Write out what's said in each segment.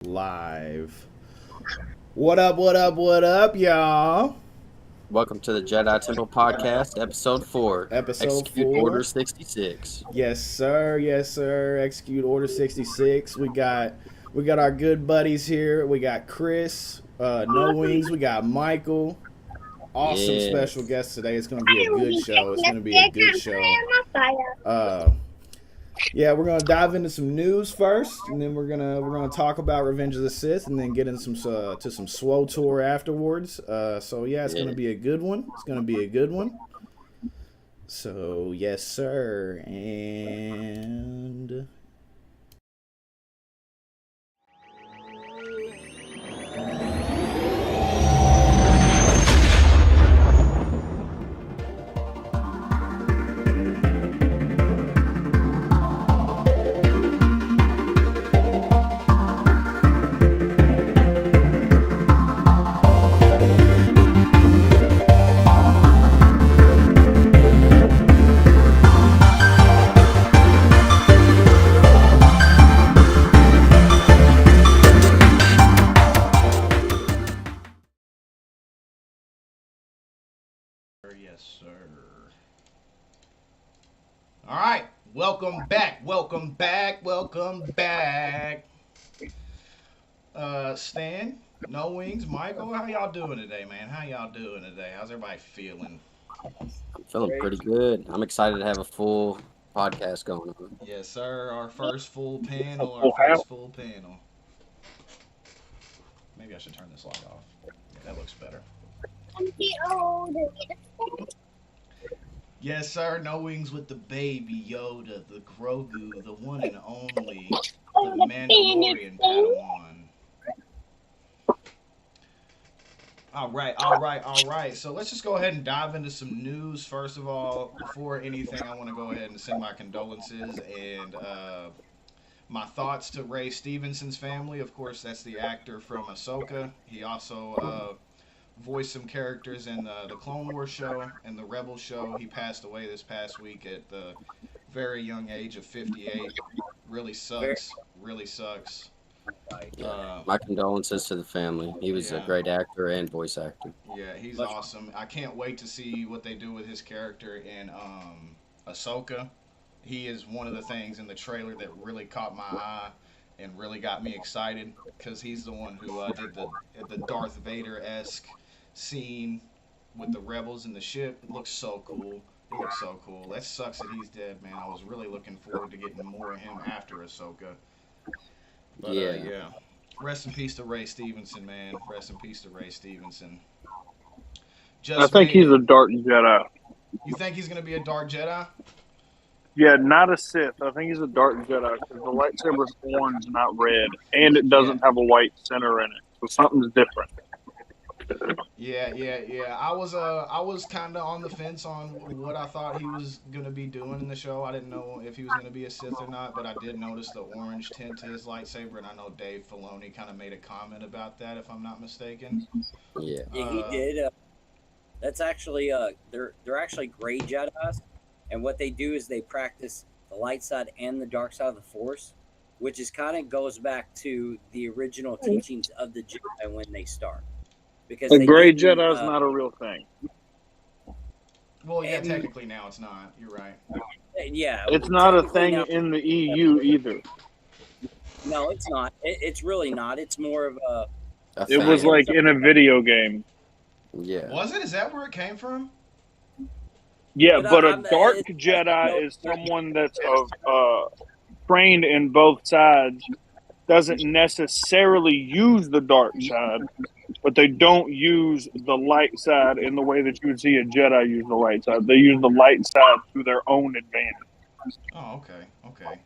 Live. What up, what up, what up, y'all? Welcome to the Jedi Temple Podcast, Episode 4. Episode Execute 4. Order 66. Yes, sir. Yes, sir. Execute Order 66. We got our good buddies here. We got Chris, No Wings. We got Michael. Awesome Yes. special guest today. It's going to be a good show. It's going to be a good show. Yeah, we're gonna dive into some news first, and then we're gonna talk about Revenge of the Sith, and then get into some SWO afterwards. So yeah, it's gonna be a good one. It's gonna be a good one. So yes, sir, and yes, sir. All right, welcome back. Stan, No Wings, Michael, how y'all doing today, man? How y'all doing today? How's everybody feeling? I'm feeling pretty good. I'm excited to have a full podcast going on. Yes, sir. Our first full panel. Maybe I should turn this light off. Yeah, that looks better. Yes, sir. No Wings with the baby Yoda, the Grogu, the one and only, the Mandalorian Padawan. All right. So let's just go ahead and dive into some news. First of all, before anything, I want to go ahead and send my condolences and my thoughts to Ray Stevenson's family. Of course, that's the actor from Ahsoka. He also voiced some characters in the Clone Wars show and the Rebels show. He passed away this past week at the very young age of 58. Really sucks. My condolences to the family. He was a great actor and voice actor. Yeah, he's awesome. I can't wait to see what they do with his character in Ahsoka. He is one of the things in the trailer that really caught my eye and really got me excited because he's the one who did the Darth Vader-esque scene with the rebels in the ship. It looks so cool. That sucks that he's dead, man. I was really looking forward to getting more of him after Ahsoka. But yeah. Rest in peace to Ray Stevenson, man. I think he's a dark Jedi. You think he's going to be a dark Jedi? Yeah, not a Sith. I think he's a dark Jedi because the lightsaber's orange, not red, and it doesn't have a white center in it. So something's different. Yeah. I was kind of on the fence on what I thought he was gonna be doing in the show. I didn't know if he was gonna be a Sith or not, but I did notice the orange tint to his lightsaber, and I know Dave Filoni kind of made a comment about that, if I'm not mistaken. Yeah, he did. That's actually they're actually gray Jedis, and what they do is they practice the light side and the dark side of the Force, which is kind of goes back to the original teachings of the Jedi when they start. because A they gray didn't. Jedi is not a real thing. Well, yeah, And- technically now it's not. You're right. Yeah, It's not a technically thing now- in the EU either. No, it's not. It's really not. It's more of a. A It was fan. like in a video game. Yeah. Was it? Is that where it came from? Yeah, But but a I'm- dark it's- Jedi is someone that's trained in both sides, doesn't necessarily use the dark side, but they don't use the light side in the way that you would see a Jedi use the light side. They use the light side to their own advantage. Oh, okay, okay.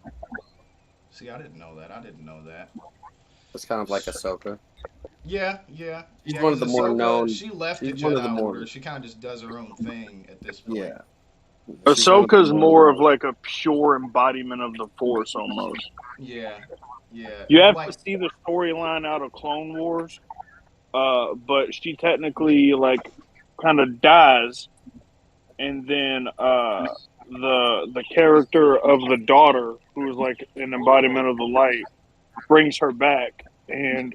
See, I didn't know that. I didn't know that. It's kind of like Ahsoka. Yeah, yeah. She's Yeah, one of 'cause the more Ahsoka, known- She left the she's one of Jedi the more- Order. She kind of just does her own thing at this point. Yeah. She's one of the Ahsoka's more of like a pure embodiment of the Force almost. Yeah, yeah. You have like, to see the storyline out of Clone Wars, but she technically like kind of dies, and then the character of the daughter, who's like an embodiment of the light, brings her back, and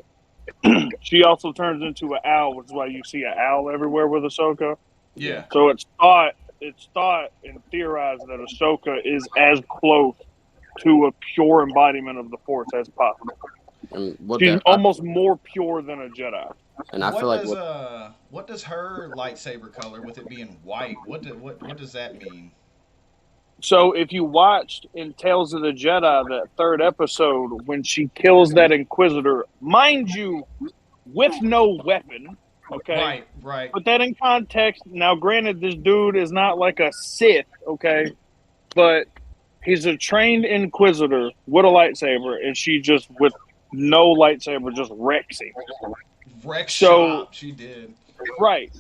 she also turns into an owl, which is why you see an owl everywhere with Ahsoka. yeah. So it's thought and theorized that Ahsoka is as close to a pure embodiment of the Force as possible. And what She's that- almost more pure than a Jedi. and I feel like What does her lightsaber color, with it being white? What does that mean? So if you watched in Tales of the Jedi, that third episode, when she kills that Inquisitor, mind you, with no weapon, okay? Right, right. Put that in context. Now, granted, this dude is not like a Sith, okay? But he's a trained Inquisitor with a lightsaber, and she just, with no lightsaber, just wrecks him. Wreck So- shop. She did. Right.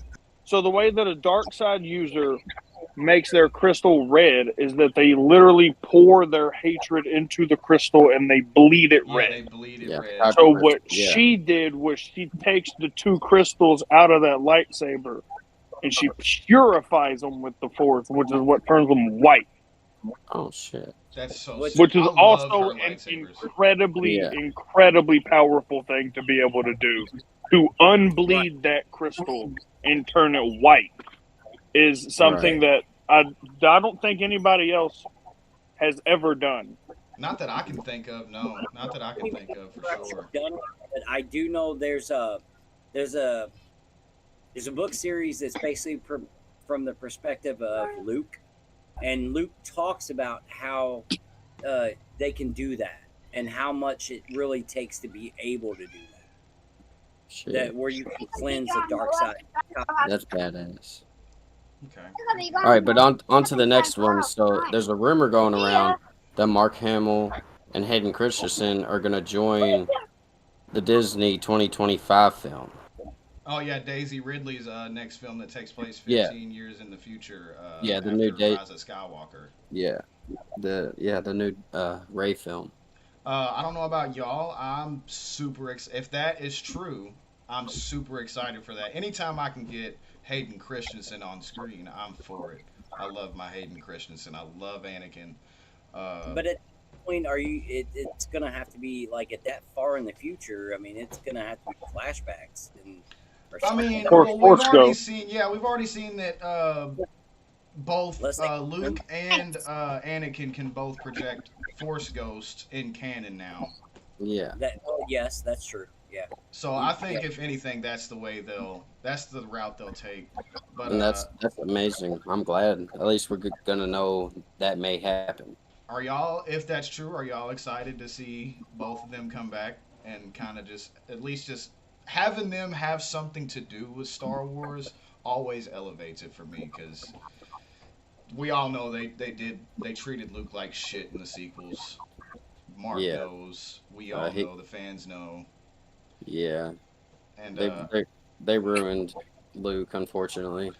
So the way that a dark side user makes their crystal red is that they literally pour their hatred into the crystal and they bleed it Yeah, red. they bleed it Yeah. red. So what Yeah. she did was she takes the two crystals out of that lightsaber and she purifies them with the Force, which is what turns them white. oh shit. That's so. Which Which sick. is I love also her an lightsabers. incredibly powerful thing to be able to do. To unbleed that crystal and turn it white is something that I don't think anybody else has ever done. Not that I can think of. No, not that I can think of for sure. Done, but I do know there's a book series that's basically from the perspective of Luke, and Luke talks about how they can do that and how much it really takes to be able to do that. Shit. That where you can cleanse the dark side. That's badass. Okay. All right, but on to the next one. So there's a rumor going around that Mark Hamill and Hayden Christensen are going to join the Disney 2025 film. Oh yeah, Daisy Ridley's next film that takes place Yeah. 15 years in the future. Yeah, the after new date. Rise of Skywalker. Yeah, the new Ray film. I don't know about y'all. I'm super if that is true, I'm super excited for that. Anytime I can get Hayden Christensen on screen, I'm for it. I love my Hayden Christensen. I love Anakin. But at that point, it's gonna have to be like at that far in the future. I mean, it's gonna have to be flashbacks and. or I something mean, like Or well, Force we've already Ghost. seen. Yeah, we've already seen that both Let's say- Luke and Anakin can both project Force Ghost in canon now. Yeah, that. Yes, that's true. Yeah. So I think if anything, that's the route they'll take. But and that's amazing. I'm glad. At least we're gonna know that may happen. are y'all, if that's true, are y'all excited to see both of them come back and kind of just at least just having them have something to do with Star Wars always elevates it for me because we all know they treated Luke like shit in the sequels. Mark Yeah. knows. We all know. The fans know. Yeah, And they ruined Luke. Unfortunately,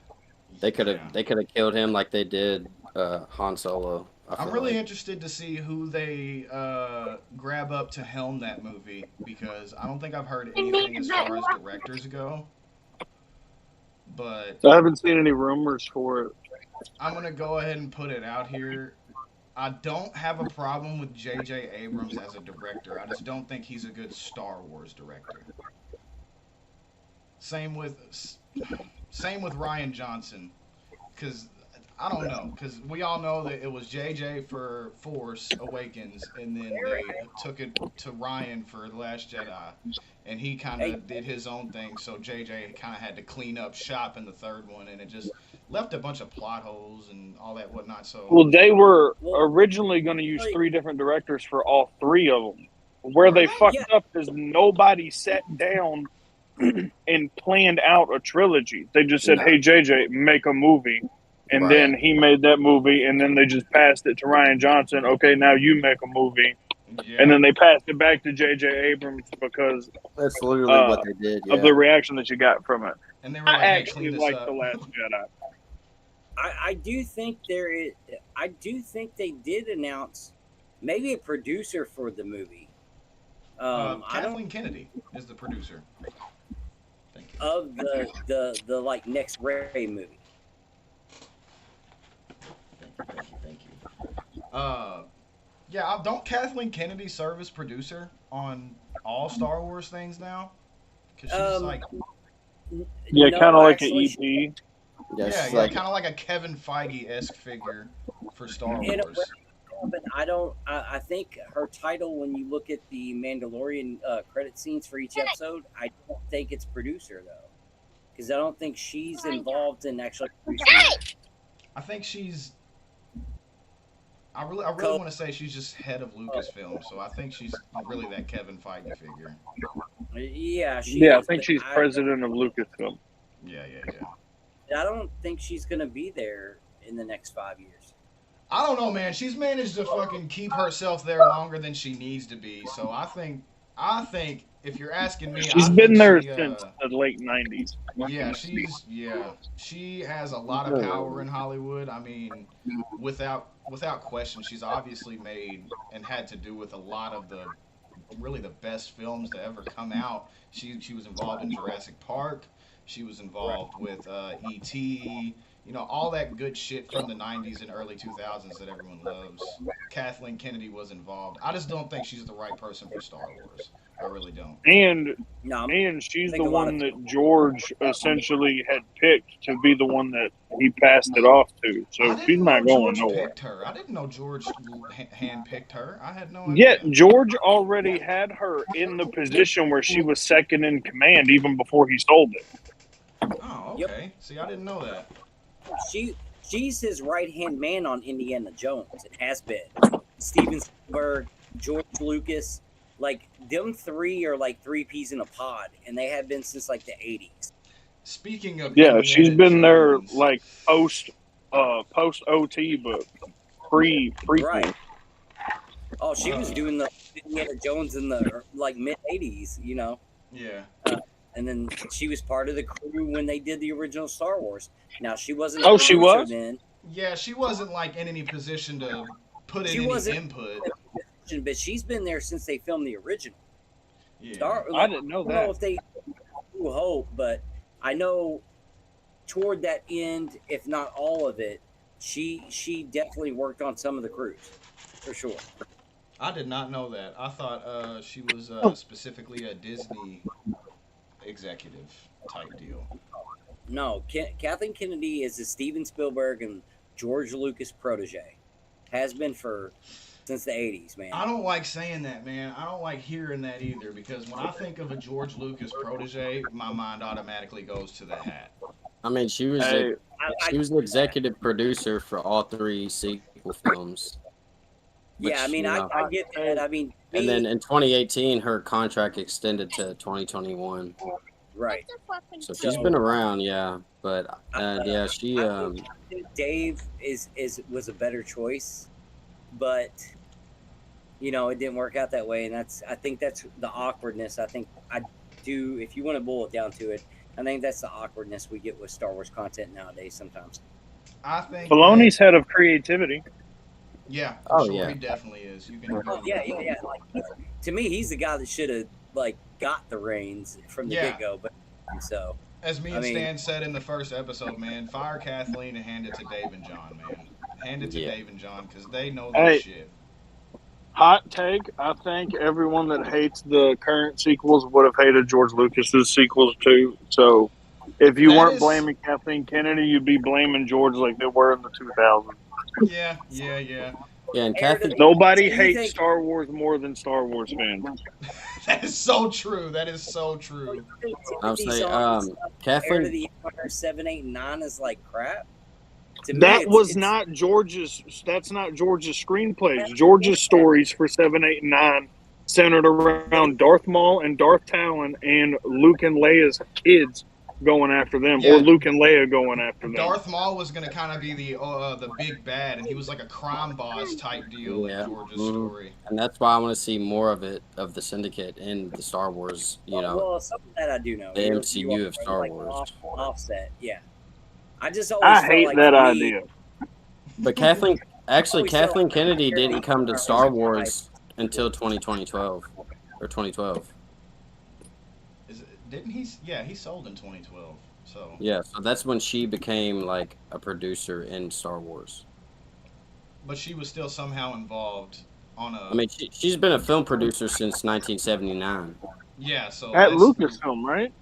they could have killed him like they did Han Solo. I'm really interested to see who they grab up to helm that movie because I don't think I've heard anything as far as directors go. But I haven't seen any rumors for it. I'm going to go ahead and put it out here. I don't have a problem with J.J. Abrams as a director. I just don't think he's a good Star Wars director. Same with same with Ryan Johnson, because I don't know, because we all know that it was JJ for Force Awakens, and then they took it to Ryan for The Last Jedi, and he kind Hey, of did his own thing. So JJ kind of had to clean up shop in the third one, and it just left a bunch of plot holes and all that whatnot. So Well, they were well, originally going to use 3 different directors for all 3 of them. Where were they they? fucked yeah, up is nobody sat down and planned out a trilogy. They just said, No. "Hey, JJ, make a movie," and Right. then he made that movie, and then they just passed it to Ryan Johnson. Okay, now you make a movie, and Yeah, then they passed it back to J.J. Abrams because That's literally what they did. of Yeah. the reaction that you got from it. and they were I like, "Hey, actually clean this like The up." Last Jedi. I do think there is. I do think they did announce maybe a producer for the movie. I don't Kathleen Kennedy is the producer. Thank you. of the like next Ray movie. Thank you. Yeah, don't Kathleen Kennedy serve as producer on all Star Wars things now? Because she's like, Yeah, No, kind of like an actually, EP. Yeah, yeah, she's yeah, like, kind of like a Kevin Feige esque figure for Star in a Wars. way, but I don't. I think her title, when you look at the Mandalorian credit scenes for each episode, I don't think it's producer though, because I don't think she's involved in actually producing it. I think she's. I really Co- want to say she's just head of Lucasfilm, so I think she's really that Kevin Feige figure. Yeah, she Yeah, I is, think but she's president of Lucasfilm. Yeah. I don't think she's gonna be there in the next 5 years. I don't know, man. She's managed to fucking keep herself there longer than she needs to be. So I think if you're asking me, She's I been think there she, since the late 90s. she has a lot of power in Hollywood. I mean, without question, she's obviously made and had to do with a lot of the really the best films to ever come out. She was involved in Jurassic Park. She was involved with E.T. You know, all that good shit from the 90s and early 2000s that everyone loves. Kathleen Kennedy was involved. I just don't think she's the right person for Star Wars. I really don't. And No, she's think the a lot one of- that George essentially had picked to be the one that he passed it off to. I So didn't she's not know going George nowhere. picked her. I didn't know George handpicked her. I had no Yet idea. George already had her in the position where she was second in command even before he sold it. Oh, Yep. okay. See, I didn't know that. She's his right hand man on Indiana Jones. It has been Steven Spielberg, George Lucas. Like them 3 are like 3 peas in a pod, and they have been since like the 80s. Speaking of Yeah, Indiana she's been there Jones, like post OT, but prequel. Right. Oh, she was doing the Indiana Jones in the like mid 80s, you know. Yeah. And then she was part of the crew when they did the original Star Wars. Now she wasn't. Oh, she producer was? then, Yeah, she wasn't like in any position to put She in any wasn't- input. but she's been there since they filmed the original. Yeah. I didn't know I don't know that. if they hope, but I know toward that end, if not all of it, she definitely worked on some of the crews for sure. I did not know that. I thought she was specifically a Disney executive type deal. No, Kathleen Kennedy is a Steven Spielberg and George Lucas protege. Has been since the 80s, man. I don't like saying that, man. I don't like hearing that either because when I think of a George Lucas protege, my mind automatically goes to the hat. I mean, she was Hey, she was the executive producer for all 3 sequel films. Yeah, I which, mean, you know, I get that. I mean, and then in 2018, her contract extended to 2021. right. So she's been around, yeah. But yeah, she I think Dave was a better choice, but you know it didn't work out that way, and I think that's the awkwardness. I think if you want to boil it down to it, I think that's the awkwardness we get with Star Wars content nowadays. Sometimes. I think Filoni's head of creativity. Yeah, for Oh, sure, yeah. he definitely is. You can. Oh yeah. Like, to me, he's the guy that should have like got the reins from the Yeah. get go. But so As me I and mean- Stan said in the first episode, man, fire Kathleen and hand it to Dave and John, man. Hand it to Yeah. Dave and John because they know their Hey. shit. Hot take: I think everyone that hates the current sequels would have hated George Lucas's sequels too. So, if you That weren't is, blaming Kathleen Kennedy, you'd be blaming George like they were in the 2000s. yeah. Yeah, and Heir to Kathy. the- Nobody so you hates think Star Wars more than Star Wars fans. That is so true. That is so true. I would Timothy say, songs, Heir to Kathleen. the Empire 7, 8, and 9 is like crap? To me, That was it's not George's. That's not George's screenplays. George's stories for 7, 8, and 9 centered around Darth Maul and Darth Talon and Luke and Leia's kids going after them, Yeah. or Luke and Leia going after them. Darth Maul was gonna kind of be the big bad, and he was like a crime boss type deal Yeah. in George's Mhm. story. And that's why I want to see more of it, of the Syndicate in the Star Wars, well, some of that I do know. the You MCU are of Star like Wars. Offset, yeah. I just always I felt hate like that to me, idea. But Kathleen always felt Kathleen like Kennedy Heir to the didn't come to Empire Star was Wars until 2012 or 2012. Didn't he? Yeah, he sold in 2012. So Yeah, so that's when she became like a producer in Star Wars. but she was still somehow involved on a. I mean, she's been a film producer since 1979. Yeah, so At that's Lucasfilm, right?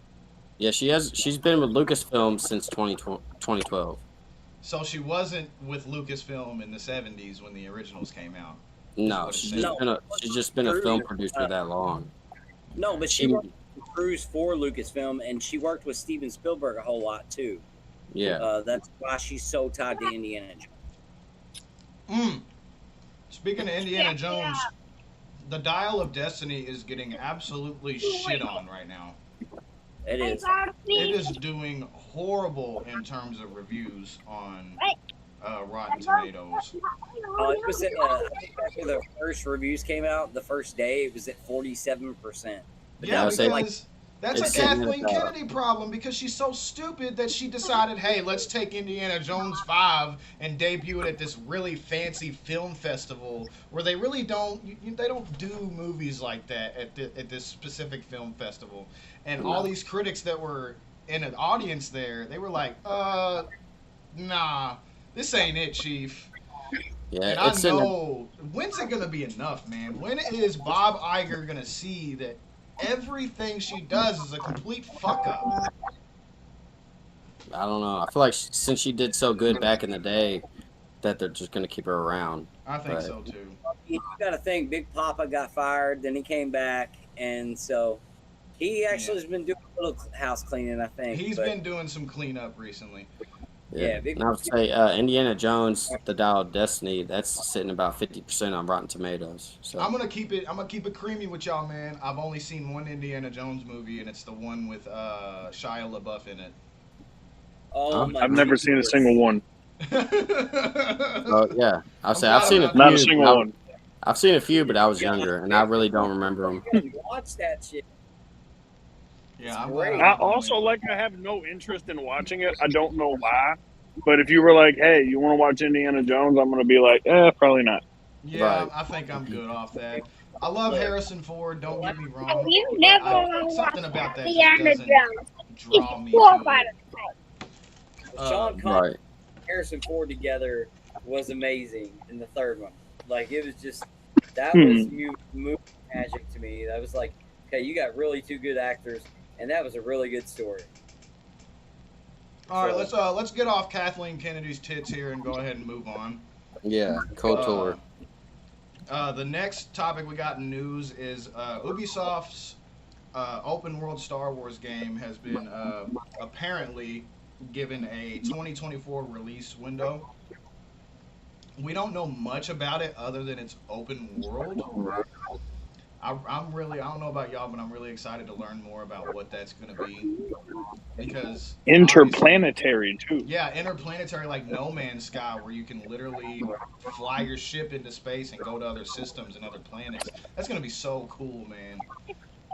Yeah, she's been with Lucasfilm since 2012. so she wasn't with Lucasfilm in the 70s when the originals came out. No, what it she's said. just been a film producer that long. No, but she worked with Cruise for Lucasfilm, and she worked with Steven Spielberg a whole lot too. Yeah. That's why she's so tied to Indiana Jones. Speaking of Indiana Jones, the Dial of Destiny is getting absolutely shit on right now. It is. It is doing horrible in terms of reviews on Rotten Tomatoes. It was at, I think after the first reviews came out, the first day it was at 47%. Yeah, I would say, because that's a it's sitting at Kathleen about- Kennedy problem because she's so stupid that she decided, hey, let's take Indiana Jones 5 and debut it at this really fancy film festival where they really don't they don't do movies like that at this specific film festival. And all these critics that were in an audience there, they were like, nah, this ain't it, Chief. Yeah, And I it's in know, when's it gonna be enough, man? When is Bob Iger gonna see that everything she does is a complete fuck up? I don't know. I feel like since she did so good back in the day, that they're just gonna keep her around. I think Right. so too. You got to think Big Papa got fired, then he came back, and so he actually has been doing a little house cleaning, I think. He's but- been doing some cleanup recently. Yeah, big- And I would say Indiana Jones, The Dial of Destiny, that's sitting about 50% on Rotten Tomatoes. So I'm gonna keep it creamy with y'all, man. I've only seen one Indiana Jones movie, and it's the one with Shia LaBeouf in it. Oh my I've never seen a Jesus. single one. yeah, I'll say I'm I've seen a glad few. Not a single one. I've seen a few, but I was younger, and I really don't remember them. Watch that shit. Yeah, I'm Great. glad I also I have no interest in watching it. I don't know why. But if you were like, hey, you want to watch Indiana Jones? I'm going to be like, probably not. Yeah, Right. I think I'm good off that. I love Harrison Ford. Don't get me wrong. You but never something about that Indiana just doesn't Jones. draw me Four to by it. Sean Connery Right. and Harrison Ford together was amazing in the third one. Like, it was just, that was movie magic to me. That was like, okay, you got really two good actors, and that was a really good story. All right, let's get off Kathleen Kennedy's tits here and go ahead and move on. Yeah, KOTOR. The next topic we got in news is Ubisoft's open world Star Wars game has been apparently given a 2024 release window. We don't know much about it other than it's open world. I don't know about y'all, but I'm really excited to learn more about what that's going to be. Because Interplanetary, too. yeah, interplanetary, like No Man's Sky, where you can literally fly your ship into space and go to other systems and other planets. That's going to be so cool, man.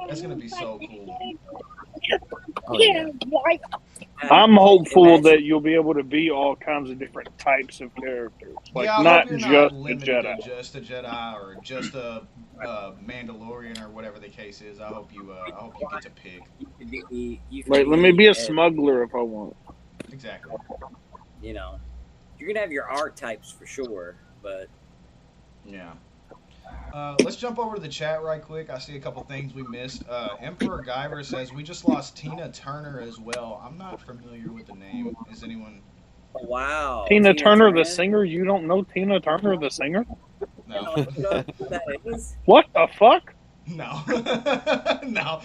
That's going to be so cool. Oh, yeah. I'm hopeful Imagine- that you'll be able to be all kinds of different types of characters. Like, yeah, I not hope you're just not the limited Jedi. to just a Jedi or just a Mandalorian or whatever the case is. I hope you get to pick. You could Like, let me be a uh, smuggler if I want. Exactly. You can have your archetypes for sure, but Yeah. Let's jump over to the chat right quick. I see a couple things we missed. Emperor Guyver says we just lost Tina Turner as well. I'm not familiar with the name. Is anyone? Wow. Tina Turner, the singer? You don't know Tina Turner, the singer? No. You know who that is? What the fuck? No. No.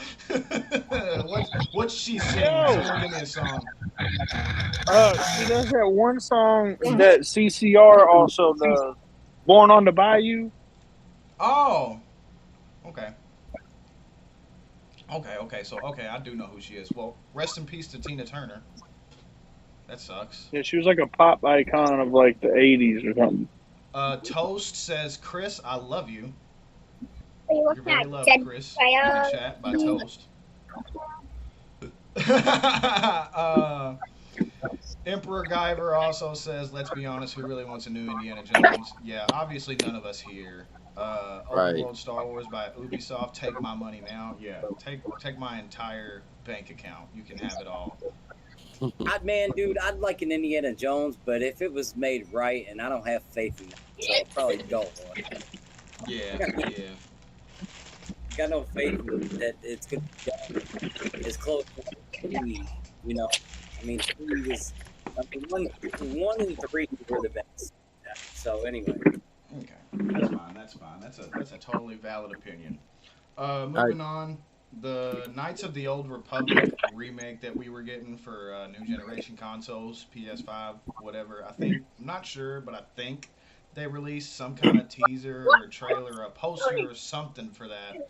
What's she singing? Yo. Someone give me a song. She does that one song that CCR also does. Born on the Bayou. Oh. Okay. Okay. So, I do know who she is. Well, rest in peace to Tina Turner. That sucks. Yeah, she was like a pop icon of like the 80s or something. Toast says, Chris, I love you. You're You're very loved, Chris. In the chat by Toast. Emperor Guyver also says, let's be honest, who really wants a new Indiana Jones? Yeah, obviously none of us here. Right. Overworld Star Wars by Ubisoft, take my money now. Yeah, take my entire bank account. You can have it all. Dude, I'd like an Indiana Jones, but if it was made right, and I don't have faith in that, so I probably don't want it. Yeah. Got no faith that it's going to be as close to 3, you know. I mean, 3 was, one and 3 were the best. So anyway. Okay, that's fine. That's a totally valid opinion. Moving on, the Knights of the Old Republic remake that we were getting for new generation consoles, PS5, whatever. I'm not sure, but I think they released some kind of teaser or trailer, a poster or something for that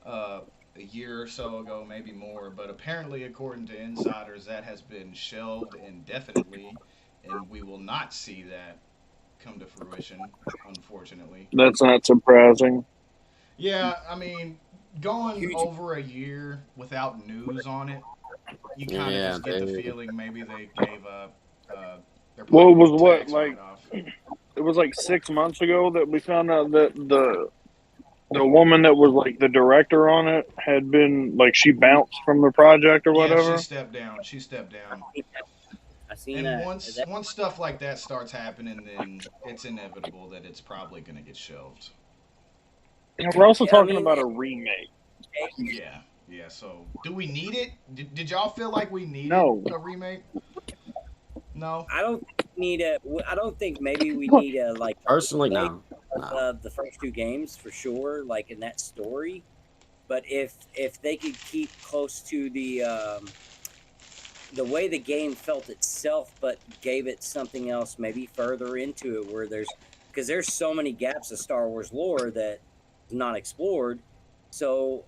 a year or so ago, maybe more. But apparently, according to insiders, that has been shelved indefinitely, and we will not see that come to fruition, unfortunately. That's not surprising. Yeah, I mean, going over a year without news on it, you kind of just get the feeling maybe they gave up. Well, it was what, like, it was like 6 months ago that we found out that the woman that was like the director on it had been like, she bounced from the project or whatever. Yeah, she stepped down. I seen and that. Once stuff like that starts happening, then it's inevitable that it's probably going to get shelved. Yeah, we're also talking about a remake. Yeah. So, do we need it? Did y'all feel like we needed a remake? No. I don't think maybe we need a like. Personally, no. The first 2 games for sure, like in that story. But if they could keep close to the way the game felt itself, but gave it something else, maybe further into it, where because there's so many gaps of Star Wars lore that is not explored. So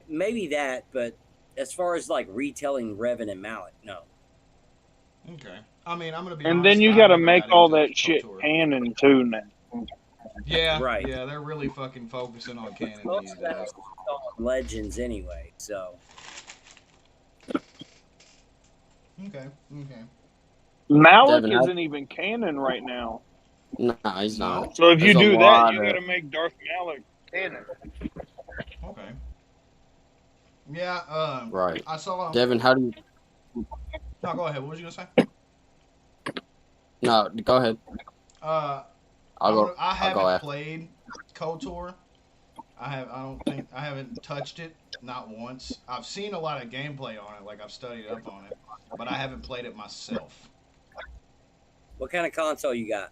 maybe that, but as far as like retelling Revan and Malak, no. Okay. I mean, I'm gonna be. And honest, then you got to make all that shit canon too now. Yeah. Right. Yeah, they're really fucking focusing on canon these days. Legends anyway, so. Okay. Malak isn't even canon right now. No, he's not. So if you do that, you got to make Darth Malak canon. Okay. Yeah. Right. I saw. Devin, how do you? No, go ahead. What was you gonna say? No, go ahead. I haven't played KOTOR. I haven't touched it, not once. I've seen a lot of gameplay on it, like I've studied up on it, but I haven't played it myself. What kind of console you got?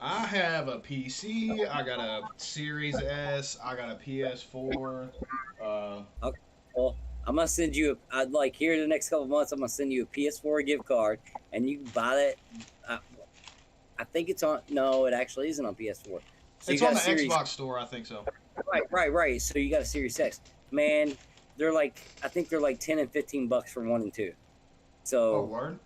I have a PC. I got a Series S. I got a PS4. Okay, well, I'm gonna send you. I'd like here in the next couple of months. I'm gonna send you a PS4 gift card, and you can buy that. I think it's on. No, it actually isn't on PS4. So it's on the Xbox store, I think so. Right. So you got a Series X. Man, they're like, I think they're like $10 and $15 for 1 and 2. So. Oh, word?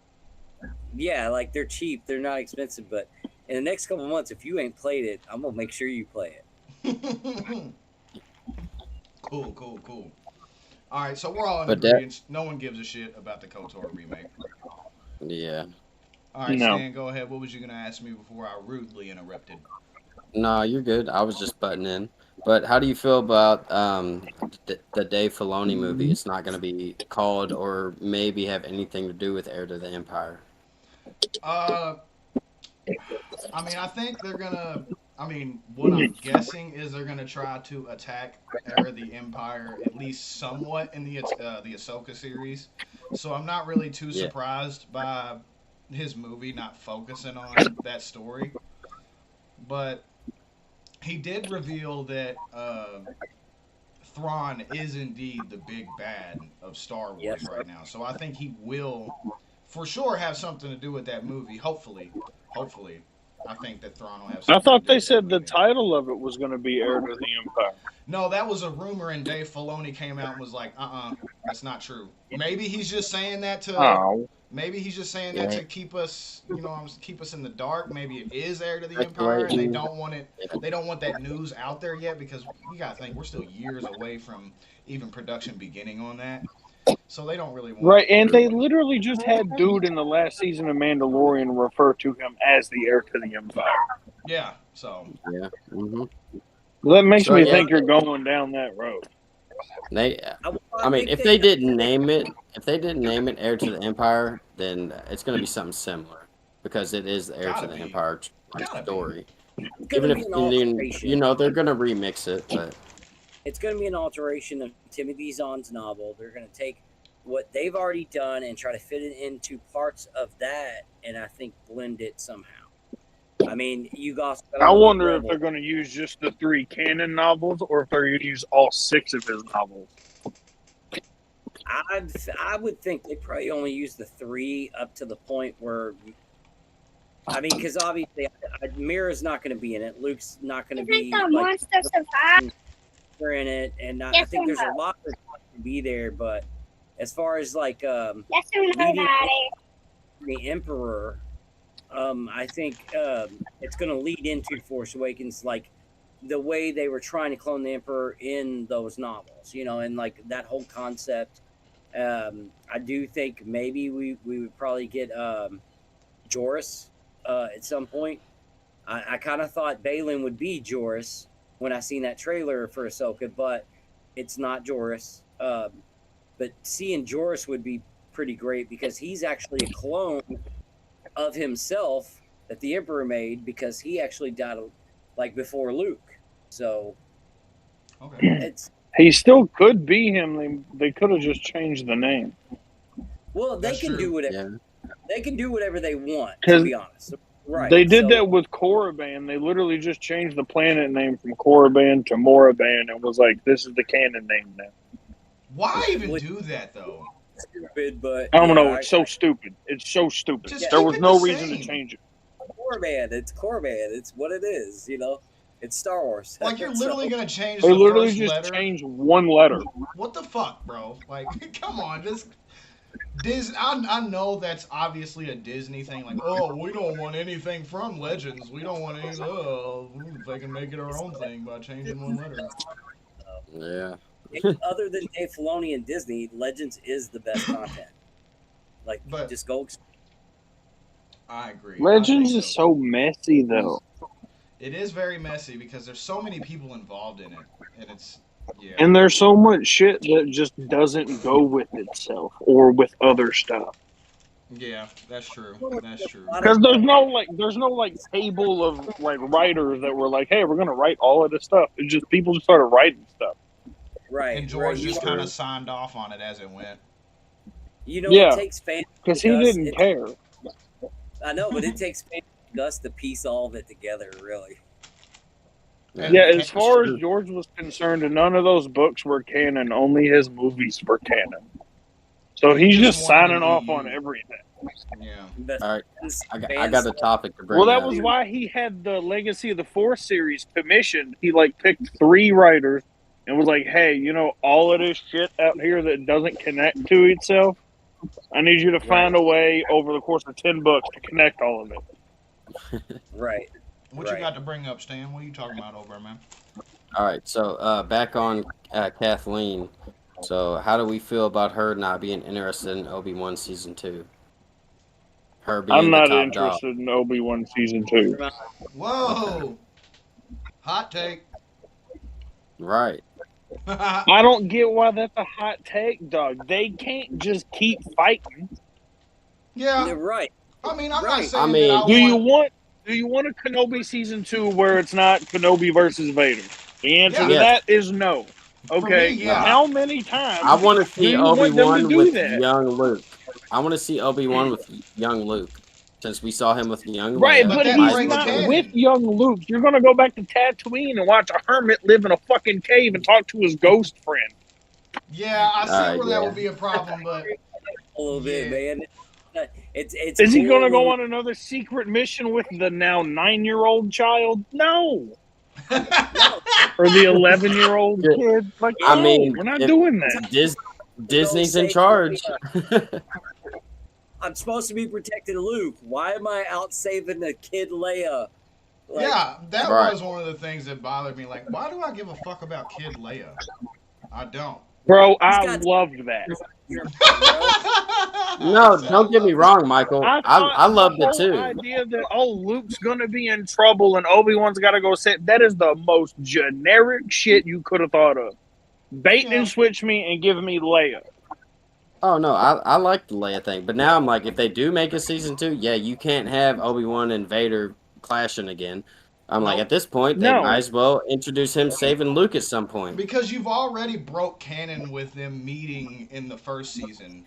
Yeah, like they're cheap. They're not expensive, but in the next couple of months, if you ain't played it, I'm gonna make sure you play it. Cool. All right, so we're all in agreement. No one gives a shit about the KOTOR remake. Yeah. All right, Stan, go ahead. What was you gonna ask me before I rudely interrupted? No, you're good. I was just butting in. But how do you feel about the Dave Filoni movie? It's not going to be called or maybe have anything to do with Heir to the Empire. I mean, I think they're gonna. I mean, what I'm guessing is they're gonna try to attack Heir of the Empire at least somewhat in the Ahsoka series. So I'm not really too Yeah. surprised by his movie not focusing on that story. But he did reveal that Thrawn is indeed the big bad of Star Yep. Wars right now. So I think he will, for sure, have something to do with that movie. Hopefully, I think that Thrawn will have I something to thought do they with that said the movie. title of it was going to be Heir to the Empire. No, that was a rumor, and Dave Filoni came out and was like, that's not true. Maybe he's just saying that to. Oh. Maybe he's just saying that Yeah. to keep us, keep us in the dark. Maybe it is Heir to the Speculate. Empire, and they don't want it. They don't want that news out there yet because you gotta think we're still years away from even production beginning on that. So they don't really want. Right, and they literally just had dude in the last season of Mandalorian refer to him as the Heir to the Empire. Yeah. So. Yeah. Mm-hmm. That makes So, me yeah. think you're going down that road. I mean, if they didn't name it, Heir to the Empire, then it's going to be something similar because it is the Heir to Gotta the be. Empire Gotta be. story. It's Even gonna if be an alteration. they're going to remix it, but It's going to be an alteration of Timothy Zahn's novel. They're going to take what they've already done and try to fit it into parts of that, and I think blend it somehow. I mean, you guys. I wonder if they're going to use just the 3 canon novels or if they're going to use all 6 of his novels. I would think they probably only use the 3 up to the point where. I mean, because obviously, Mira's not going to be in it. Luke's not going to be in it, and I think there's a lot that to be there. But as far as like leading the Emperor, I think it's going to lead into Force Awakens, like the way they were trying to clone the Emperor in those novels, and like that whole concept. I do think maybe we would probably get Joris at some point. I kind of thought Balin would be Joris when I seen that trailer for Ahsoka, but it's not Joris. But seeing Joris would be pretty great because he's actually a clone of himself that the Emperor made because he actually died like before Luke. So Okay. He still could be him. They could have just changed the name. Well, they That's can true. do whatever. yeah. They can do whatever they want. To 'Cause be honest, right? They did so, that with Korriban. They literally just changed the planet name from Korriban to Moraban and was like, this is the canon name now. Why even do that though? Stupid, but I don't know. It's so stupid. It's so stupid. Just There keep was it no the reason same. to change it. Corban. It's Corban. It's what it is. It's Star Wars. Like you're literally gonna change They the literally first just letter. changed one letter. What the fuck, bro? Like, come on, just Disney. I know that's obviously a Disney thing. Like, oh, we don't want anything from Legends. We don't want any. They can make it our own thing by changing one letter. Yeah. Other than Dave Filoni and Disney, Legends is the best content. Like, But- just go. I agree. Legends I think is so messy, though. It is very messy because there's so many people involved in it, and it's yeah. And there's so much shit that just doesn't go with itself or with other stuff. Yeah, that's true. That's true. Because there's no table of like writers that were like, hey, we're gonna write all of this stuff. It's just people just started writing stuff. Right. And George right, just kind of signed off on it as it went. Yeah. It takes fans. Because he didn't care. I know, but it takes fans like us to piece all of it together, really. Yeah, as far as George was concerned, none of those books were canon. Only his movies were canon. So he's just signing off on everything. Yeah. But All right. fans- I got a topic to bring Well, that up. was why he had the Legacy of the Force series commissioned. He picked 3 writers and was like, "Hey, all of this shit out here that doesn't connect to itself, I need you to find a way over the course of 10 books to connect all of it." Right. What you got to bring up, Stan? What are you talking about over there, man? All right, so back on Kathleen. So how do we feel about her not being interested in Obi-Wan Season 2? Her being I'm the not top interested in Obi-Wan Season 2. Whoa! Hot take. Right. I don't get why that's a hot take, dog. They can't just keep fighting. Yeah. You're right. I mean, I'm not Right. saying I mean, that I Do you want. want Do you want a Kenobi season 2 where it's not Kenobi versus Vader? The answer Yeah. to Yes. that is no. Okay. For me, yeah. How many I times want to do see you want them to Obi-Wan do with that? young Luke. I want to see Obi-Wan with young Luke, since we saw him with young Right, Leia. But but that he's Might as breaks well not do it. with canon. young Luke. You're gonna go back to Tatooine and watch a hermit live in a fucking cave and talk to his ghost friend. Yeah, I see Alright, where that yeah. would be a problem, but A little bit, yeah. man. It's Is he cool gonna go when on another secret mission with the now 9-year-old child? No. Or the 11-year-old Yeah. kid? Like, I no, mean, we're not if doing that. Disney's in charge. I'm supposed to be protecting Luke. Why am I out saving the kid Leia? Like, Yeah, that Right. was one of the things that bothered me. Like, why do I give a fuck about Kid Leia? I don't. Bro, I got- loved that. No, don't get me wrong, Michael. I I loved the it whole too. idea that Luke's gonna be in trouble and Obi-Wan's got to go sit. That is the most generic shit you could have thought of. Bait Yeah. and switch me and give me Leia. Oh no, I like the Leia thing, but now I'm like, if they do make a season 2, yeah, you can't have Obi-Wan and Vader clashing again. I'm like, Nope. at this point, they No. might as well introduce him saving Luke at some point. Because you've already broke canon with them meeting in the first season.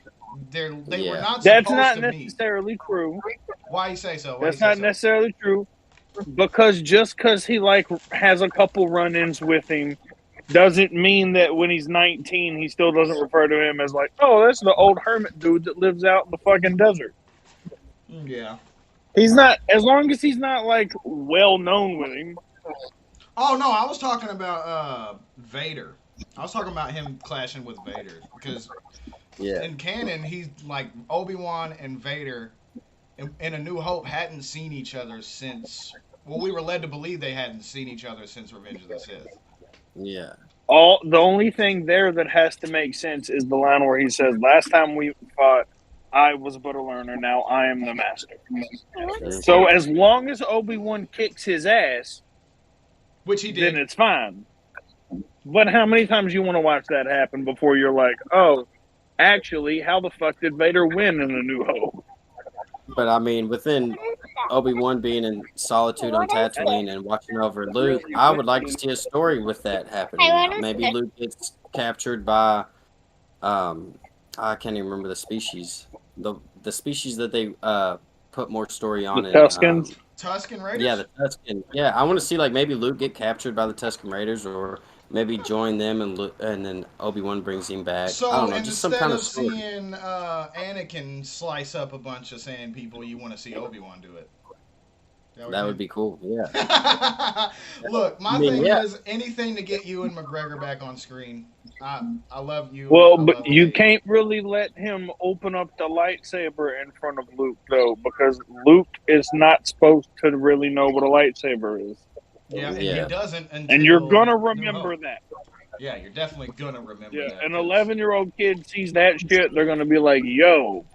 They were Yeah. not That's supposed not to meet. necessarily true. Why you say so? Why That's you say not so? necessarily true. Because just because he like has a couple run-ins with him doesn't mean that when he's 19 he still doesn't refer to him as like, oh, that's the old hermit dude that lives out in the fucking desert. Yeah. He's not, as long as he's not like well known with him. Oh no, I was talking about Vader. I was talking about him clashing with Vader because Yeah. in canon he's like Obi-Wan and Vader in A New Hope hadn't seen each other since. Well, we were led to believe they hadn't seen each other since Revenge of the Sith. Yeah. The only thing there that has to make sense is the line where he says, "Last time we fought, I was but a learner. Now I am the master." So as long as Obi-Wan kicks his ass, Which he then did. it's fine. But how many times you want to watch that happen before you're like, oh, actually, how the fuck did Vader win in A New Hope? But I mean, within Obi-Wan being in solitude on Tatooine and watching over Luke, I would like to see a story with that happening. Maybe Luke gets captured by, I can't even remember the species. The species that they put more story on. The Tuskens? Tusken Raiders? Yeah, the Tusken. Yeah, I want to see like maybe Luke get captured by the Tusken Raiders, or maybe join them and then Obi-Wan brings him back. So I don't know, just some instead kind of of story. seeing Anakin slice up a bunch of Sand people, you want to see Obi-Wan do it. That would be cool. Yeah. Look, my I mean, thing yeah. is anything to get Ewan McGregor back on screen. I love you. Well, I but love you Leia. can't really let him open up the lightsaber in front of Luke, though, because Luke is not supposed to really know what a lightsaber is. Yeah, and Yeah. he doesn't until And you're going to New remember Hope. that. Yeah, you're definitely gonna remember Yeah, that. an 'cause 11-year-old kid sees that shit, they're going to be like, yo,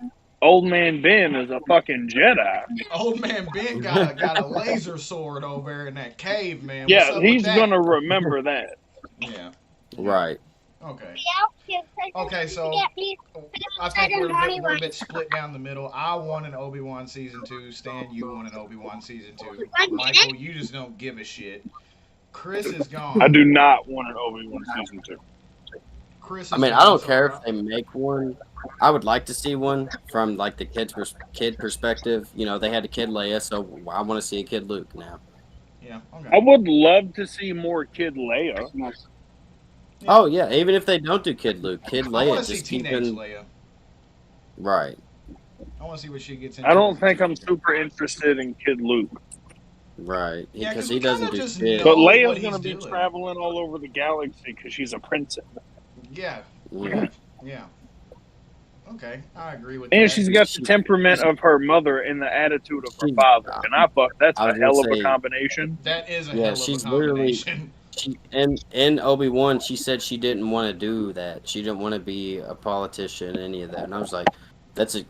old man Ben is a fucking Jedi. Old man Ben got a laser sword over there in that cave, man. What's Yeah, up with he's that? going to remember that. Yeah. Right. Okay. Okay, so I think we're a bit split down the middle. I want an Obi-Wan season 2. Stan, you want an Obi-Wan season 2. Michael, you just don't give a shit. Chris is gone. I do not want an Obi-Wan season 2. Chris is I mean, gone, I don't so care if they make one. I would like to see one from like the kid perspective. You know, they had a kid Leia, so I want to see a kid Luke now. Yeah, I okay. would love to see more Kid Leia. Oh yeah, even if they don't do kid Luke, kid I want Leia to see just teenage keeping Leia. right. I want to see what she gets into. I don't as a think I'm teenager. super interested in Kid Luke. Right, Yeah, because 'cause he we kinda doesn't do just shit. know But what Leia's he's going to be doing. traveling all over the galaxy because she's a princess. Yeah, Yeah. yeah. Okay, I agree with And that. she's got the temperament of her mother and the attitude of her father. And that's I a was gonna hell of a say- combination. That is a Yeah, hell of she's a literally- combination. She in Obi-Wan, she said she didn't want to do that. She didn't want to be a politician, any of that. And I was like,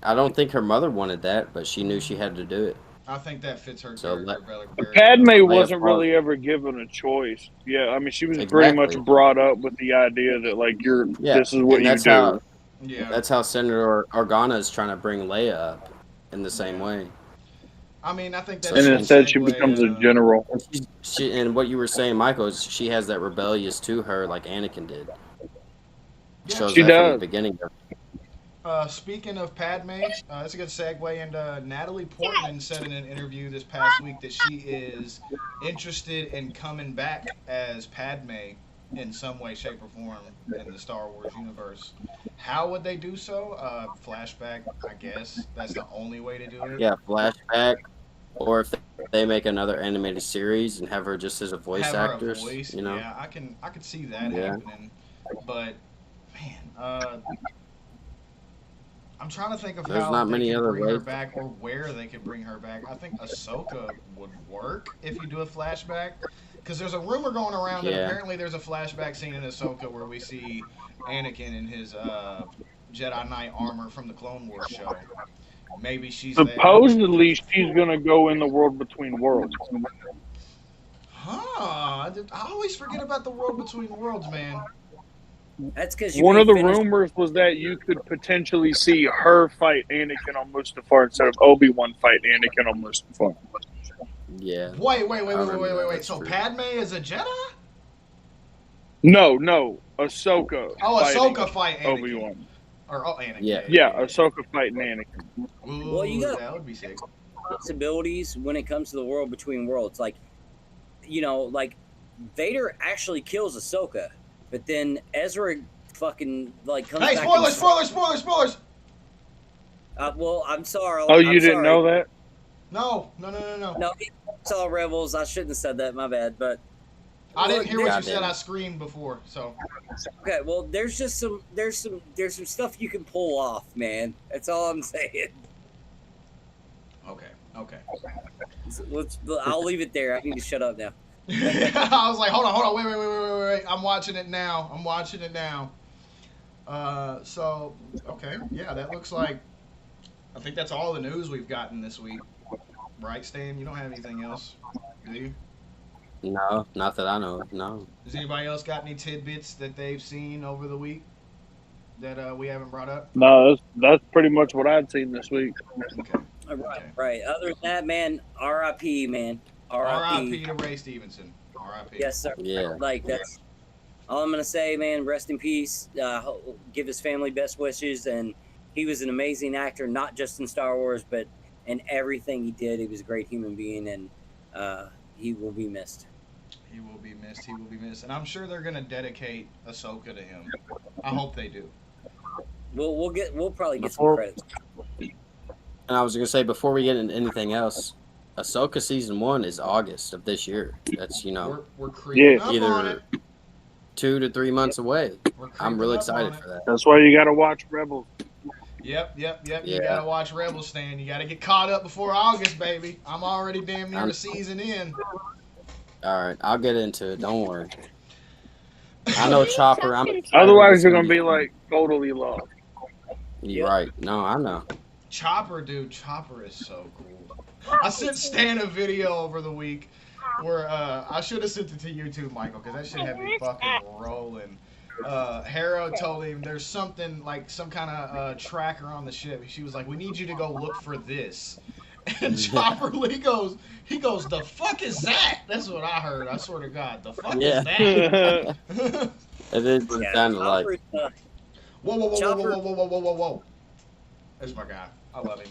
I don't think her mother wanted that, but she knew she had to do it. I think that fits her So character very Padme well. wasn't Leia really ever given a choice. Yeah, I mean, she was pretty Exactly. much brought up with the idea that, like, Yeah, this is what and you that's do. how Yeah. that's how Senator Organa is trying to bring Leia up in the same way. I mean, I think that's So And a good instead, she segue. becomes a general. And what you were saying, Michael, is she has that rebellious to her like Anakin did. Yeah. Shows She that from the does. beginning. Speaking of Padme, that's a good segue. And Natalie Portman said in an interview this past week that she is interested in coming back as Padme in some way, shape, or form in the Star Wars universe. How would they do so? Flashback, I guess. That's the only way to do it. Yeah, flashback, or if they make another animated series and have her just as a voice Have her a actress, voice. you know? Yeah, I could see that Yeah. happening. But man, I'm trying to think of There's how not they many could other bring her ways. back or where they could bring her back. I think Ahsoka would work if you do a flashback. Because there's a rumor going around that Yeah. apparently there's a flashback scene in Ahsoka where we see Anakin in his Jedi Knight armor from the Clone Wars show. Maybe she's there. Supposedly, she's gonna go in the world between worlds. I always forget about the world between worlds, man. That's because One of the rumors was that you could potentially see her fight Anakin on Mustafar instead of Obi-Wan fight Anakin on Mustafar. Yeah. Wait. I remember that. That's So true. Padme is a Jedi? No, Ahsoka. Oh, fighting Ahsoka fight Anakin. Obi-Wan. Or Anakin. Yeah. Yeah, Ahsoka fighting Anakin. Ooh, Well, you got- that would be sick. possibilities when it comes to the world between worlds. Like, like Vader actually kills Ahsoka, but then Ezra fucking comes Hey, back. spoilers! Well, I'm sorry. Oh, I'm you didn't sorry. know that? No. No, I saw Rebels. I shouldn't have said that. My bad. But I didn't hear what you Goddamn. said. I screamed before, so. okay, well, there's some stuff you can pull off, man. That's all I'm saying. Okay. So I'll leave it there. I need to shut up now. I was like, hold on, wait. I'm watching it now. So, okay, yeah, that looks like, I think that's all the news we've gotten this week. Right, Stan? You don't have anything else, do you? No, not that I know of. No. Does anybody else got any tidbits that they've seen over the week that we haven't brought up? No, that's pretty much what I'd seen this week. Okay. Right. Other than that, man, R.I.P. Man, R.I.P. to Ray Stevenson. R.I.P. Yes, sir. Yeah. That's all I'm gonna say, man. Rest in peace. Give his family best wishes, and he was an amazing actor, not just in Star Wars, but in everything he did. He was a great human being, and he will be missed. He will be missed. And I'm sure they're going to dedicate Ahsoka to him. I hope they do. We'll probably get some Before- credits. And I was gonna say before we get into anything else, Ahsoka season 1 is August of this year. That's We're creeping Yeah. up on it. either 2 to 3 months away. We're I'm creeping really up excited on it. for that. That's why you got to watch Rebels. Yep. You Yeah. gotta watch Rebel Stand. You gotta get caught up before August, baby. I'm already damn near I'm- a season in. All right, I'll get into it. Don't worry. I know Chopper. I'm excited Otherwise, it's you're gonna going to be like totally lost. You're right. No, I know. Chopper is so cool. I sent Stan a video over the week where I should have sent it to you too, Michael, because that shit had me fucking rolling. Hera told him there's something like some kind of tracker on the ship. She was like, "We need you to go look for this." And Chopper Lee goes, "The fuck is that?" That's what I heard. I swear to God, the fuck Yeah. is that? It is what it sounded like. Chopper's, Whoa. That's my guy. I love him.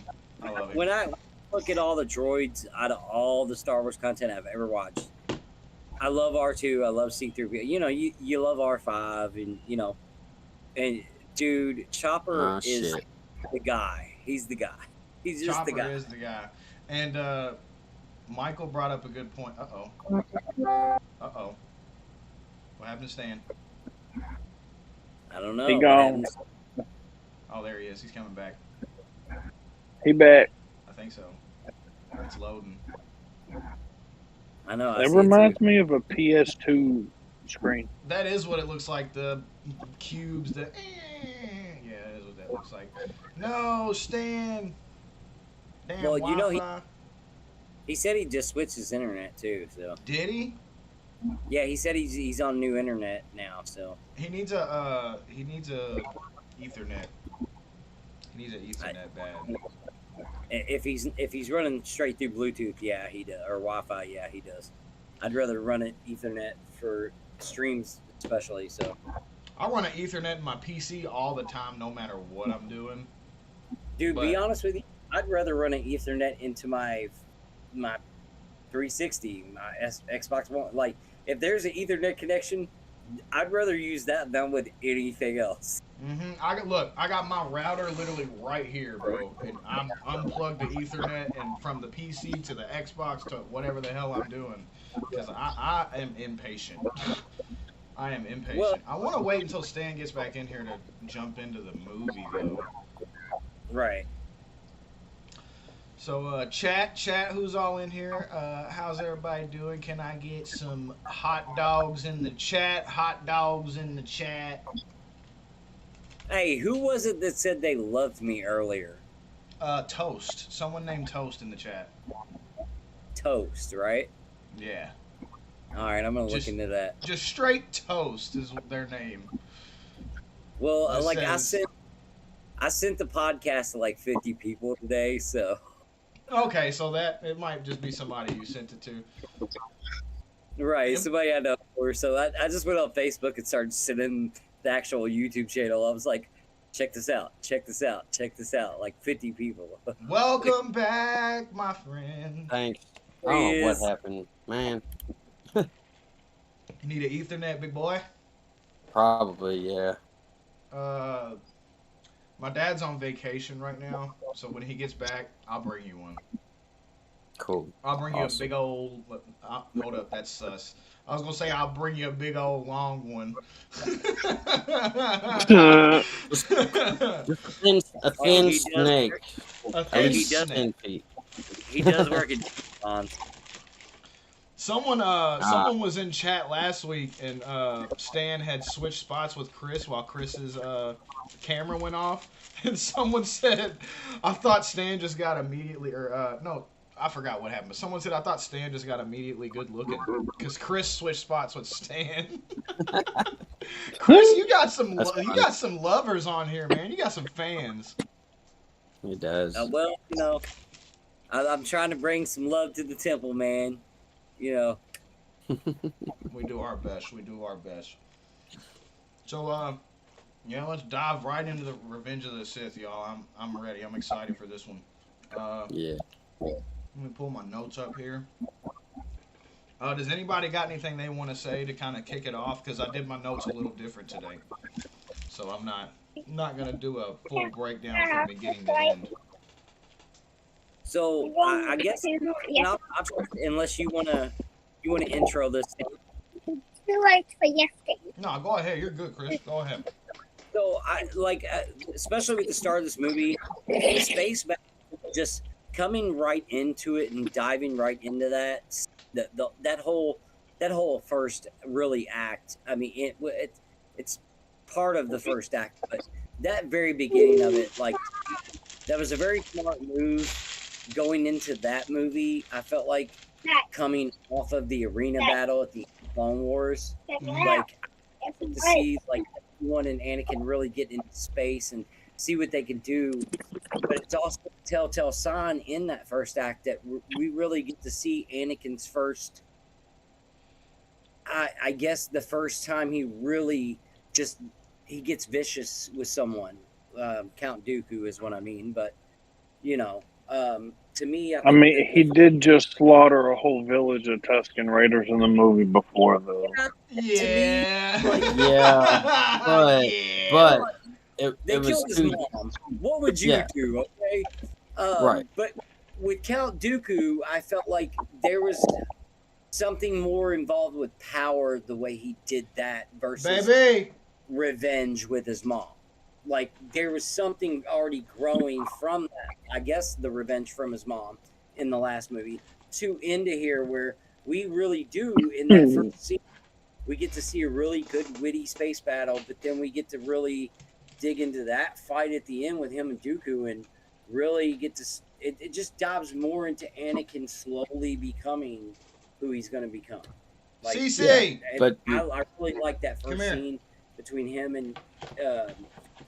when I look at all the droids out of all the Star Wars content I've ever watched, I love R2. I love C-3PO. You love R5, and and dude, Chopper is Shit. the guy. He's the guy. He's just Chopper the guy. is the guy. And Michael brought up a good point. Uh-oh. What happened to Stan? I don't know. He what gone. happens. Oh, there he is. He's coming back. He back. I think so. It's loading. I know. I That see it reminds too. me of a PS2 screen. That is what it looks like. The cubes. Yeah, that is what that looks like. No, Stan. Damn. Well, you know, Wi-Fi. He said he just switched his internet too. So Did he? yeah, he said he's on new internet now. So He needs a Ethernet. He Needs an Ethernet bad. If he's running straight through Bluetooth, yeah, he does, or Wi-Fi, yeah, he does. I'd rather run it Ethernet for streams, especially. So I run an Ethernet in my PC all the time, no matter what I'm doing. dude, be honest with you, I'd rather run an Ethernet into my 360, my Xbox One. Like, if there's an Ethernet connection, I'd rather use that than with anything else. I got my router literally right here, bro. And I'm unplugged the Ethernet and from the PC to the Xbox to whatever the hell I'm doing, because I am impatient. I am impatient. Well, I want to wait until Stan gets back in here to jump into the movie, though. Right. So, chat, who's all in here? How's everybody doing? Can I get some hot dogs in the chat? Hot dogs in the chat. Hey, who was it that said they loved me earlier? Toast. Someone named Toast in the chat. Toast, right? Yeah. All right, I'm gonna look into that. Just straight Toast is their name. Well, I sent the podcast to like 50 people today, so. Okay, so that it might just be somebody you sent it to. Right, somebody I know. So I just went on Facebook and started sending the actual YouTube channel. I was like, check this out, check this out, check this out. Like 50 people. Welcome back, my friend. Thanks. I don't know what happened, man. You need an Ethernet, big boy? Probably, yeah. My dad's on vacation right now, so when he gets back, I'll bring you one. Cool. I'll bring you a big old. Hold up, that's sus. I was gonna say I'll bring you a big old long one. A thin snake. A thin snake. He does work in Someone was in chat last week, and Stan had switched spots with Chris while Chris's camera went off, and someone said, "I thought Stan just got immediately," or no, I forgot what happened. But someone said, "I thought Stan just got immediately good looking because Chris switched spots with Stan." Chris, you got some lovers on here, man. You got some fans. He does. Well, you know, I'm trying to bring some love to the temple, man. You know. We do our best. We do our best. So, yeah, let's dive right into the Revenge of the Sith, y'all. I'm ready. I'm excited for this one. Yeah. Let me pull my notes up here. Does anybody got anything they want to say to kind of kick it off? Because I did my notes a little different today, so I'm not gonna do a full breakdown from beginning to end. So I guess unless you wanna intro this. Too late for yesterday. No, go ahead. You're good, Chris. Go ahead. So I like, especially with the start of this movie, the space battle, just coming right into it and diving right into that whole first really act. I mean, it's part of the first act, but that very beginning of it, like, that was a very smart move. Going into that movie, I felt like coming off of the arena battle at the Clone Wars, like, to see like Obi-Wan and Anakin really get into space and see what they can do. But it's also a telltale sign in that first act that we really get to see Anakin's first. I guess the first time he really he gets vicious with someone. Count Dooku is what I mean, but you know. To me, I mean, he did just slaughter a whole village of Tusken Raiders in the movie before, though. Yeah. But they it killed was his mom. What would you do? Okay, right. But with Count Dooku, I felt like there was something more involved with power, the way he did that versus revenge with his mom. Like, there was something already growing from that. I guess the revenge from his mom in the last movie to into here where we really do in that first scene. We get to see a really good witty space battle, but then we get to really dig into that fight at the end with him and Dooku and really get to it just dives more into Anakin slowly becoming who he's going to become. Like, CC! But I really like that first scene between him and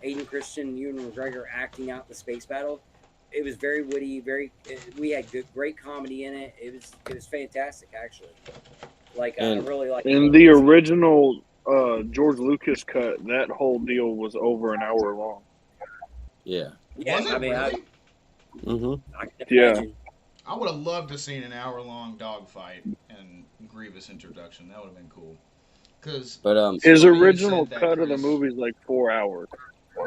Aiden Christian, Ewan McGregor acting out the space battle. It was very witty, we had great comedy in it. It was fantastic, actually. Like, I And really like In the original George Lucas cut, that whole deal was over an hour long. yeah. Was it really? I can Yeah. imagine. I would have loved to seen an hour-long dogfight and Grievous introduction. That would have been cool. Because But His somebody had original said that, cut of the Chris. movie is like 4 hours.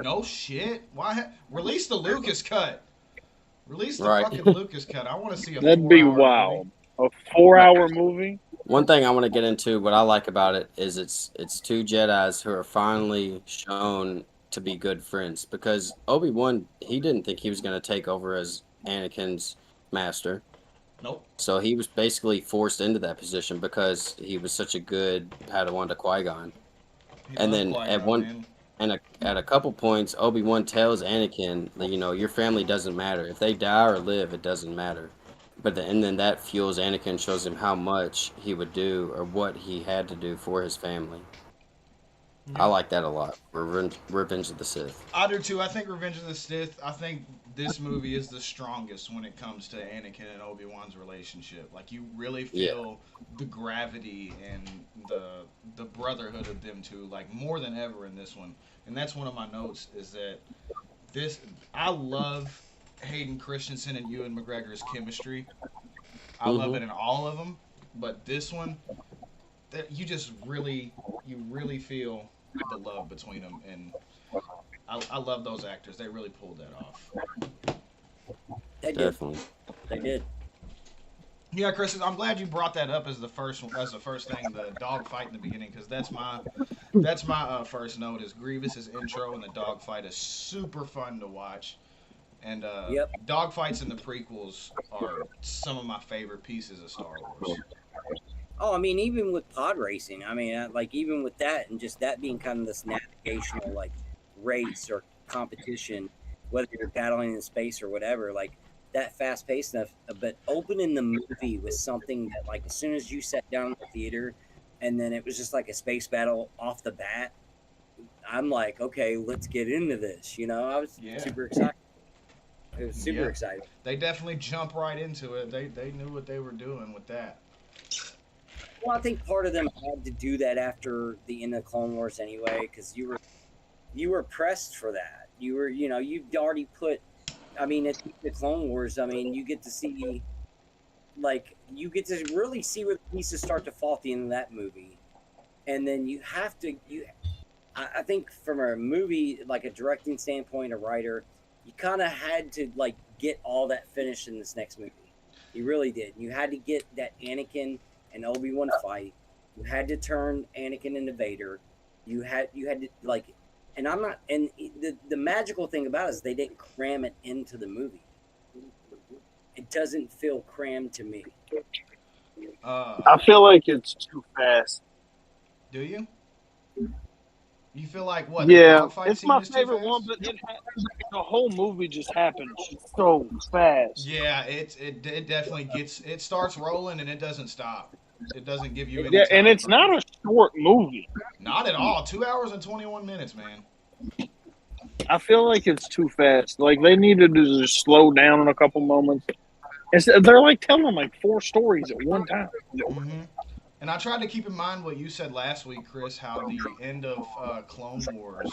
No shit. Why release the Lucas cut? Release the Right. fucking Lucas cut. I want to see a. That'd be 4-hour wild. movie. A 4-hour movie? one thing I want to get into, what I like about it is it's two Jedis who are finally shown to be good friends, because Obi-Wan, he didn't think he was going to take over as Anakin's master. Nope. So he was basically forced into that position because he was such a good Padawan to Qui-Gon. He And loves then Qui-Gon, at one man. and at a couple points, Obi-Wan tells Anakin, your family doesn't matter. If they die or live, it doesn't matter. And then that fuels Anakin, shows him how much he would do or what he had to do for his family. I like that a lot. Revenge of the Sith. I do too. I think Revenge of the Sith. I think this movie is the strongest when it comes to Anakin and Obi-Wan's relationship. Like, you really feel the gravity and the brotherhood of them two, like, more than ever in this one. And that's one of my notes, is that I love Hayden Christensen and Ewan McGregor's chemistry. I love it in all of them, but this one, you really feel the love between them, and I love those actors. They really pulled that off. They did. Definitely. They did. Yeah, Chris, I'm glad you brought that up as the first thing, the dog fight in the beginning, because that's my first note, is Grievous's intro, and the dog fight is super fun to watch. And dog fights in the prequels are some of my favorite pieces of Star Wars. Oh, I mean, even with pod racing, I mean, like, even with that, and just that being kind of this navigational, like, race or competition, whether you're battling in space or whatever, like, that fast paced stuff. But opening the movie with something that, like, as soon as you sat down in the theater, and then it was just like a space battle off the bat, I'm like, okay, let's get into this. I was super excited. It was super exciting. They definitely jump right into it. They knew what they were doing with that. Well, I think part of them had to do that after the end of Clone Wars anyway, because you were pressed for that. You were, you've already put. I mean, at the Clone Wars, I mean, you get to see, like, you get to really see where the pieces start to fall at the end of that movie, and then you have to. I think from a movie, like a directing standpoint, a writer, you kind of had to, like, get all that finished in this next movie. You really did. You had to get that Anakin and Obi-Wan fight. You had to turn Anakin into Vader. You had to, like, and I'm not. And the magical thing about it is they didn't cram it into the movie. It doesn't feel crammed to me. I feel like it's too fast. Do you? You feel like what? Yeah, it's my favorite one, but the whole movie just happened so fast. Yeah, it definitely gets. It starts rolling and it doesn't stop. It doesn't give you any time. And it's not a short movie. Not at all. 2 hours and 21 minutes, man. I feel like it's too fast. Like, they needed to just slow down in a couple moments. They're like telling like 4 stories at one time. Mm-hmm. And I tried to keep in mind what you said last week, Chris, how the end of Clone Wars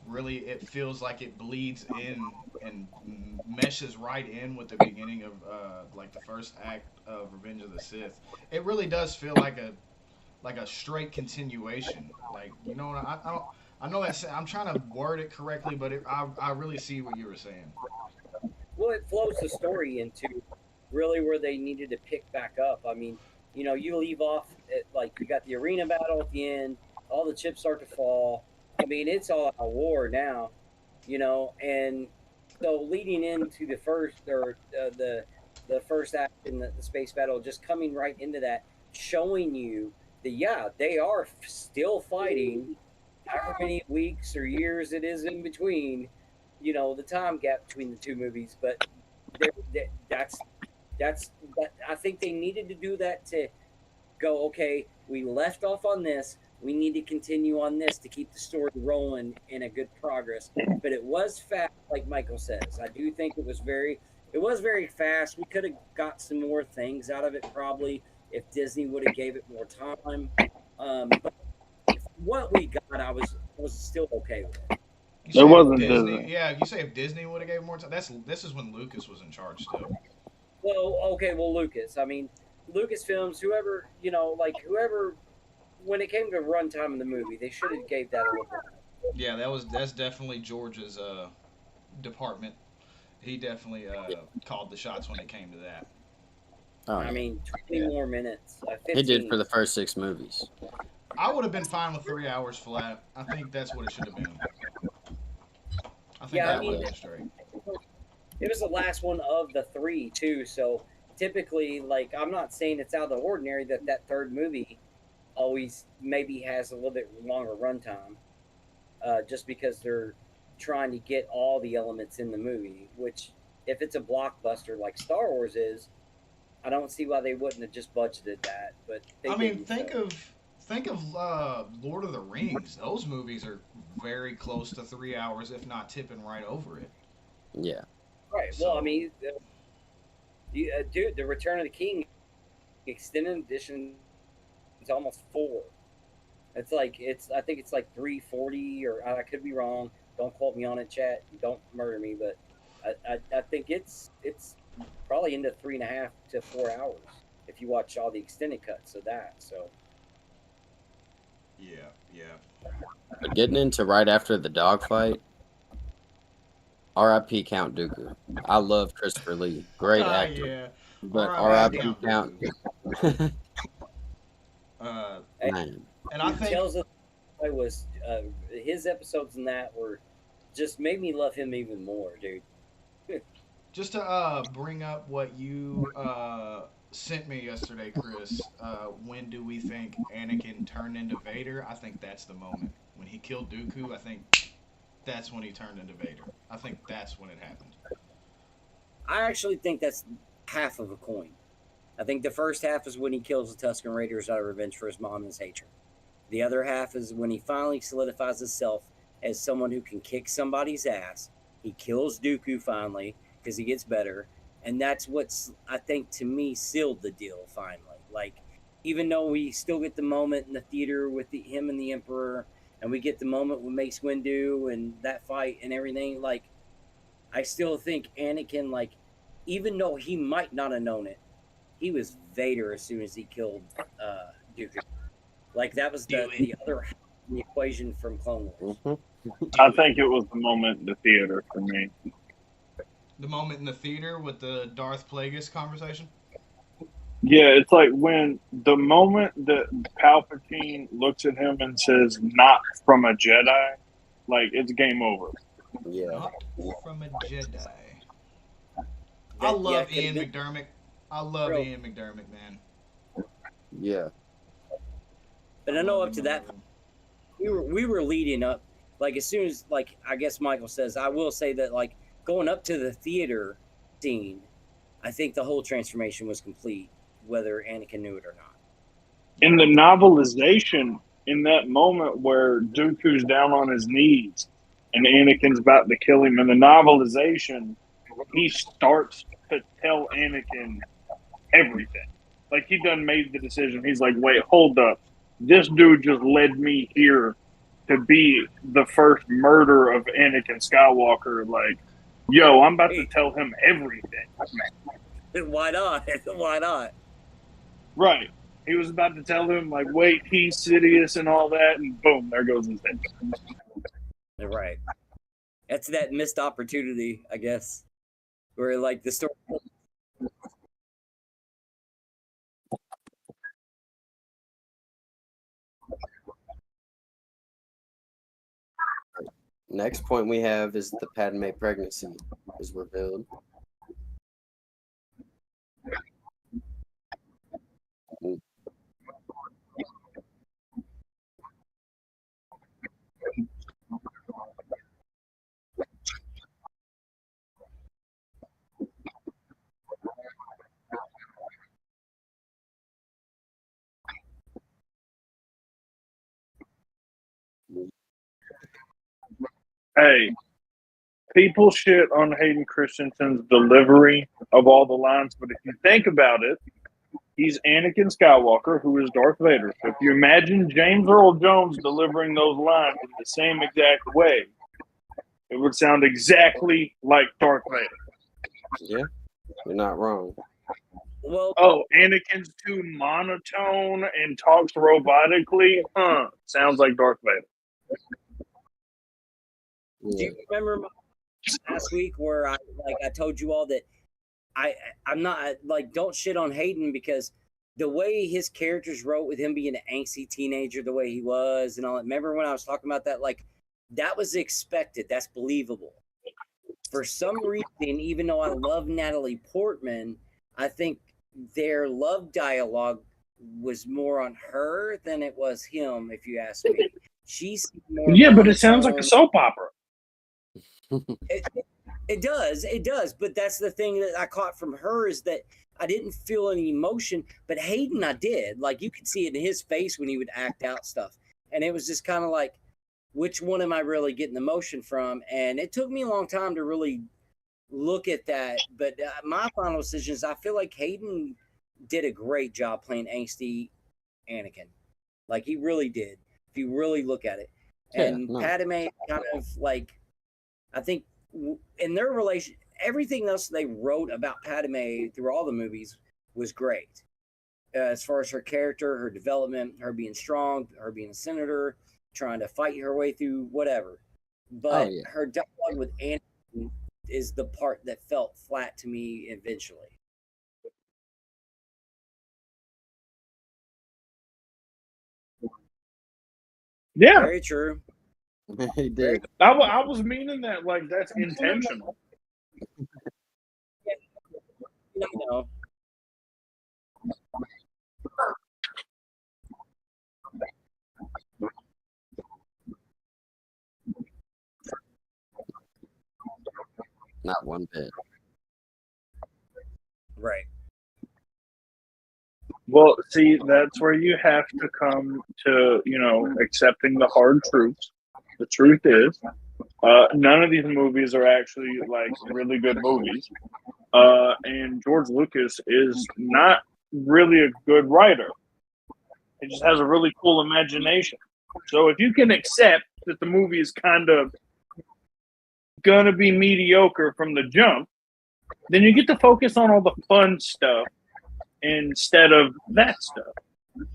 really, it feels like it bleeds in and meshes right in with the beginning of like the first act of Revenge of the Sith. It really does feel like a straight continuation. Like, I know that I'm trying to word it correctly, but I really see what you were saying. Well, it flows the story into really where they needed to pick back up. I mean, you leave off at, like, you got the arena battle at the end, all the chips start to fall. I mean, it's all a war now, and so leading into the first or the first act in the space battle, just coming right into that, showing you that they are still fighting, however many weeks or years it is in between, the time gap between the two movies, but I think they needed to do that to go, okay, we left off on this, We need to continue on this to keep the story rolling in a good progress. But it was fast, like Michael says. I do think it was very fast. We could have got some more things out of it probably if Disney would have gave it more time. But what we got, I was still okay with it. You It say if wasn't Disney, Disney. yeah, you say if Disney would have gave more time. This is when Lucas was in charge still. Well, okay, well, Lucas. I mean, Lucasfilms, whoever like whoever, when it came to runtime of the movie, they should have gave that a little bit. Yeah, that's definitely George's department. He definitely Yeah. called the shots when it came to that. Oh, I yeah. mean, 20 more minutes, He did 15. for the first 6 movies. I would have been fine with 3 hours flat. I think that's what it should have been. I think Yeah, I that would mean, have been straight. it was the last one of the three too. So typically, like, I'm not saying it's out of the ordinary that that third movie always maybe has a little bit longer runtime, just because they're trying to get all the elements in the movie. Which, if it's a blockbuster like Star Wars is, I don't see why they wouldn't have just budgeted that, but they I mean, didn't. So think of Lord of the Rings. Those movies are very close to 3 hours, if not tipping right over it. Yeah. right. Well, I So mean, dude, the Return of the King extended edition is almost 4. It's like it's. I think it's like 340, or I could be wrong. Don't quote me on it, chat. Don't murder me, but I think it's probably into 3.5 to 4 hours if you watch all the extended cuts of that. So yeah, yeah. But getting into right after the dogfight, R.I.P. Count Dooku. I love Christopher Lee. Great Ah, actor. yeah. But R.I.P. right, R.I.P. Count Count. Dooku. Uh, hey, Man. and I think Tales of I was his episodes in that were just made me love him even more, dude. just to bring up what you sent me yesterday, Chris. When do we think Anakin turned into Vader? I think that's the moment when he killed Dooku. I think that's when he turned into Vader. I think that's when it happened. I actually think that's half of a coin. I think the first half is when he kills the Tusken Raiders out of revenge for his mom and his hatred. The other half is when he finally solidifies himself as someone who can kick somebody's ass. He kills Dooku finally because he gets better, and that's what's, I think, to me sealed the deal finally. Like, even though we still get the moment in the theater with him and the Emperor, and we get the moment with Mace Windu and that fight and everything, like, I still think Anakin, like, even though he might not have known it, he was Vader as soon as he killed Dooku. Like, that was Do it. the other half of the equation from Clone Wars. Hmm. I Do it. think it was the moment in the theater for me. The moment in the theater with the Darth Plagueis conversation. Yeah, it's like when the moment that Palpatine looks at him and says, "Not from a Jedi," like it's game over. Yeah. Not from a Jedi. I That, yeah, love could have Ian been McDermott. I love real. Ian McDermott, man. Yeah. But I I know love up him. to I that love him. we were leading up, like, as soon as, like, I guess Michael says, I will say that, like, going up to the theater scene, I think the whole transformation was complete, whether Anakin knew it or not. In the novelization, in that moment where Dooku's down on his knees and Anakin's about to kill him, in the novelization, he starts to tell Anakin everything. Like he done made the decision. He's like, wait, hold up. This dude just led me here to be the first murder of Anakin Skywalker. Like, yo, I'm about to Hey, tell him everything. why not? Why not? Right. He was about to tell him, like, wait, he's Sidious and all that, and boom, there goes his head. Right. That's that missed opportunity, I guess, where, like, the story. Next point we have is the Padme pregnancy is revealed. Hey, people shit on Hayden Christensen's delivery of all the lines, but if you think about it, he's Anakin Skywalker, who is Darth Vader. So if you imagine James Earl Jones delivering those lines in the same exact way, it would sound exactly like Darth Vader. Yeah, you're not wrong. Well, Oh, Anakin's too monotone and talks robotically? Sounds like Darth Vader. do Yeah. you remember last week where I told you all that I'm not like, don't shit on Hayden, because the way his characters wrote, with him being an angsty teenager the way he was and all that. Remember when I was talking about that? Like, that was expected. That's believable. For some reason, even though I love Natalie Portman, I think their love dialogue was more on her than it was him, if you ask me. She's more Yeah, but it sounds like a monotone. soap opera. It does. But that's the thing that I caught from her, is that I didn't feel any emotion, but Hayden, I did. Like, you could see it in his face when he would act out stuff. And it was just kind of like, which one am I really getting emotion from? And it took me a long time to really look at that. But my final decision is, I feel like Hayden did a great job playing angsty Anakin. Like, he really did, if you really look at it. And Padme kind of like, I think in their relation, everything else they wrote about Padme through all the movies was great. As far as her character, her development, her being strong, her being a senator, trying to fight her way through whatever. But her dialogue with Anakin is the part that felt flat to me eventually. Yeah. Very true. He did. I was meaning that like that's intentional. No. Not one bit. Right. Well, see, that's where you have to come to, accepting the hard truths. The truth is, none of these movies are actually like really good movies. And George Lucas is not really a good writer. He just has a really cool imagination. So if you can accept that the movie is kind of gonna be mediocre from the jump, then you get to focus on all the fun stuff instead of that stuff.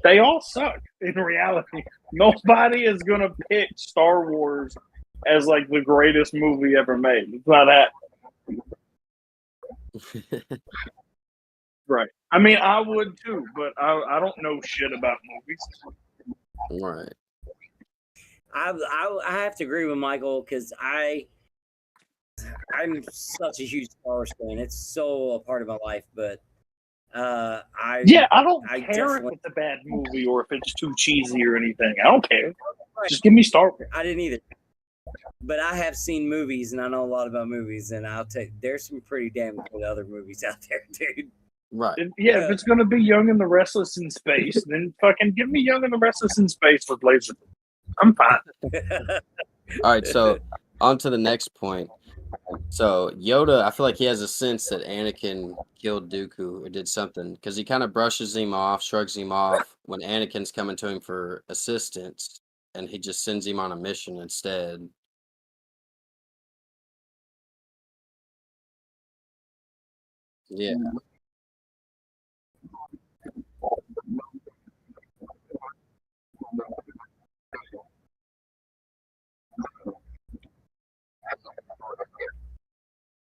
They all suck in reality. Nobody is gonna pick Star Wars as like the greatest movie ever made. It's not that. Right. I mean, I would too, but I don't know shit about movies. Right. I have to agree with Michael, because I'm such a huge Star Wars fan. It's so a part of my life. But I don't care if it's a bad movie or if it's too cheesy or anything. I don't care. Just give me Star Wars. I didn't either. But I have seen movies, and I know a lot about movies, and there's some pretty damn good other movies out there, dude. Right. If it's gonna be Young and the Restless in Space, then fucking give me Young and the Restless in Space with laser. I'm fine. All right, so on to the next point. So Yoda, I feel like he has a sense that Anakin killed Dooku or did something, because he kind of brushes him off, shrugs him off when Anakin's coming to him for assistance, and he just sends him on a mission instead. Yeah.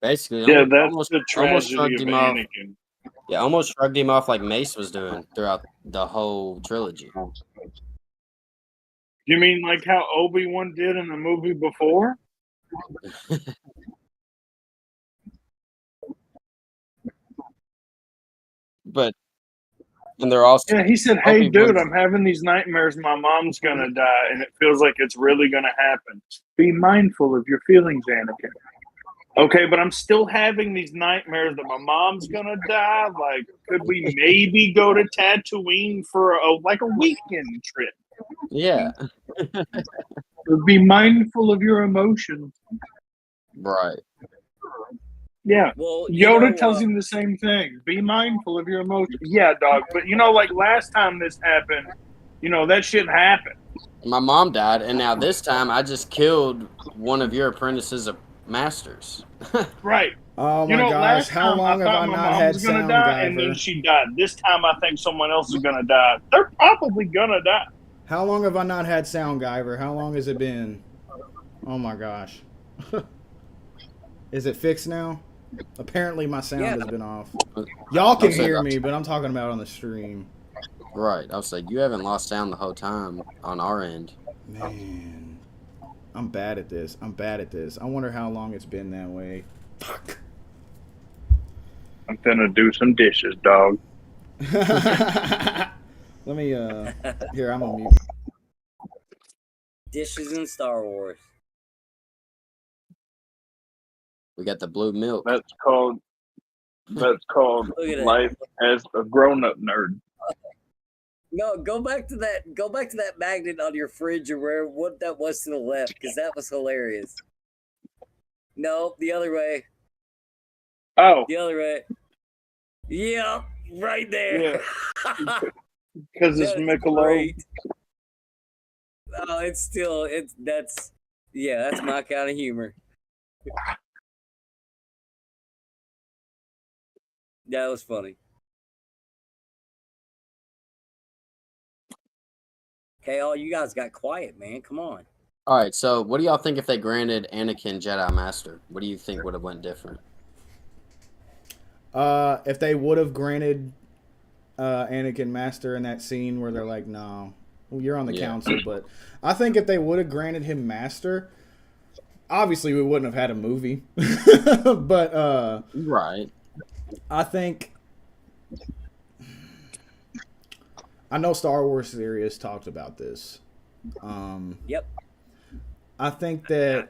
Basically, that's the tragedy of Anakin. Yeah, almost shrugged him off like Mace was doing throughout the whole trilogy. You mean like how Obi-Wan did in the movie before? And they're also he said, "Hey, dude, I'm having these nightmares. My mom's gonna die, and it feels like it's really gonna happen. Be mindful of your feelings, Anakin." Okay, but I'm still having these nightmares that my mom's gonna die. Like, could we maybe go to Tatooine for a weekend trip? Yeah. Be mindful of your emotions. Right. Yeah. Well, Yoda tells him the same thing. Be mindful of your emotions. Yeah, dog. But like last time this happened, that shit happened. My mom died, and now this time I just killed one of your apprentices of masters. Right. Oh my gosh! Last How time long I have thought I my not mom had was gonna sound, die, and then Guyver? she died. This time I think someone else is gonna die. They're probably gonna die. How long have I not had sound, Guyver? How long has it been? Oh my gosh! Is it fixed now? Apparently my sound has been off. Y'all can hear me, but I'm talking about on the stream. Right. I was like, you haven't lost sound the whole time on our end. Man, I'm bad at this. I wonder how long it's been that way. Fuck. I'm finna do some dishes, dog. Let me, here, I'm gonna mute. Dishes in Star Wars. We got the blue milk. That's called life as a grown-up nerd. No, go back to that. Go back to that magnet on your fridge or what that was to the left, because that was hilarious. No, the other way. Oh, The other way. Yeah, right there. because it's Michelob. Oh, that's my kind of humor. That was funny. Okay, all you guys got quiet, man. Come on. All right, so what do y'all think if they granted Anakin Jedi Master? What do you think would have went different? If they would have granted Anakin Master in that scene where they're like, no, well, you're on the council, but I think if they would have granted him Master, obviously we wouldn't have had a movie. But right. I think I know Star Wars Series talked about this. Yep. I think that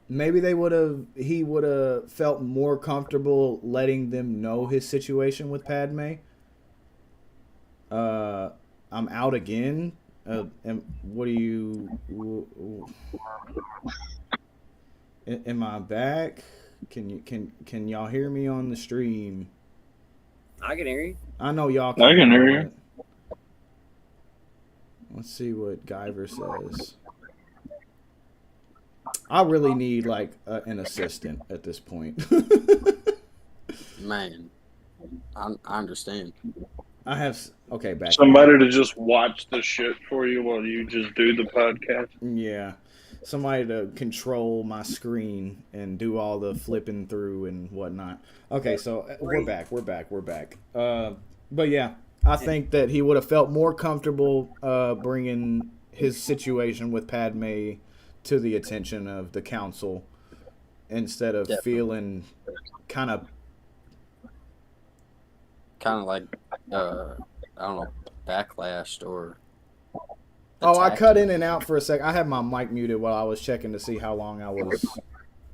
maybe he would have felt more comfortable letting them know his situation with Padme. I'm out again. And what do you? Am I back? Can y'all hear me on the stream? I can hear you. I know y'all can. I can hear you. Let's see what Guyver says. I really need like an assistant at this point. Man, I understand. I have back. Somebody to just watch the shit for you while you just do the podcast. Yeah, somebody to control my screen and do all the flipping through and whatnot. Okay, so we're back. But yeah, I think that he would have felt more comfortable bringing his situation with Padme to the attention of the council instead of feeling kind of like I don't know, backlashed or I cut in and out for a sec. I had my mic muted while I was checking to see how long I was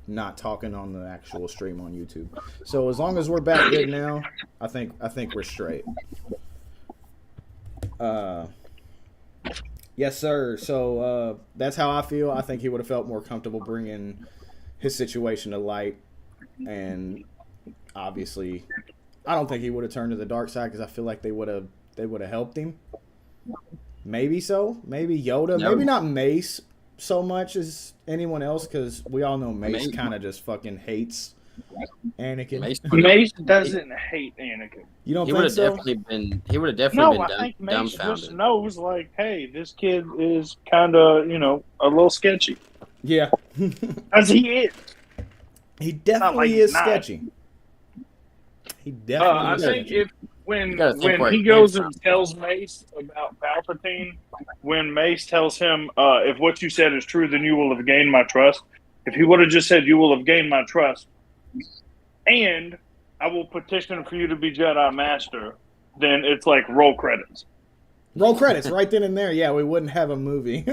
not talking on the actual stream on YouTube. So as long as we're back good now, I think we're straight. Yes, sir. So that's how I feel. I think he would have felt more comfortable bringing his situation to light, and obviously, I don't think he would have turned to the dark side because I feel like they would have helped him. Maybe so. Maybe Yoda. No. Maybe not Mace so much as anyone else because we all know Mace kind of just fucking hates Anakin. Mace doesn't hate Anakin. You don't He think would have so? definitely been. He would have definitely No, been I think Mace dumbfounded. just knows, like, hey, this kid is kind of, a little sketchy. Yeah. As he is. He definitely is sketchy. He definitely I is think sketchy. when where he it goes came and tells Mace about Palpatine, when Mace tells him, if what you said is true, then you will have gained my trust. If he would have just said, you will have gained my trust, and I will petition for you to be Jedi Master, then it's like roll credits. Roll credits right then and there. Yeah, we wouldn't have a movie.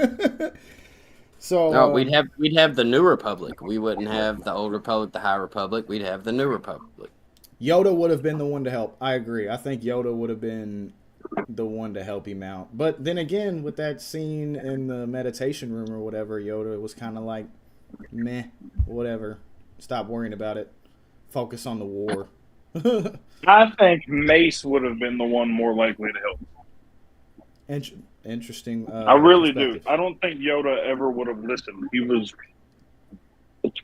So No, we'd have the New Republic. We wouldn't have the Old Republic, the High Republic. We'd have the New Republic. Yoda would have been the one to help. I agree. I think Yoda would have been the one to help him out. But then again, with that scene in the meditation room or whatever, Yoda was kind of like, meh, whatever. Stop worrying about it. Focus on the war. I think Mace would have been the one more likely to help. Interesting. I really do. I don't think Yoda ever would have listened. He was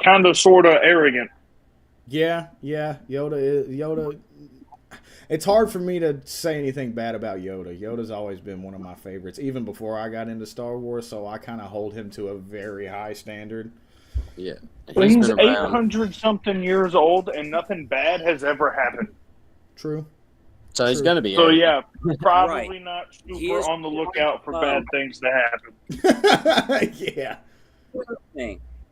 kind of, sort of arrogant. Yeah. Yoda. It's hard for me to say anything bad about Yoda. Yoda's always been one of my favorites, even before I got into Star Wars. So I kind of hold him to a very high standard. Yeah, he's 800 something years old, and nothing bad has ever happened. True. So he's gonna be. So yeah, probably Right. not super on the lookout for bad things to happen. Yeah.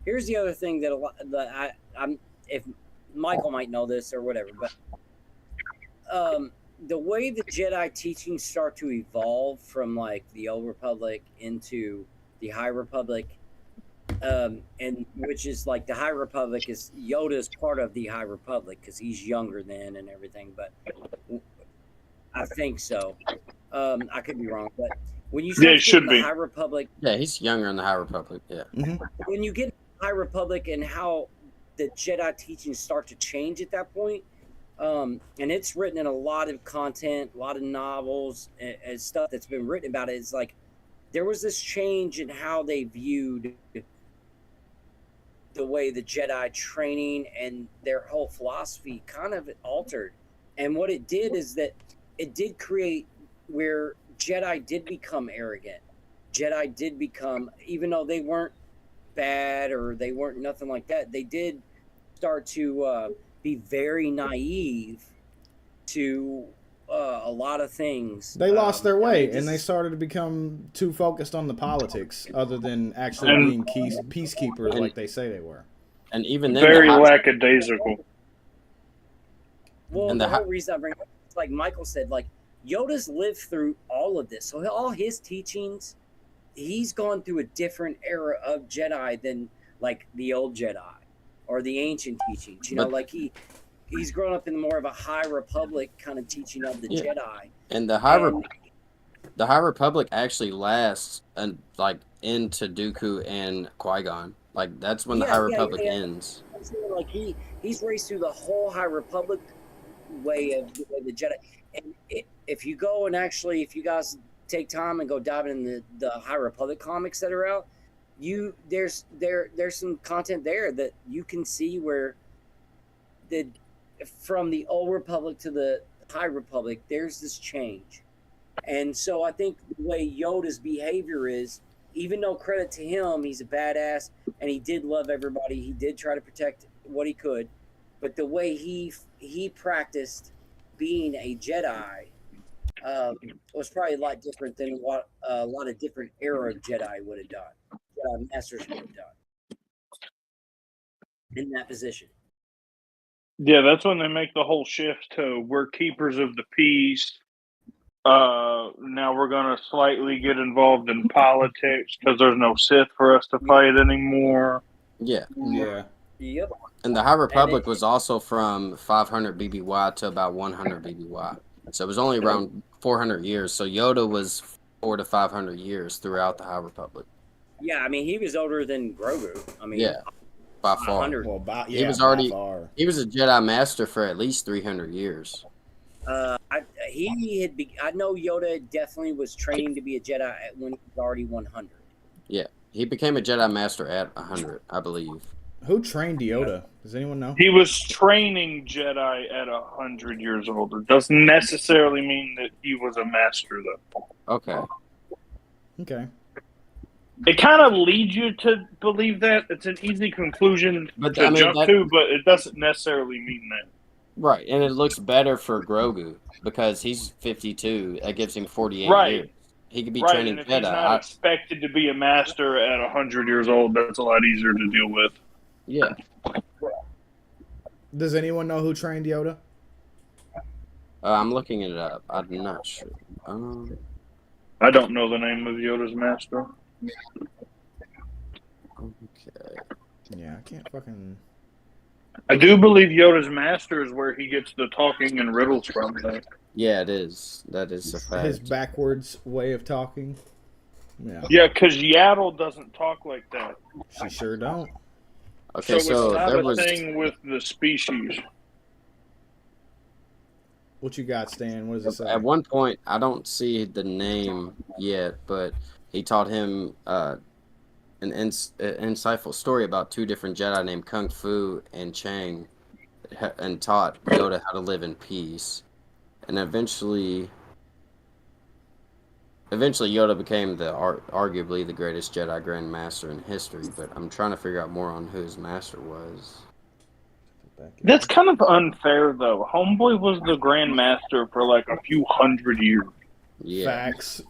Here's the other thing that I'm if Michael might know this or whatever, but the way the Jedi teachings start to evolve from like the Old Republic into the High Republic, and which is like the High Republic is Yoda's part of the High Republic because he's younger then and everything, but I think so. I could be wrong, but when you start the High Republic, yeah, he's younger in the High Republic. Yeah, when you get High Republic and how the Jedi teachings start to change at that point, and it's written in a lot of content, a lot of novels and stuff that's been written about it. It's like there was this change in how they viewed the way the Jedi training and their whole philosophy kind of altered. And what it did is that it did create where Jedi did become arrogant. Jedi did become, even though they weren't bad or they weren't nothing like that, they did start to be very naive to a lot of things. They lost their way, and they started to become too focused on the politics, other than actually being peacekeepers like they say they were. And even then, very lackadaisical. Well, the whole reason I bring it up, it's like Michael said, like Yoda's lived through all of this, so all his teachings, he's gone through a different era of Jedi than like the old Jedi or the ancient teachings. You know, like he's grown up in more of a High Republic kind of teaching of the Jedi. And the High Republic actually lasts and like into Dooku and Qui-Gon. Like that's when the High Republic ends. Like he's raced through the whole High Republic way of the Jedi. And if you go and actually, if you guys take time and go dive in the High Republic comics that are out, there's some content there that you can see where from the Old Republic to the High Republic, there's this change. And so I think the way Yoda's behavior is, even though credit to him, he's a badass and he did love everybody, he did try to protect what he could, but the way he practiced being a Jedi was probably a lot different than what a lot of different era of Jedi would have done. Jedi Masters would have done in that position. Yeah, that's when they make the whole shift to we're keepers of the peace. Now we're going to slightly get involved in politics because there's no Sith for us to fight anymore. Yeah. Yep. And the High Republic was also from 500 BBY to about 100 BBY. So it was only around 400 years. So Yoda was 400 to 500 years throughout the High Republic. Yeah, I mean, he was older than Grogu. I mean, yeah, by far. He was already. He was a Jedi Master for at least 300 years. I know Yoda definitely was training to be a Jedi when he was already 100. Yeah, he became a Jedi Master at 100, I believe. Who trained Yoda? Does anyone know? He was training Jedi at 100 years old. It doesn't necessarily mean that he was a master, though. Okay. It kind of leads you to believe that. It's an easy conclusion to jump to, but it doesn't necessarily mean that. Right, and it looks better for Grogu because he's 52. That gives him 48 years. He could be training and if Jedi. He's not expected to be a master at 100 years old. That's a lot easier to deal with. Yeah. Does anyone know who trained Yoda? I'm looking it up. I'm not sure. I don't know the name of Yoda's master. Okay. Yeah, I can't fucking... I do believe Yoda's master is where he gets the talking and riddles from. Though. Yeah, it is. That is a fact. His backwards way of talking. Yeah, because Yaddle doesn't talk like that. She sure don't. Okay, so it's not there a was thing with the species. What you got, Stan? What does it say? at one point I don't see the name yet, but he taught him an insightful story about two different Jedi named Kung Fu and Chang, and taught Yoda how to live in peace. And eventually Yoda became arguably the greatest Jedi Grand Master in history. But I'm trying to figure out more on who his master was. That's kind of unfair, though. Homeboy was the Grand Master for like a few hundred years. Yeah. Facts.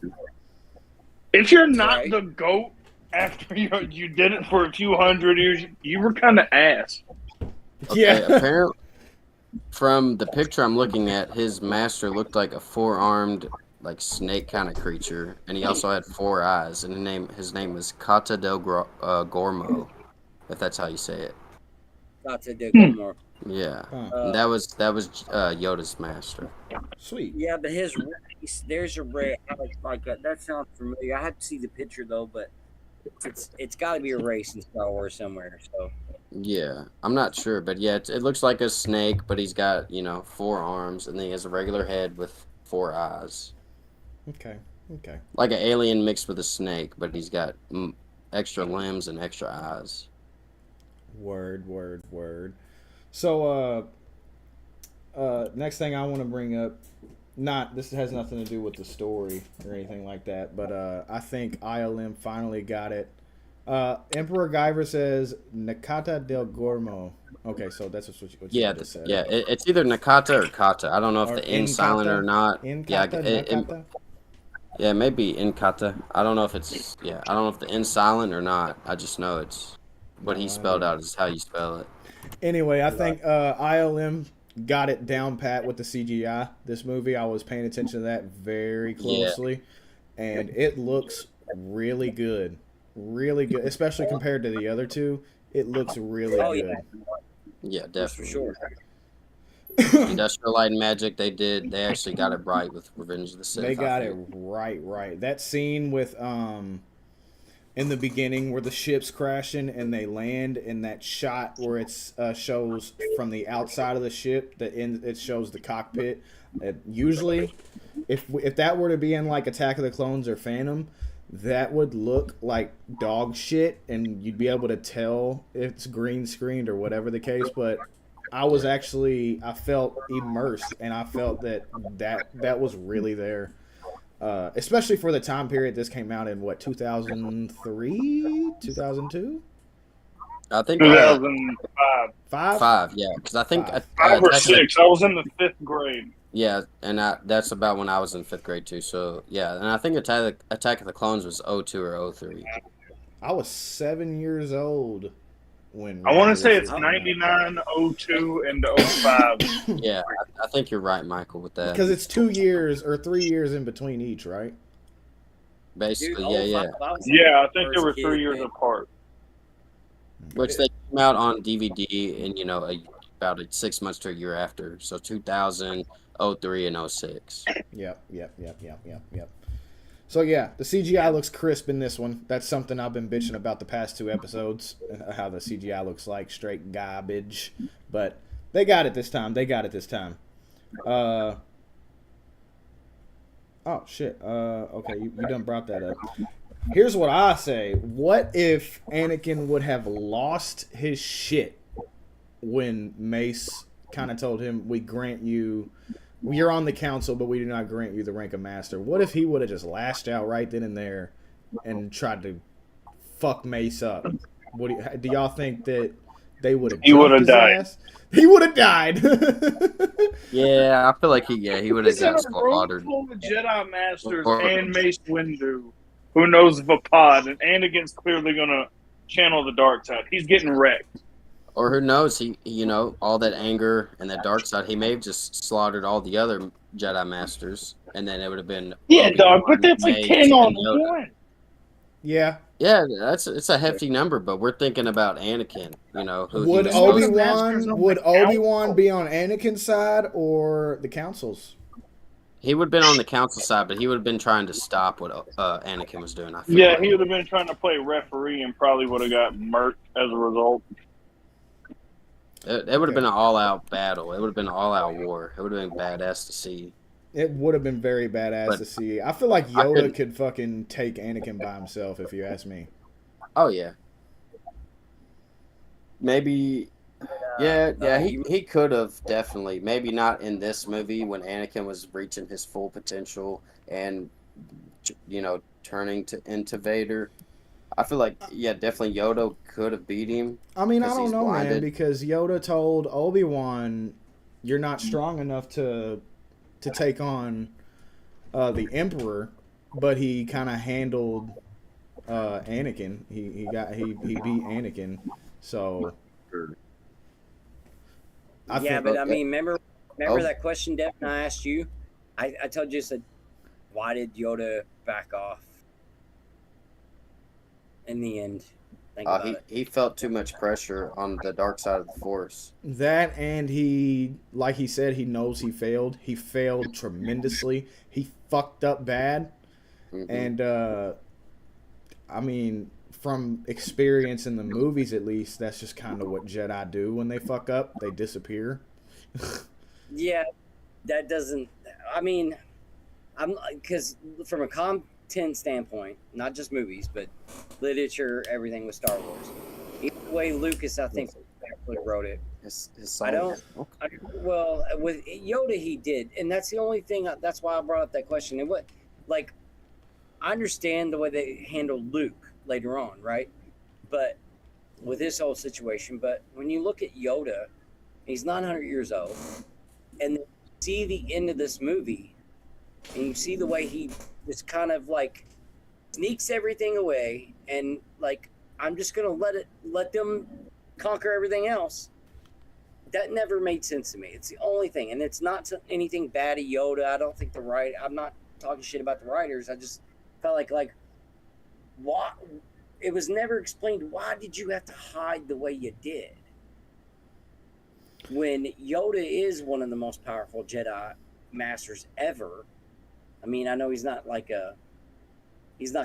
If you're not the GOAT after you did it for a few hundred years, you were kind of ass. Okay, Yeah. Apparently, from the picture I'm looking at, his master looked like a four-armed, like snake kind of creature, and he also had four eyes. And his name was Kata del Gormo, if that's how you say it. Kata del Gormo. Yeah, and that was Yoda's master. Sweet. Yeah, but his race, there's a race like that sounds familiar. I have to see the picture though, but it's got to be a race in Star Wars somewhere. So yeah, I'm not sure, but yeah, it looks like a snake, but he's got four arms, and then he has a regular head with four eyes. Okay. Like an alien mixed with a snake, but he's got extra limbs and extra eyes. Word. So, next thing I want to bring up, this has nothing to do with the story or anything like that, but I think ILM finally got it. Emperor Guyver says Nakata del Gormo. Okay, so that's what you just said. Yeah, it's either Nakata or Kata. I don't know if Or the N silent or not. Nakata? Yeah, maybe Nkata. I don't know if it's I don't know if the N silent or not. I just know it's what he spelled out is how you spell it. Anyway, I think ILM got it down pat with the CGI. This movie, I was paying attention to that very closely, and it looks really good, especially compared to the other two. It looks really good. Yeah, definitely. for sure. Industrial Light and Magic, they actually got it right with Revenge of the Sith. They got it right. That scene with in the beginning where the ship's crashing and they land, and that shot where it shows from the outside of the ship, it shows the cockpit. Usually, if that were to be in like Attack of the Clones or Phantom, that would look like dog shit, and you'd be able to tell if it's green screened or whatever the case. But I felt immersed, and I felt that was really there. Especially for the time period this came out in, 2003, 2002? I think 2005. Five? Yeah, because I think 5 or 6. I was in the 5th grade. Yeah, and that's about when I was in 5th grade too. So yeah, and I think Attack of the Clones was 02 or 03. I was 7 years old when. I want to say it's 99, 02, and 05. Yeah, I think you're right, Michael, with that. Because it's 2 years or 3 years in between each, right? Basically, Dude, yeah. Yeah, I think they were 3 years apart. Which they came out on DVD in about 6 months to a year after. So 2000, 03, and 06. Yep. So yeah, the CGI looks crisp in this one. That's something I've been bitching about the past 2 episodes, how the CGI looks like straight garbage. But they got it this time. Oh shit. Okay, you done brought that up. Here's what I say. What if Anakin would have lost his shit when Mace kind of told him, you're on the council, but we do not grant you the rank of master? What if he would have just lashed out right then and there and tried to fuck Mace up? Do y'all think that they would have? He would have died. Ass? He would have died. Yeah, I feel like he would have got slaughtered. Full of Jedi Masters and Mace Windu, who knows Vapod, and Anakin's clearly gonna channel the dark side. He's getting wrecked. Or who knows? He all that anger and that dark side. He may have just slaughtered all the other Jedi Masters, and then it would have been dog. But that's like 10 on 1. Yeah, Yeah, it's a hefty number, but we're thinking about Anakin, you know, who he Would was And those supposed to. masters Obi-Wan of the would Obi-Wan council. be on Anakin's side or the Council's? He would have been on the council side, but he would have been trying to stop what Anakin was doing. I feel Yeah, like he would have been trying to play referee and probably would have got murked as a result. it would have Okay. been an all-out battle. It would have been an all-out war. It would have been badass to see. It would have been very badass But to see. I feel like I Yoda couldn't. could fucking take Anakin by himself, if you ask me. Oh yeah, maybe. Yeah. He could have definitely. Maybe not in this movie when Anakin was reaching his full potential and turning into Vader. I feel like definitely Yoda could have beat him I mean, I because don't he's know, man, blinded. because Yoda told Obi-Wan, "You're not strong enough to take on the Emperor," but he kind of handled Anakin. He beat Anakin. So I Yeah, think but I Okay. mean, remember Oh, that question, Devin, I asked you? I told you, said, why did Yoda back off in the end? Think about it. he felt too much pressure on the dark side of the Force. that, and he, like he said, he knows he failed. He failed tremendously. He fucked up bad, Hmm. and I mean, from experience in the movies, at least, that's just kind of what Jedi do when they fuck up. They disappear. Yeah, that doesn't. I mean, I'm because from a content standpoint, not just movies, but literature, everything with Star Wars. Either way, Lucas, I think, actually wrote it. His I song. don't. Well, with Yoda, he did, and that's the only thing. That's why I brought up that question. And what, like, I understand the way they handled Luke later on, right? But with this whole situation, but when you look at Yoda, he's 900 years old, and you see the end of this movie, and you see the way he just kind of like sneaks everything away, and like, I'm just gonna let them conquer everything else. That never made sense to me. It's the only thing, and it's not anything bad at Yoda. I don't think I'm not talking shit about the writers. I just felt like why it was never explained. Why did you have to hide the way you did? When Yoda is one of the most powerful Jedi masters ever. I mean, I know he's not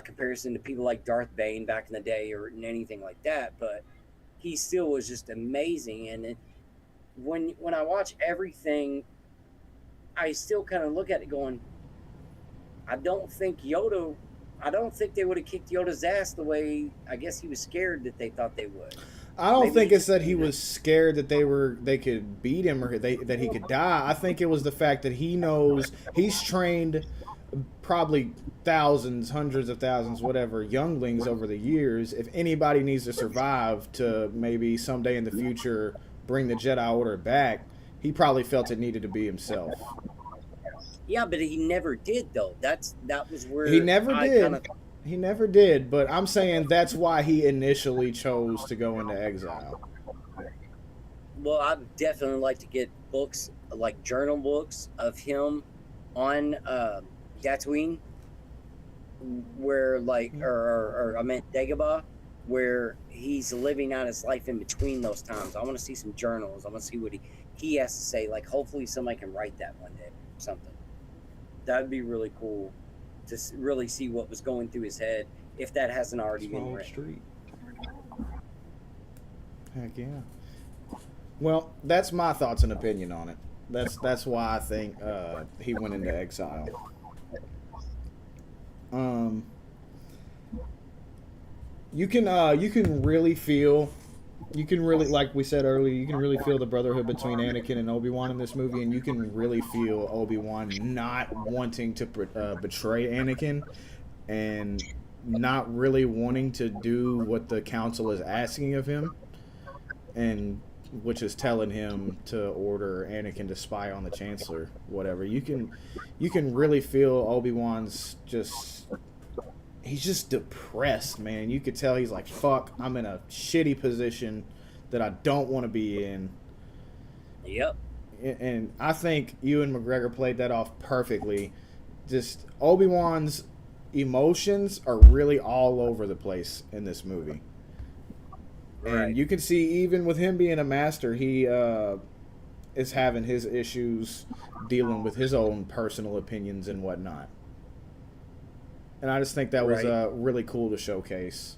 comparison to people like Darth Bane back in the day or anything like that, but he still was just amazing. And when I watch everything, I still kind of look at it going, I don't think they would have kicked Yoda's ass the way I guess he was scared that they thought they would. I don't Maybe think he it's that just he was scared that they could beat him or that he could die. I think it was the fact that he knows he's trained probably thousands, hundreds of thousands, whatever, younglings over the years. If anybody needs to survive to maybe someday in the future bring the Jedi Order back, he probably felt it needed to be himself. Yeah, but he never did though. That was where He never I kind did. of He never did, but I'm saying that's why he initially chose to go into exile. well, I'd definitely like to get books like journal books of him on Tatooine, where like or I meant Dagobah, where he's living out his life in between those times. I want to see some journals. I want to see what he has to say. Like hopefully somebody can write that one day or something. That'd be really cool to really see what was going through his head if that hasn't already been written. Street. Heck yeah. Well, that's my thoughts and opinion on it. That's why I think he went into exile. You can really feel, like we said earlier, you can really feel the brotherhood between Anakin and Obi-Wan in this movie, and you can really feel Obi-Wan not wanting to betray Anakin and not really wanting to do what the council is asking of him, and which is telling him to order Anakin to spy on the Chancellor, whatever. You can really feel Obi-Wan's he's just depressed, man. You could tell he's like, fuck, I'm in a shitty position that I don't want to be in. Yep. And I think Ewan McGregor played that off perfectly. Just Obi-Wan's emotions are really all over the place in this movie. Right. And you can see, even with him being a master, he is having his issues dealing with his own personal opinions and whatnot. And I just think that was really cool to showcase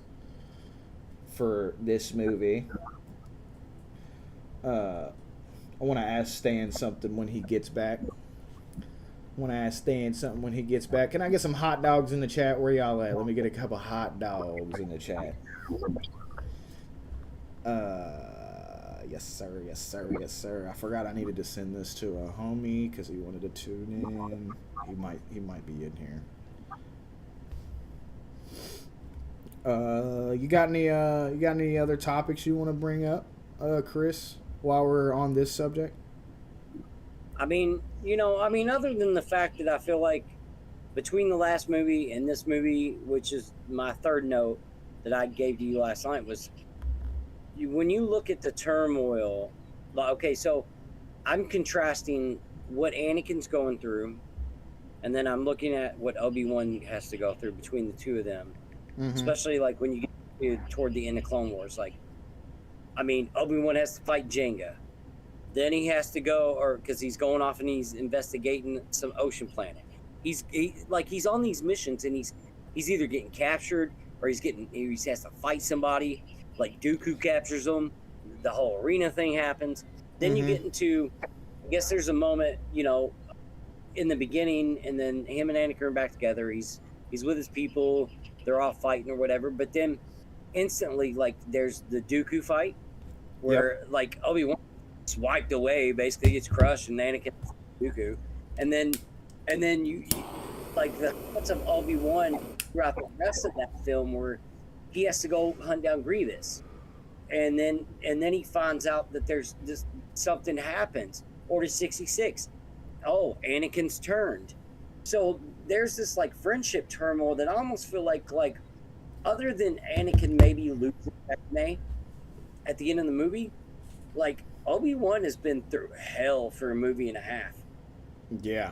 for this movie. I want to ask Stan something when he gets back. Can I get some hot dogs in the chat? Where y'all at? Let me get a couple hot dogs in the chat. Yes, sir. I forgot I needed to send this to a homie because he wanted to tune in. He might be in here. You got any other topics you want to bring up, Chris, while we're on this subject? I mean, other than the fact that I feel like between the last movie and this movie, which is my third note that I gave to you last night, was when you look at the turmoil. Okay, so I'm contrasting what Anakin's going through, and then I'm looking at what Obi-Wan has to go through between the two of them. Mm-hmm. Especially like when you get toward the end of Clone Wars. Like, I mean, Obi-Wan has to fight Jenga. Then he has to go, because he's going off and he's investigating some ocean planet. He's on these missions, and he's either getting captured or he has to fight somebody. Like Dooku captures him. The whole arena thing happens. Then you get into, I guess there's a moment, in the beginning, and then him and Anakin are back together. He's with his people. They're all fighting or whatever. But then instantly, like, there's the Dooku fight where, like, Obi-Wan gets wiped away, basically gets crushed, and Anakin Dooku. And then you like, the thoughts of Obi-Wan throughout the rest of that film where he has to go hunt down Grievous. And then he finds out that there's this something happens. Order 66. Oh, Anakin's turned. So there's this like friendship turmoil that I almost feel like other than Anakin maybe losing Padme at the end of the movie, like Obi-Wan has been through hell for a movie and a half. Yeah.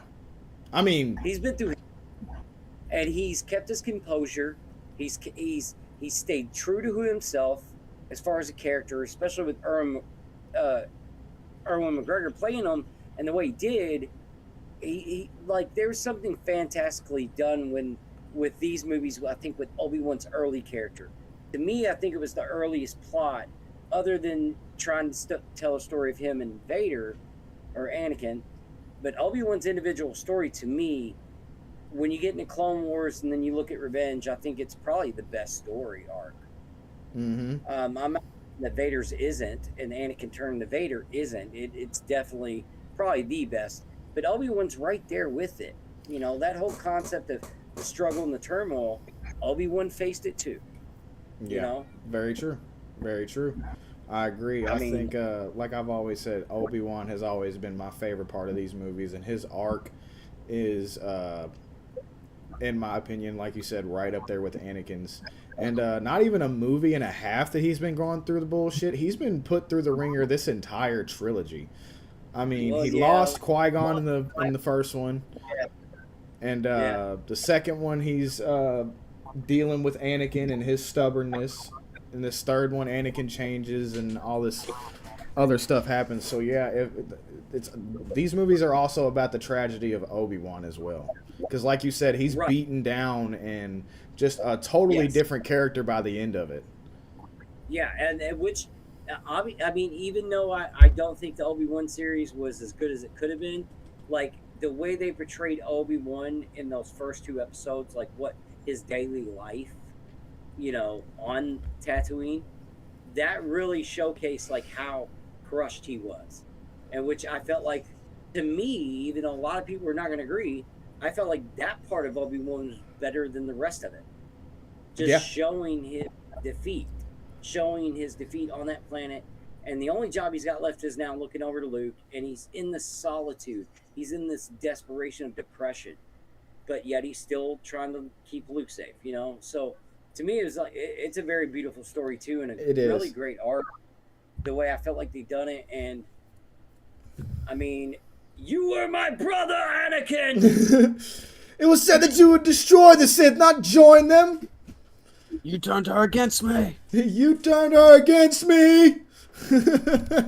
I mean, he's been through, and he's kept his composure. He's stayed true to himself as far as a character, especially with Erwin McGregor playing him, and the way he did. He like, there's something fantastically done with these movies. I think with Obi-Wan's early character, to me, I think it was the earliest plot, other than trying to tell a story of him and Vader or Anakin. But Obi-Wan's individual story, to me, when you get into Clone Wars and then you look at Revenge, I think it's probably the best story arc. Mm-hmm. I'm not saying that Vader's isn't, and Anakin turning to Vader isn't. It's definitely probably the best. But Obi-Wan's right there with it. That whole concept of the struggle and the turmoil, Obi-Wan faced it too. Yeah, very true. Very true. I agree. I think, like I've always said, Obi-Wan has always been my favorite part of these movies, and his arc is, in my opinion, like you said, right up there with Anakin's. And not even a movie and a half that he's been going through the bullshit. He's been put through the ringer this entire trilogy. I mean, he lost Qui-Gon in the first one, and the second one he's dealing with Anakin and his stubbornness. In this third one, Anakin changes and all this other stuff happens. So yeah, these movies are also about the tragedy of Obi-Wan as well, because like you said, he's beaten down and just a totally different character by the end of it. Yeah, and which. I mean, even though I don't think the Obi-Wan series was as good as it could have been, like, the way they portrayed Obi-Wan in those first two episodes, like what his daily life, on Tatooine, that really showcased, like, how crushed he was. And which I felt like, to me, even though a lot of people are not going to agree, I felt like that part of Obi-Wan was better than the rest of it. Just showing his defeat. Showing his defeat on that planet, and the only job he's got left is now looking over to Luke, and he's in this solitude. He's in this desperation of depression, but yet he's still trying to keep Luke safe, So to me, it's a very beautiful story too, and a really great art. The way I felt like they've done it, and I mean, you were my brother, Anakin. It was said that you would destroy the Sith, not join them. You turned her against me. You turned her against me.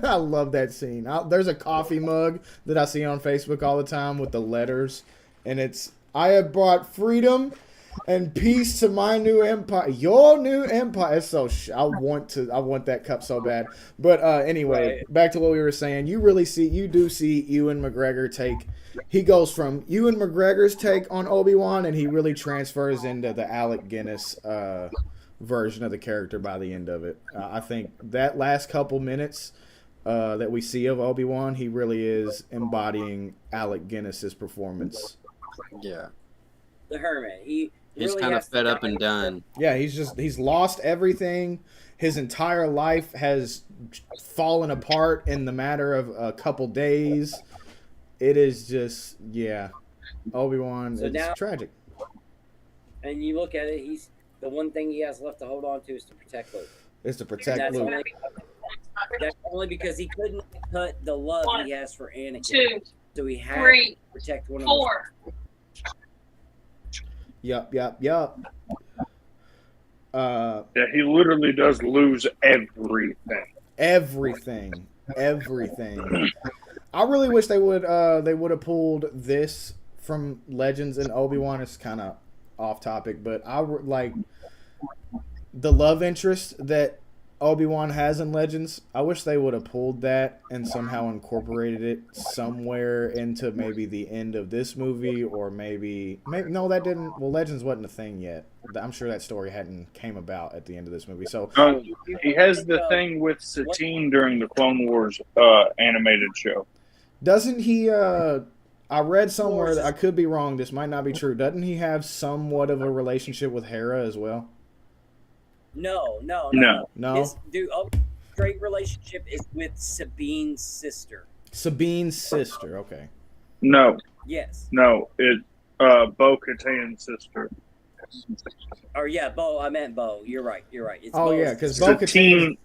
I love that scene. There's a coffee mug that I see on Facebook all the time with the letters, and it's "I have brought freedom and peace to my new empire, your new empire." It's so I want that cup so bad. But anyway, Right. back to what we were saying. You do see Ewan McGregor take. He goes from Ewan McGregor's take on Obi-Wan, and he really transfers into the Alec Guinness version of the character by the end of it. I think that last couple minutes that we see of Obi-Wan, he really is embodying Alec Guinness's performance. Yeah. The Hermit. He's He's kind of fed up and done. Yeah, he's lost everything. His entire life has fallen apart in the matter of a couple days. It is just, yeah. Obi-Wan, So it's now- tragic. And you look at it, the one thing he has left to hold on to is to protect Luke. It's to And protect that's Luke. only because he couldn't cut the love he has for Anakin. 2, So he had 3, to protect one of 4. Yup. Yeah, he literally does lose everything. Everything. I really wish they would have pulled this from Legends and Obi-Wan. It's kind of off topic, but like the love interest that Obi-Wan has in Legends. I wish they would have pulled that and somehow incorporated it somewhere into maybe the end of this movie, or maybe no, that didn't. Well, Legends wasn't a thing yet. I'm sure that story hadn't came about at the end of this movie. So He has the thing with Satine during the Clone Wars animated show. doesn't he? I read somewhere that I could be wrong. This might not be true. Doesn't he have somewhat of a relationship with Hera as well? No. No. His straight relationship is with Sabine's sister. Sabine's sister. Okay. No, Yes. it Bo-Katan's sister. Or yeah, Bo. I meant Bo. You're right. It's Oh Bo's yeah, because sister. Bo-Katan.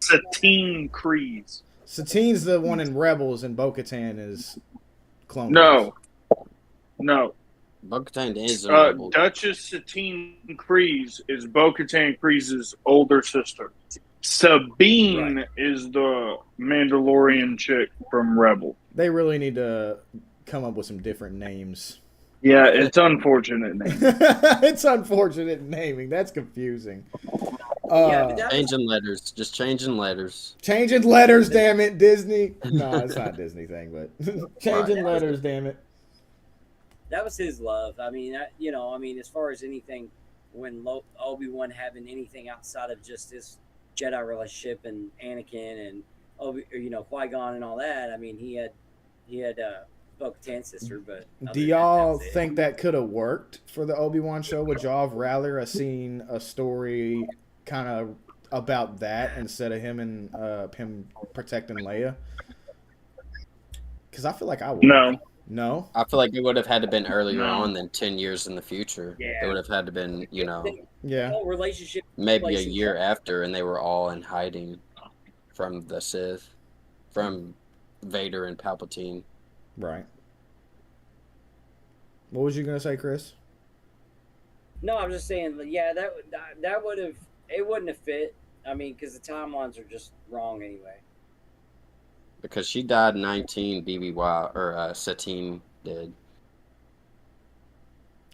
Satine Kryze. Satine's the one in Rebels, and Bo-Katan is Clone Wars. No. Bo-Katan is a rebel. Duchess Satine Kryze is Bo-Katan Kryze's older sister. Sabine is the Mandalorian chick from Rebel. They really need to come up with some different names. Yeah, it's unfortunate name. It's unfortunate naming. That's confusing. Yeah, but that was, Changing letters. Just changing letters. Changing letters, damn it, Disney. No, it's not a Disney thing, but changing letters, damn it. that was his love. I mean, as far as anything, when Obi-Wan having anything outside of just his Jedi relationship and Anakin and Qui-Gon and all that, I mean, he had Bo-Katan's sister, but Do y'all think that could have worked for the Obi-Wan show? Would y'all have rather have seen a story kind of about that instead of him and him protecting Leia? Because I feel like I would. No? I feel like it would have had to been earlier on than 10 years in the future. Yeah. It would have had to been, Yeah. whole relationship maybe a year after, and they were all in hiding from the Sith, from Vader and Palpatine. Right. What was you going to say, Chris? No, I'm just saying, yeah, that would have, it wouldn't have fit. I mean, because the timelines are just wrong anyway. Because she died 19, BBY, or Satine did.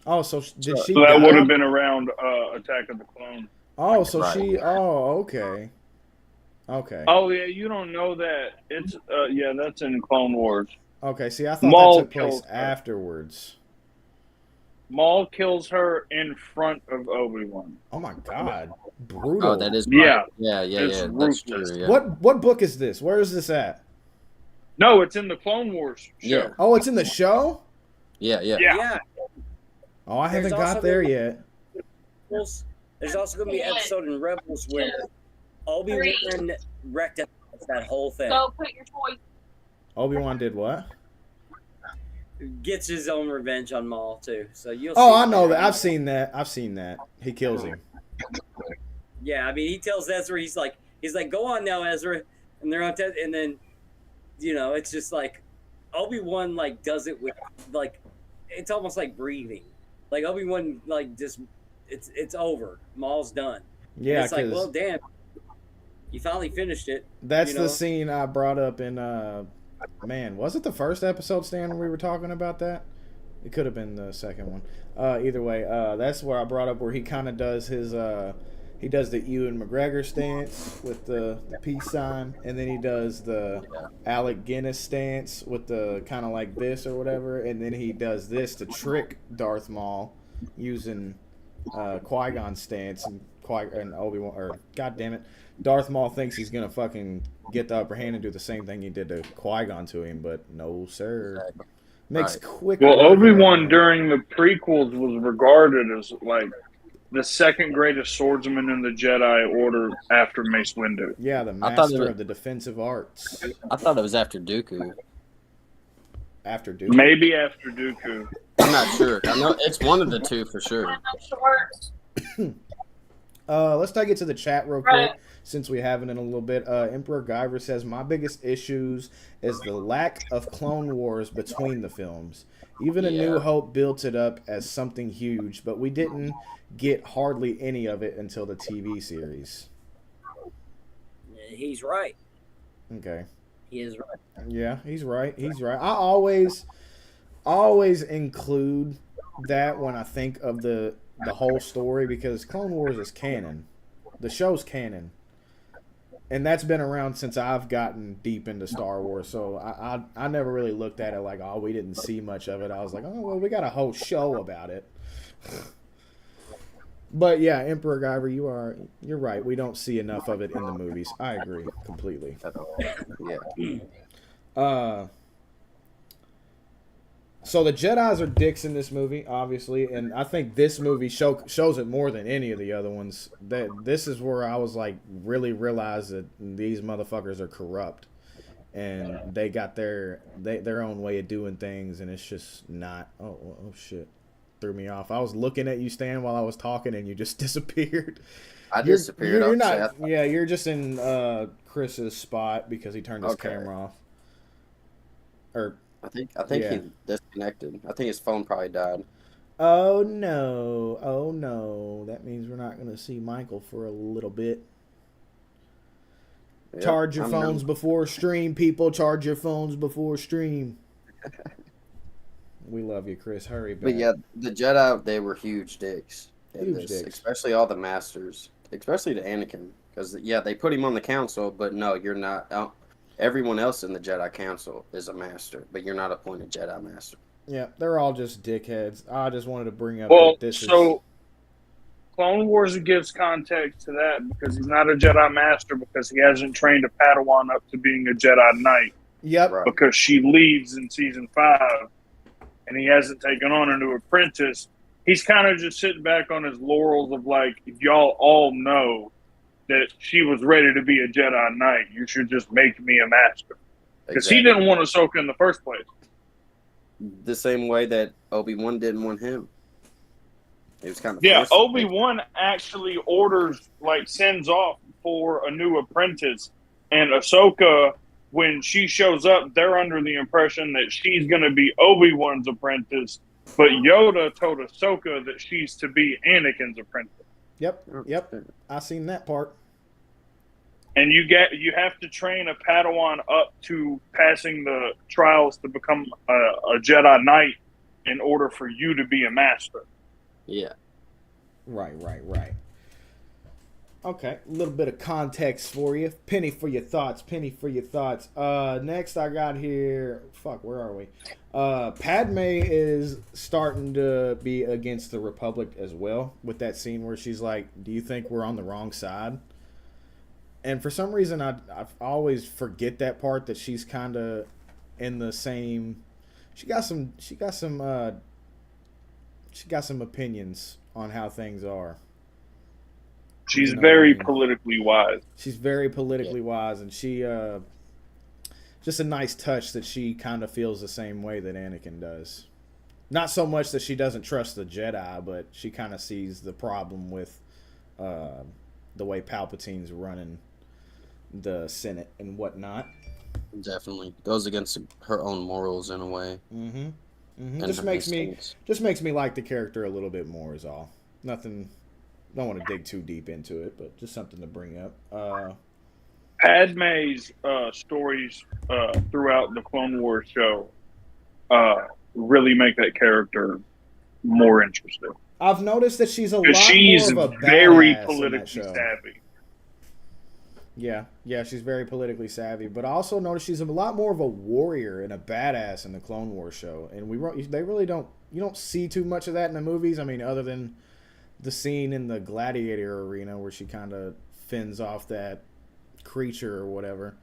Oh, so did she So that die? would have been around Attack of the Clone. Oh, so Right. okay. Okay. Oh yeah, you don't know that. It's that's in Clone Wars. Okay, see, I thought Maul that took place killed her. afterwards. Maul kills her in front of Obi-Wan. Oh my god. Brutal. Oh, that is Yeah. right. Yeah, It's that's true. ruthless. Yeah. What book is this? Where is this at? No, it's in the Clone Wars show. Yeah. Oh, it's in the show? Yeah. Yeah. Oh, I haven't There's got also there gonna- yet. There's also going to be an episode in Rebels where Obi-Wan rectifies that whole thing. So put your choice. Obi-Wan did what? Gets his own revenge on Maul too. So you'll. Oh, see I know that. I've seen that. He kills him. Yeah, I mean, he tells Ezra, he's like, go on now, Ezra, and they're on and then, it's just like, Obi-Wan like does it with like it's almost like breathing. Like Obi-Wan, like just it's over. Maul's done. And Yeah, it's like, well, because damn, you finally finished it. that's you the know? scene I brought up in. Man, was it the first episode, Stan, when we were talking about that? It could have been the second one. Either way, that's where I brought up where he kind of does his. He does the Ewan McGregor stance with the peace sign, and then he does the Alec Guinness stance with the kind of like this or whatever, and then he does this to trick Darth Maul using Qui-Gon's stance, and Obi-Wan, or God damn it, Darth Maul thinks he's gonna fucking get the upper hand and do the same thing he did to Qui-Gon to him, but no, sir. Makes quick. Well, work of Obi-Wan it. during the prequels was regarded as like the second greatest swordsman in the Jedi Order after Mace Windu. Yeah, the I thought master it- of the defensive arts. I thought it was after Dooku. After Duke. Maybe after Dooku. I'm not sure. I know it's one of the two for sure. Let's take it to the chat real quick, since we haven't in a little bit. Emperor Guyver says, my biggest issues is the lack of Clone Wars between the films. Even A New Hope built it up as something huge, but we didn't get hardly any of it until the TV series. He's right. Okay. He is right. Yeah, he's right. He's right. I always include that when I think of the whole story, because Clone Wars is canon. The show's canon. And that's been around since I've gotten deep into Star Wars. So I never really looked at it like, oh, we didn't see much of it. I was like, oh, well, we got a whole show about it. But yeah, Emperor Guyver, you're right. We don't see enough of it in the movies. I agree completely. Yeah. So the Jedis are dicks in this movie, obviously, and I think this movie shows it more than any of the other ones. This is where I was like, really realized that these motherfuckers are corrupt, and they got their own way of doing things, and it's just not. Oh shit, threw me off. I was looking at you, Stan, while I was talking, and you just disappeared. I disappeared. You're not. Yeah, you're just in Chris's spot because he turned his camera off. Or. I think he disconnected. I think his phone probably died. Oh no. That means we're not going to see Michael for a little bit. Yep, charge your phones before stream, people. Charge your phones before stream. We love you, Chris. Hurry back. But yeah, the Jedi, they were huge dicks. Huge dicks. Especially all the masters. Especially to Anakin. Because, yeah, they put him on the council, but no, you're not. Everyone else in the Jedi Council is a master, but you're not appointed Jedi Master. Yeah, they're all just dickheads. I just wanted to bring up Well, that this so Clone Wars gives context to that because he's not a Jedi Master because he hasn't trained a Padawan up to being a Jedi Knight. Yep. Right. Because she leaves in season 5, and he hasn't taken on a new apprentice. He's kind of just sitting back on his laurels of like, if y'all all know that she was ready to be a Jedi Knight, you should just make me a master. Because he didn't want Ahsoka in the first place. The same way that Obi-Wan didn't want him. It was kind of Obi-Wan actually sends off for a new apprentice, and Ahsoka, when she shows up, they're under the impression that she's going to be Obi-Wan's apprentice, but Yoda told Ahsoka that she's to be Anakin's apprentice. Yep. I seen that part. And you have to train a Padawan up to passing the trials to become a Jedi Knight in order for you to be a master. Yeah. Right. Okay, a little bit of context for you. Penny for your thoughts. Next I got here, where are we? Padme is starting to be against the Republic as well, with that scene where she's like, do you think we're on the wrong side? And for some reason, I always forget that part, that she's kind of in the same. She got some opinions on how things are. She's very politically wise. She's very politically wise, and she just a nice touch that she kind of feels the same way that Anakin does. Not so much that she doesn't trust the Jedi, but she kind of sees the problem with the way Palpatine's running the Senate and whatnot. Definitely goes against her own morals in a way. Mm-hmm. in Just her makes me like the character a little bit more is all. Nothing. Don't want to dig too deep into it, but just something to bring up. Padme's stories throughout the Clone Wars show really make that character more interesting. I've noticed that she's a Because lot she's more of a very badass in that politically show. savvy. Yeah, she's very politically savvy, but I also noticed she's a lot more of a warrior and a badass in the Clone Wars show, and they really don't. You don't see too much of that in the movies. I mean, other than the scene in the gladiator arena where she kind of fends off that creature or whatever.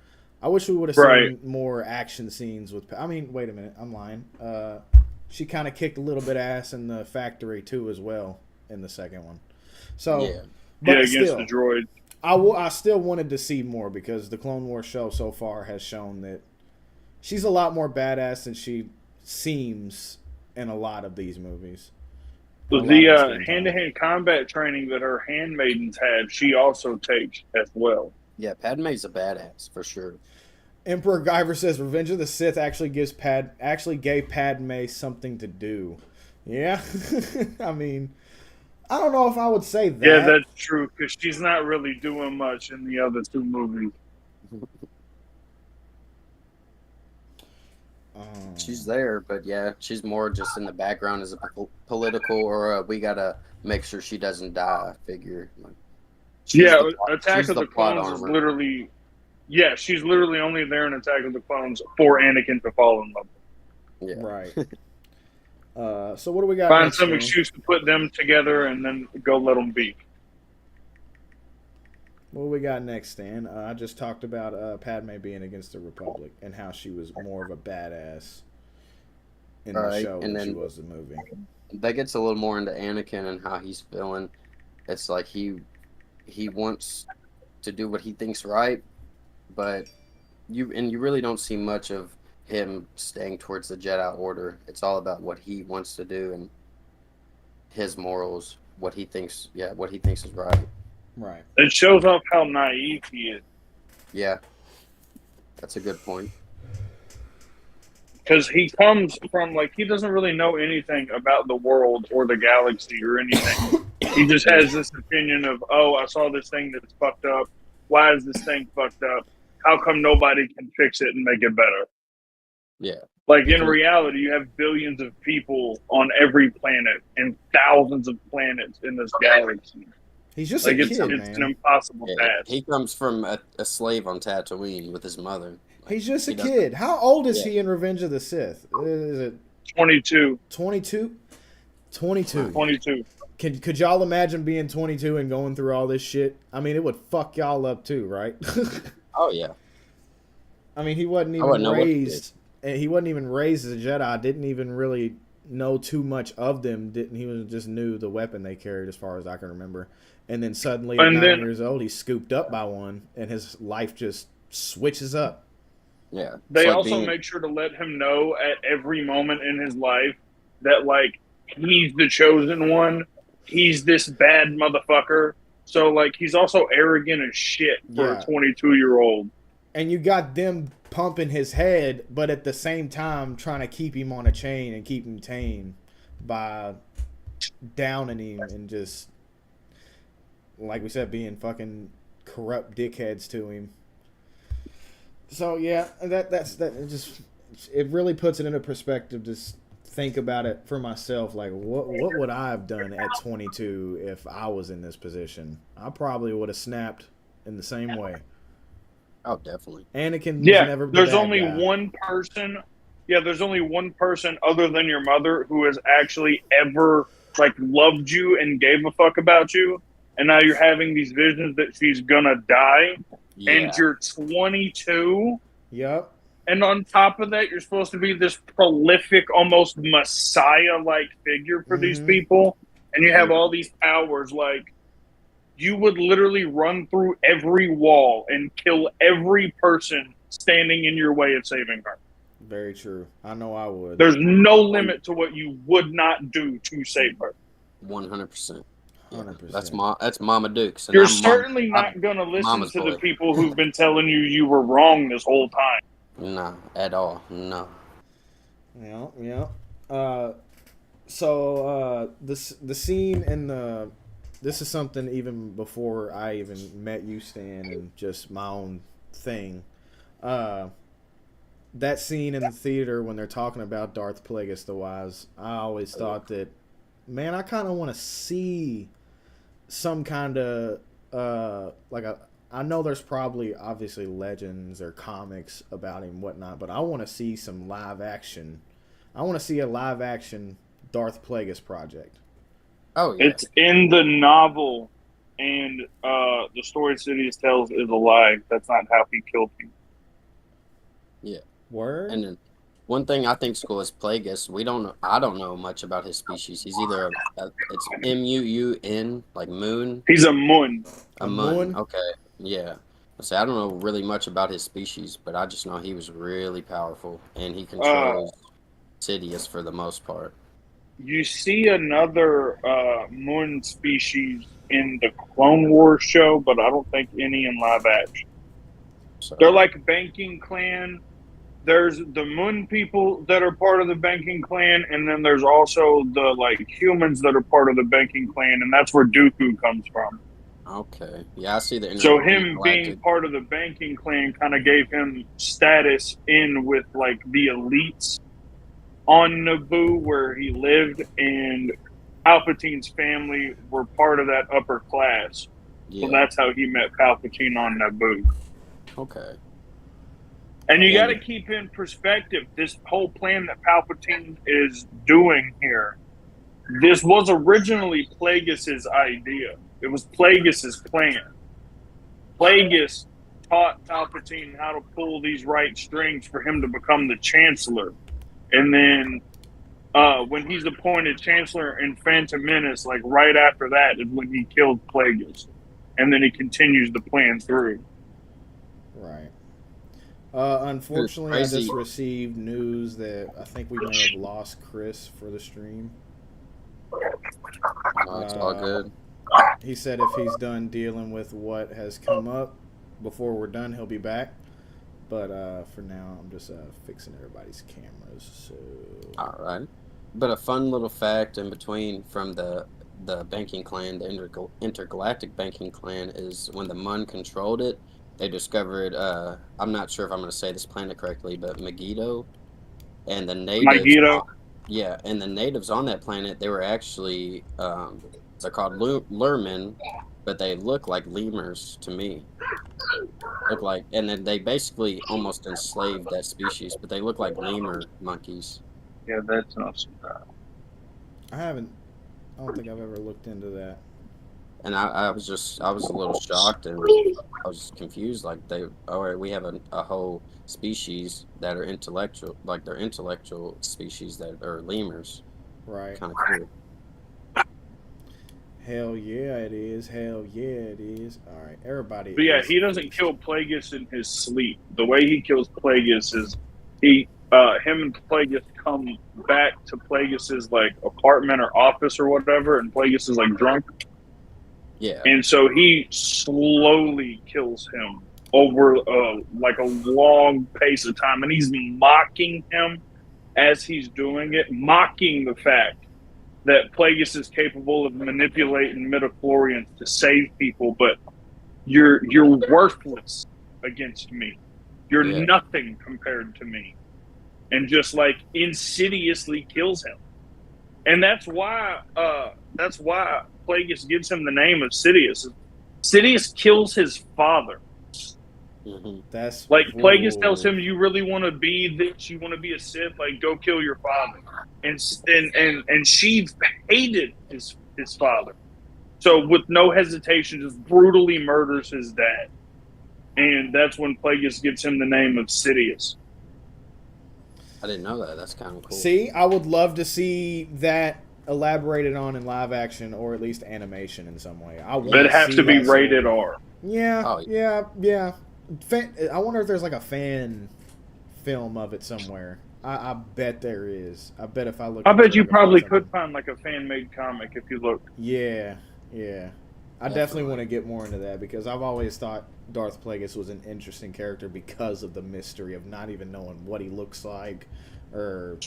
I wish we would have seen more action scenes with. I mean, wait a minute, I'm lying. She kind of kicked a little bit ass in the factory too, as well, in the second one. So, Yeah. but against still, the droid. I still wanted to see more because the Clone Wars show so far has shown that she's a lot more badass than she seems in a lot of these movies. The hand-to-hand combat training that her handmaidens had, she also takes as well. Yeah, Padme's a badass for sure. Emperor Guyver says Revenge of the Sith actually gave Padme something to do. Yeah, I mean, I don't know if I would say that. Yeah, that's true, because she's not really doing much in the other two movies. She's there, but yeah, she's more just in the background as a political or we gotta make sure she doesn't die figure. Attack of the Clones is literally... Yeah, she's literally only there in Attack of the Clones for Anakin to fall in love with. Yeah. Right. So what do we got? Find some excuse to put them together and then go let them be. What do we got next, Stan? I just talked about Padme being against the Republic and how she was more of a badass in the show than she was in the movie. That gets a little more into Anakin and how he's feeling. It's like he wants to do what he thinks right, but you really don't see much of him staying towards the Jedi Order. It's all about what he wants to do and his morals, what he thinks is right. Right. It shows off how naive he is. Yeah, that's a good point. Because he comes from, he doesn't really know anything about the world or the galaxy or anything. He just has this opinion of, I saw this thing that's fucked up. Why is this thing fucked up? How come nobody can fix it and make it better? Yeah. In reality, you have billions of people on every planet and thousands of planets in this galaxy. He's just a kid, it's man. an impossible task. He comes from a slave on Tatooine with his mother. He's just a kid. How old is he in Revenge of the Sith? Is it 22? 22? 22. 22. Could y'all imagine being 22 and going through all this shit? I mean, it would fuck y'all up too, right? Oh yeah. I mean, he wasn't even raised. He wasn't even raised as a Jedi. Didn't even really know too much of them. He just knew the weapon they carried, as far as I can remember. And then suddenly, at 9 years old, he's scooped up by one, and his life just switches up. Yeah. They also make sure to let him know at every moment in his life that, he's the chosen one. He's this bad motherfucker. So, he's also arrogant as shit for a 22-year-old. And you got them pumping his head, but at the same time trying to keep him on a chain and keep him tame by downing him and just, like we said, being fucking corrupt dickheads to him. So yeah, it really puts it into perspective to think about it for myself. What would I have done at 22 if I was in this position? I probably would have snapped in the same way. Oh, definitely. Anakin was never. There's only one person. Yeah, there's only one person other than your mother who has actually ever loved you and gave a fuck about you, and now you're having these visions that she's gonna die, and you're 22. Yep. And on top of that, you're supposed to be this prolific, almost messiah-like figure for these people, and you have all these powers. You would literally run through every wall and kill every person standing in your way of saving her. Very true. I know I would. There's no limit to what you would not do to save her. 100%. 100%. That's Mama Dukes. You're certainly not going to listen to the people who've been telling you were wrong this whole time. No, at all. No. Yeah. The scene in the this is something even before I even met you, Stan, and just my own thing. That scene in the theater when they're talking about Darth Plagueis the Wise, I always thought that, man, I kind of want to see some kind of I know there's probably obviously legends or comics about him and whatnot, but I want to see some live action. I want to see a live action Darth Plagueis project. Oh yeah, It's in the novel, and the story Sidious tells is a lie. That's not how he killed him. yeah. Word. And then one thing I think is cool is Plagueis. I don't know much about his species. He's either it's Muun, like moon. He's a Mun. A mun. Okay, yeah. I don't know really much about his species, but I just know he was really powerful, and he controls Sidious for the most part. You see another Mun species in the Clone Wars show, but I don't think any in live action. So, They're like banking clan. There's the Mun people that are part of the banking clan, and then there's also the like humans that are part of the banking clan, and that's where Dooku comes from. okay, yeah, I see the. So him being part of the banking clan kind of gave him status in with like the elites on Naboo where he lived, and Palpatine's family were part of that upper class. Yeah. So that's how he met Palpatine on Naboo. Okay. And you got to keep in perspective this whole plan that Palpatine is doing here. This was originally Plagueis' idea. It was Plagueis' plan. Plagueis taught Palpatine how to pull these right strings for him to become the Chancellor. And then when he's appointed Chancellor in Phantom Menace, like right after that is when he killed Plagueis. And then he continues the plan through. Right. Unfortunately, I just received news that I think we may have lost Chris for the stream. It's all good. He said if he's done dealing with what has come up before we're done, he'll be back. But for now, I'm just fixing everybody's cameras. So. All right. But a fun little fact in between from the banking clan, the intergalactic banking clan, is when the Mun controlled it, they discovered, I'm not sure if I'm going to say this planet correctly, but Megiddo. And the natives. Megiddo? Yeah, and the natives on that planet, they were actually, they're called Lurmen, but they look like lemurs to me. And then they basically almost enslaved that species, but they look like lemur monkeys. Yeah, that's awesome. I don't think I've ever looked into that. And I was a little shocked and I was confused. Like we have a whole species that are intellectual, like they're intellectual species that are lemurs. Right. Kind of cool. Hell yeah, it is. Hell yeah, it is. All right, everybody. But yeah, he doesn't kill Plagueis in his sleep. The way he kills Plagueis is him and Plagueis come back to Plagueis' like apartment or office or whatever, and Plagueis is like drunk. Yeah. And so he slowly kills him over like a long pace of time, and he's mocking him as he's doing it, mocking the fact that Plagueis is capable of manipulating midichlorians to save people, but you're worthless against me. You're nothing compared to me. And just like insidiously kills him. And that's why Plagueis gives him the name of Sidious. Sidious kills his father. Mm-hmm. That's like Plagueis tells him, "You really want to be this? You want to be a Sith? Like, go kill your father." And Sheev hated his father, so with no hesitation, just brutally murders his dad. And that's when Plagueis gives him the name of Sidious. I didn't know that. That's kind of cool. See, I would love to see that elaborated on in live action or at least animation in some way. But it has to be rated R. Yeah, yeah. I wonder if there's like a fan film of it somewhere. I bet there is. I bet if I look. I bet you probably could find like a fan-made comic if you look. Yeah. I definitely want to get more into that because I've always thought Darth Plagueis was an interesting character because of the mystery of not even knowing what he looks like or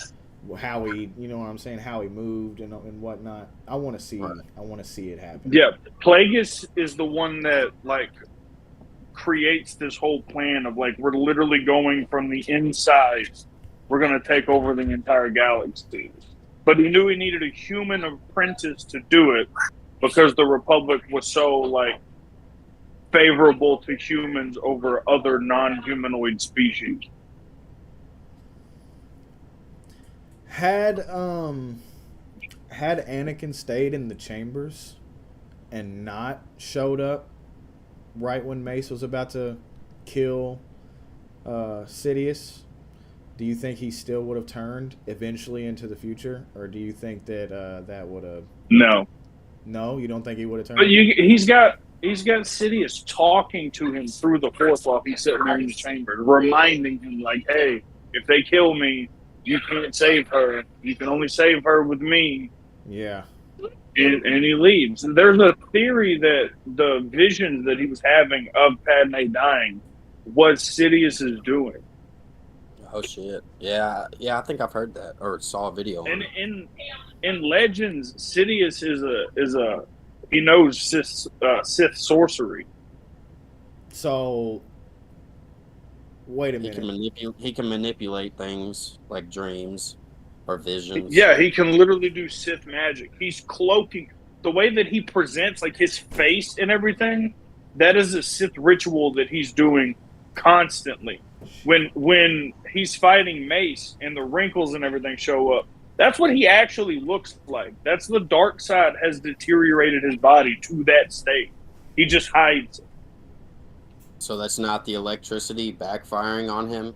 how he, you know what I'm saying, how he moved and whatnot. I want to see it happen. Yeah, Plagueis is the one that like creates this whole plan of like we're literally going from the inside. We're going to take over the entire galaxy. But he knew he needed a human apprentice to do it because the Republic was so like favorable to humans over other non-humanoid species. Had Anakin stayed in the chambers and not showed up right when Mace was about to kill Sidious, do you think he still would have turned eventually into the future, or do you think that that would have? No, you don't think he would have turned? But he's got Sidious talking to him through the Force while he's sitting there in the chamber, reminding him like, "Hey, if they kill me, you can't save her. You can only save her with me." Yeah. And he leaves. There's a theory that the visions that he was having of Padme dying was Sidious's doing. Oh shit! Yeah, I think I've heard that or saw a video. And in Legends, Sidious is a he knows Sith sorcery. So wait a minute. He can manipulate things like dreams or visions. Yeah, he can literally do Sith magic. He's cloaking the way that he presents, like his face and everything. That is a Sith ritual that he's doing constantly. When he's fighting Mace and the wrinkles and everything show up, that's what he actually looks like. That's the dark side has deteriorated his body to that state. He just hides it. So that's not the electricity backfiring on him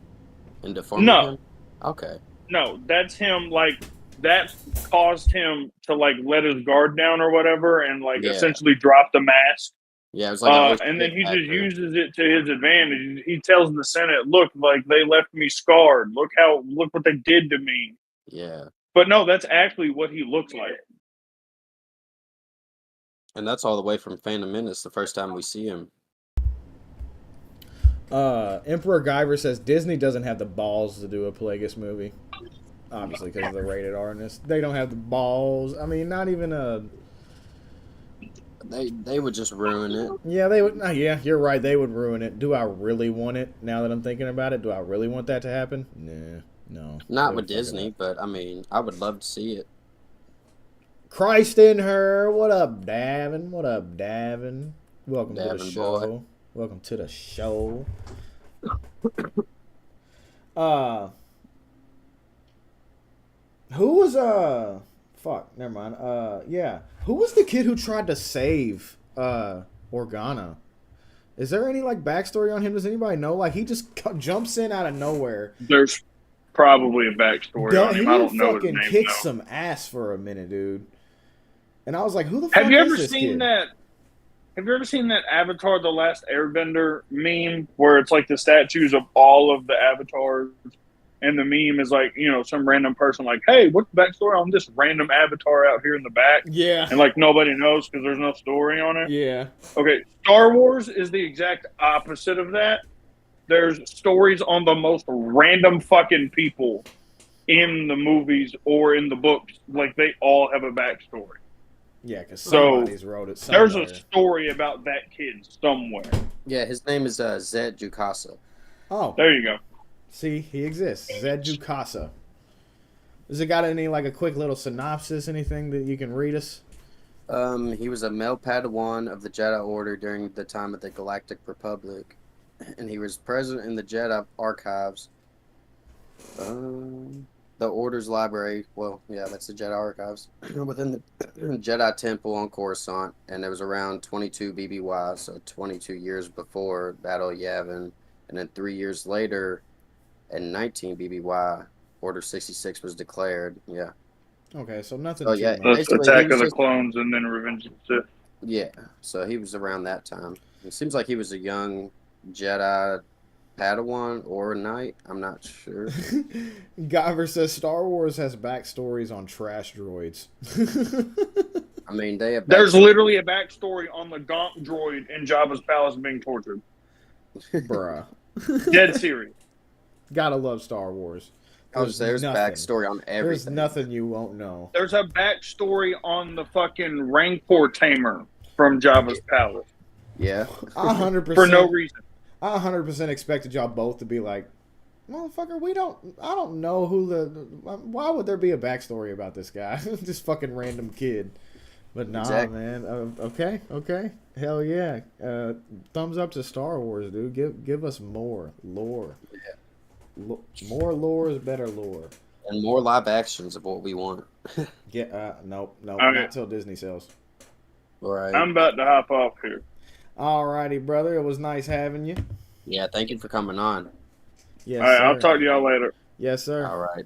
and deforming him? Okay. No, that's him, like, that caused him to, like, let his guard down or whatever and, like, essentially drop the mask. Yeah, it was like and then he just uses it to his advantage. He tells the Senate, look, like, they left me scarred. Look what they did to me. Yeah. But no, that's actually what he looks like. And that's all the way from Phantom Menace, the first time we see him. Emperor Guyver says Disney doesn't have the balls to do a Plagueis movie. Obviously, because of the rated R-ness. They don't have the balls. I mean, not even a... They would just ruin it. Yeah, they would. Yeah, you're right. They would ruin it. Do I really want it? Now that I'm thinking about it, do I really want that to happen? Nah, no. Not with Disney, but I mean, I would love to see it. Christ in her. What up, Davin? What up, Davin? Welcome to the show. Boy. Welcome to the show. Who was fuck, never mind. Yeah. Who was the kid who tried to save Organa? Is there any like backstory on him? Does anybody know? Like he just jumps in out of nowhere. There's probably a backstory on him. I don't know his name. He kicked some ass for a minute, dude. And I was like, who the fuck Have you is ever this seen kid? that? Have you ever seen that Avatar: The Last Airbender meme where it's like the statues of all of the avatars, and the meme is like, you know, some random person like, hey, what's the backstory on this random avatar out here in the back? Yeah. And like nobody knows because there's no story on it. Yeah. Okay, Star Wars is the exact opposite of that. There's stories on the most random fucking people in the movies or in the books. Like they all have a backstory. Yeah, because somebody's wrote it somewhere. There's a story about that kid somewhere. Yeah, his name is Zed Jukasa. Oh. There you go. See, he exists. Zed Jukasa. Has it got any, like, a quick little synopsis, anything that you can read us? He was a male Padawan of the Jedi Order during the time of the Galactic Republic. And he was present in the Jedi archives. The Order's library, well, yeah, that's the Jedi archives, within the Jedi Temple on Coruscant, and it was around 22 BBY, so 22 years before Battle of Yavin, and then 3 years later, in 19 BBY, Order 66 was declared, yeah. Okay, so nothing Oh, yeah, That's Attack of the Clones and then Revenge of the Sith. Yeah, so he was around that time. It seems like he was a young Jedi Padawan or Knight, I'm not sure. Guyver says Star Wars has backstories on trash droids. I mean, they have There's literally a backstory on the Gonk droid in Jabba's palace being tortured. Bruh. Dead serious. Gotta love Star Wars. there's nothing. backstory on everything. There's nothing you won't know. There's a backstory on the fucking Rancor tamer from Jabba's palace. Yeah. 100%. For no reason. I 100% expected y'all both to be like, motherfucker, I don't know why would there be a backstory about this guy? This fucking random kid. But nah, Exactly. man. Okay. Hell yeah. Thumbs up to Star Wars, dude. Give us more lore. Yeah. More lore is better lore. And more live actions of what we want. Nope. Okay. Not till Disney sells. Right. I'm about to hop off here. Alrighty, brother. It was nice having you. Yeah, thank you for coming on. Yes, All right, sir. I'll talk to y'all later. Yes, sir. All right.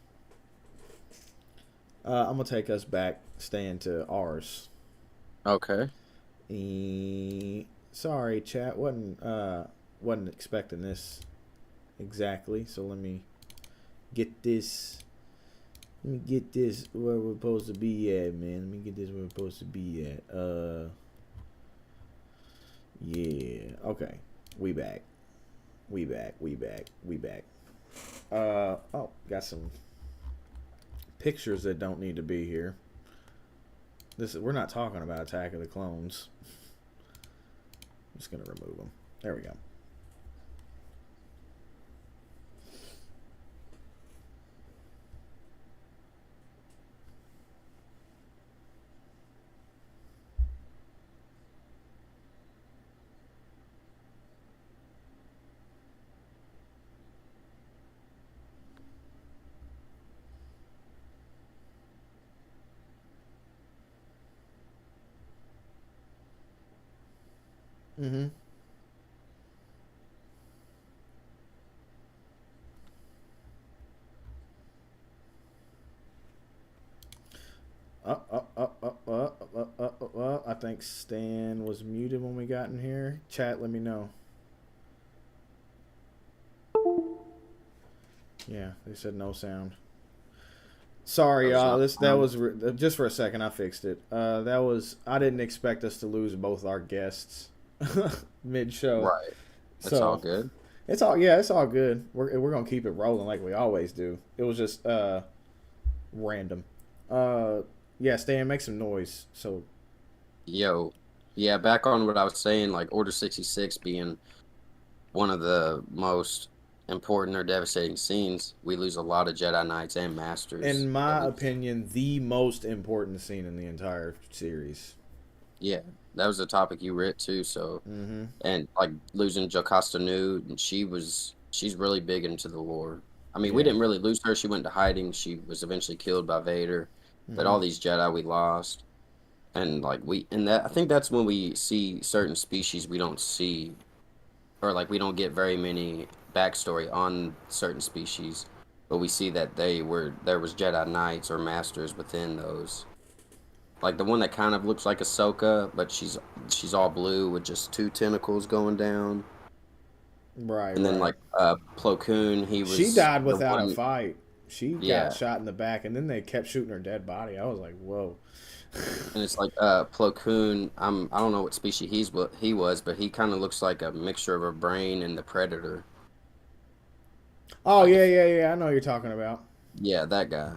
I'm gonna take us back, staying to ours. Okay. Sorry, chat. Wasn't expecting this exactly. So let me get this. Where we're supposed to be at, man. Let me get this where we're supposed to be at. Yeah. Okay. We back. Oh, got some pictures that don't need to be here. We're not talking about Attack of the Clones. I'm just gonna remove them. There we go. Mm-hmm. I think Stan was muted when we got in here. Chat, let me know. Yeah, they said no sound. Sorry, y'all. That was just for a second. I fixed it. I didn't expect us to lose both our guests mid-show. Right. That's all good. It's all good. We're gonna keep it rolling like we always do. It was just random. Yeah, Stan, make some noise. So, Yo, yeah, back on what I was saying, like Order 66 being one of the most important or devastating scenes, we lose a lot of Jedi Knights and Masters. In my opinion, the most important scene in the entire series. Yeah, that was the topic you read too. So, and like losing Jocasta Nu, and she's really big into the lore. I mean, we didn't really lose her. She went into hiding. She was eventually killed by Vader. But all these Jedi we lost, and like I think that's when we see certain species we don't see, or like we don't get very many backstory on certain species, but we see that there was Jedi Knights or Masters within those. Like the one that kind of looks like Ahsoka, but she's all blue with just two tentacles going down. Right. And then like Plo Koon, she died without a fight. She got shot in the back, and then they kept shooting her dead body. I was like, whoa. And it's like Plo Koon, I don't know what species he was, but he kind of looks like a mixture of a brain and the Predator. Oh, yeah. I know what you're talking about. Yeah, that guy.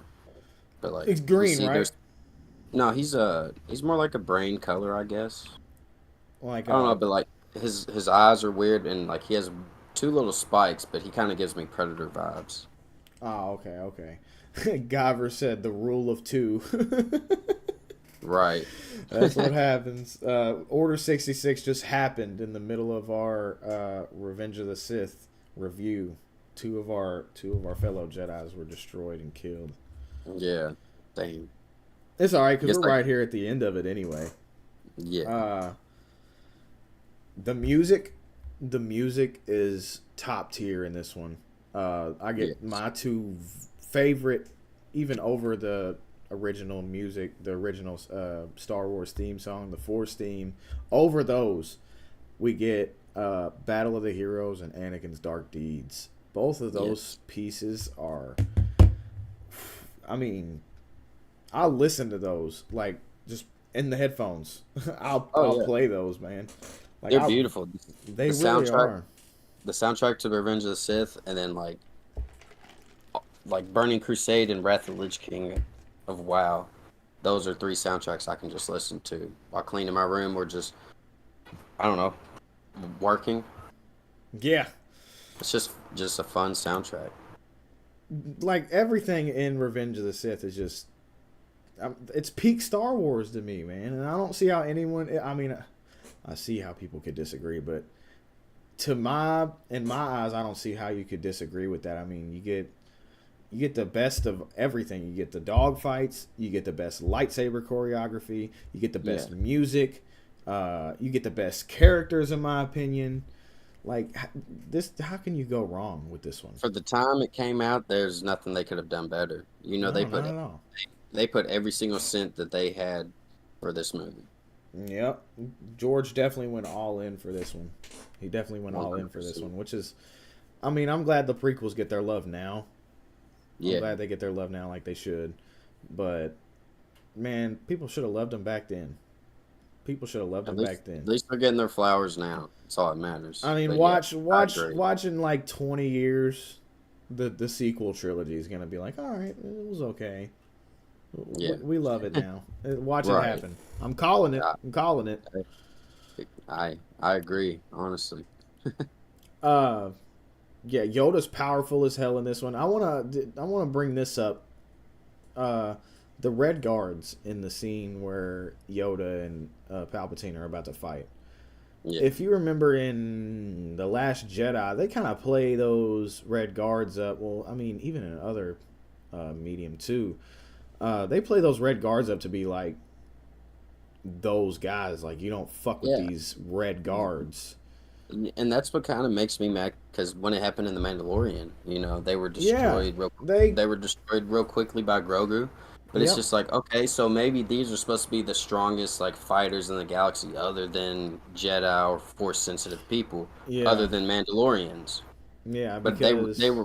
But like, it's green, right? No, he's more like a brain color, I guess. Like I don't know, but like his eyes are weird, and like he has two little spikes, but he kind of gives me Predator vibes. Oh, okay. Guyver said the rule of two. Right. That's what happens. Order 66 just happened in the middle of our Revenge of the Sith review. Two of our fellow Jedis were destroyed and killed. Yeah. Dang. It's all right because we're right here at the end of it anyway. Yeah. The music is top tier in this one. I get my two favorite, even over the original music, the original Star Wars theme song, the Force theme. Over those, we get Battle of the Heroes and Anakin's Dark Deeds. Both of those pieces are, I mean, I'll listen to those like just in the headphones. I'll play those, man. Like, they're beautiful. They really are. The soundtrack to Revenge of the Sith, and then like like Burning Crusade and Wrath of the Lich King of WoW. Those are 3 soundtracks I can just listen to while cleaning my room or just, I don't know, working. Yeah. It's just a fun soundtrack. Like everything in Revenge of the Sith is just, it's peak Star Wars to me, man. And I don't see how anyone. I mean, I see how people could disagree, but in my eyes, I don't see how you could disagree with that. I mean, you get the best of everything. You get the dog fights. You get the best lightsaber choreography. You get the best music. You get the best characters, in my opinion. Like this, how can you go wrong with this one? For the time it came out, there's nothing they could have done better. You know, No, they put every single cent that they had for this movie. Yep, George definitely went all in for this one. He definitely went all in for this one, which is, I mean, I'm glad the prequels get their love now. I'm glad they get their love now like they should. But, man, people should have loved them back then. People should have loved them back then. At least they're getting their flowers now. That's all that matters. I mean, watching like 20 years, the sequel trilogy is going to be like, all right, it was okay. Yeah. We love it now. Watch it happen. I'm calling it. I'm calling it. I agree, honestly. Yeah, Yoda's powerful as hell in this one. I wanna bring this up. The Red Guards in the scene where Yoda and Palpatine are about to fight. Yeah. If you remember in The Last Jedi, they kind of play those Red Guards up. Well, I mean, even in other medium too. They play those Red Guards up to be like those guys. Like, you don't fuck with these Red Guards. And that's what kind of makes me mad, because when it happened in The Mandalorian, you know, they were destroyed they were destroyed real quickly by Grogu. But it's just like, okay, so maybe these are supposed to be the strongest like fighters in the galaxy, other than Jedi or Force-sensitive people, other than Mandalorians. Yeah, but they were.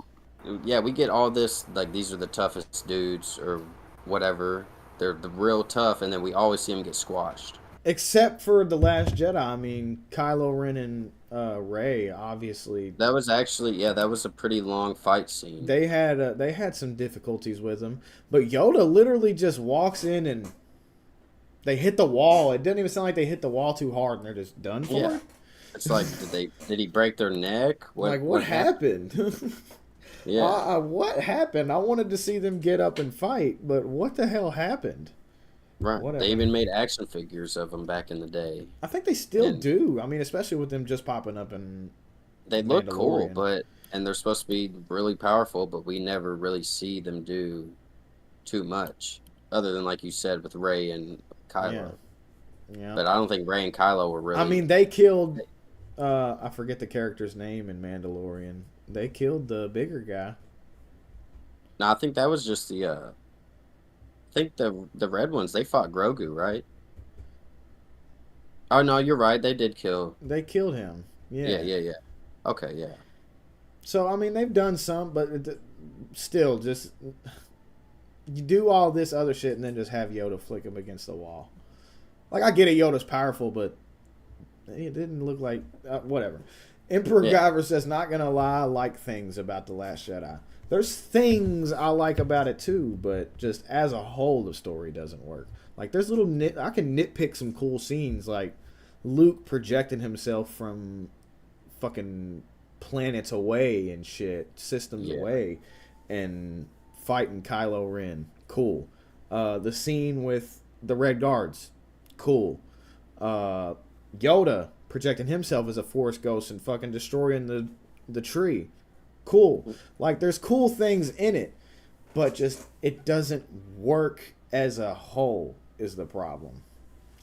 Yeah, we get all this, like, these are the toughest dudes or whatever. They're the real tough, and then we always see them get squashed. Except for The Last Jedi. I mean, Kylo Ren and Rey, obviously. That was actually, that was a pretty long fight scene. They had some difficulties with him, but Yoda literally just walks in and they hit the wall. It didn't even sound like they hit the wall too hard, and they're just done for. Yeah. It's like, did he break their neck? What happened? Yeah. What happened? I wanted to see them get up and fight, but what the hell happened? Right. Whatever. They even made action figures of them back in the day. I think they still do. I mean, especially with them just popping up in They look cool, and they're supposed to be really powerful, but we never really see them do too much, other than, like you said, with Rey and Kylo. Yeah. But I don't think Rey and Kylo were really... I mean, they killed... I forget the character's name in Mandalorian. They killed the bigger guy. No, I think that was just the... I think the red ones, they fought Grogu, right? Oh, no, you're right. They did kill... They killed him. Yeah. Okay, yeah. So, I mean, they've done some, but still, just... You do all this other shit and then just have Yoda flick him against the wall. Like, I get it, Yoda's powerful, but it didn't look like... whatever. Emperor Guyver says, not gonna lie, I like things about The Last Jedi. There's things I like about it too, but just as a whole, the story doesn't work. Like, there's little I can nitpick some cool scenes, like Luke projecting himself from fucking planets away and shit, systems away, and fighting Kylo Ren. Cool. The scene with the Red Guards. Cool. Yoda projecting himself as a Force ghost and fucking destroying the tree. Cool. Like, there's cool things in it, but just it doesn't work as a whole is the problem.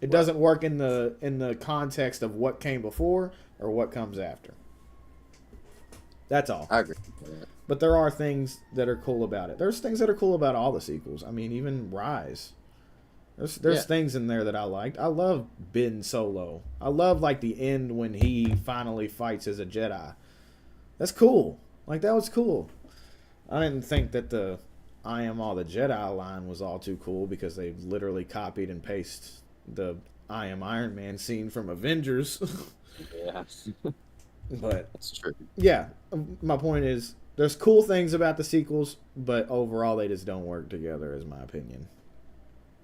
It doesn't work in the context of what came before or what comes after. That's all. I agree. But there are things that are cool about it. There's things that are cool about all the sequels. I mean, even Rise. There's things in there that I liked. I love Ben Solo. I love, like, the end when he finally fights as a Jedi. That's cool. Like, that was cool. I didn't think that the I Am All the Jedi line was all too cool because they literally copied and pasted the I Am Iron Man scene from Avengers. Yeah. But that's true. Yeah, my point is, There's cool things about the sequels, but overall they just don't work together, is my opinion.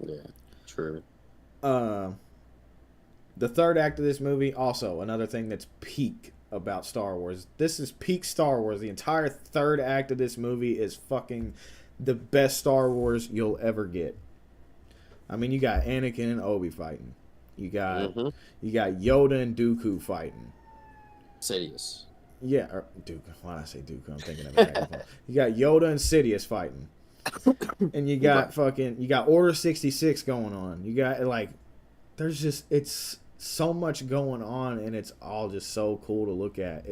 Yeah, true. The third act of this movie, also another thing that's peak about Star Wars. This is peak Star Wars. The entire third act of this movie is fucking the best Star Wars you'll ever get. I mean, you got Anakin and Obi fighting. You got Yoda and Dooku fighting. Sidious. Yeah, or Dooku. Why did I say Dooku? I'm thinking of it. You got Yoda and Sidious fighting. And you got Order 66 going on. You got there's just, it's so much going on, and it's all just so cool to look at.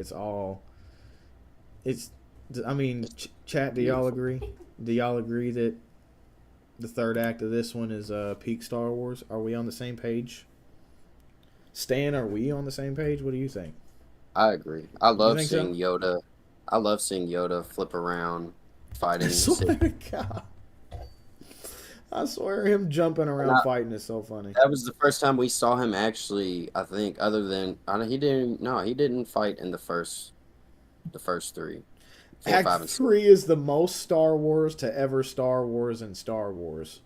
I mean, chat, do y'all agree? Do y'all agree that the third act of this one is peak Star Wars? Are we on the same page? Stan, are we on the same page? What do you think? I agree. I love seeing so? Yoda. I love seeing Yoda flip around, fighting. I swear to God. I swear him jumping around fighting is so funny. That was the first time we saw him actually, I think, other than he didn't fight in the first 3. 4, Act 5, and 6. 3 is the most Star Wars to ever Star Wars and Star Wars.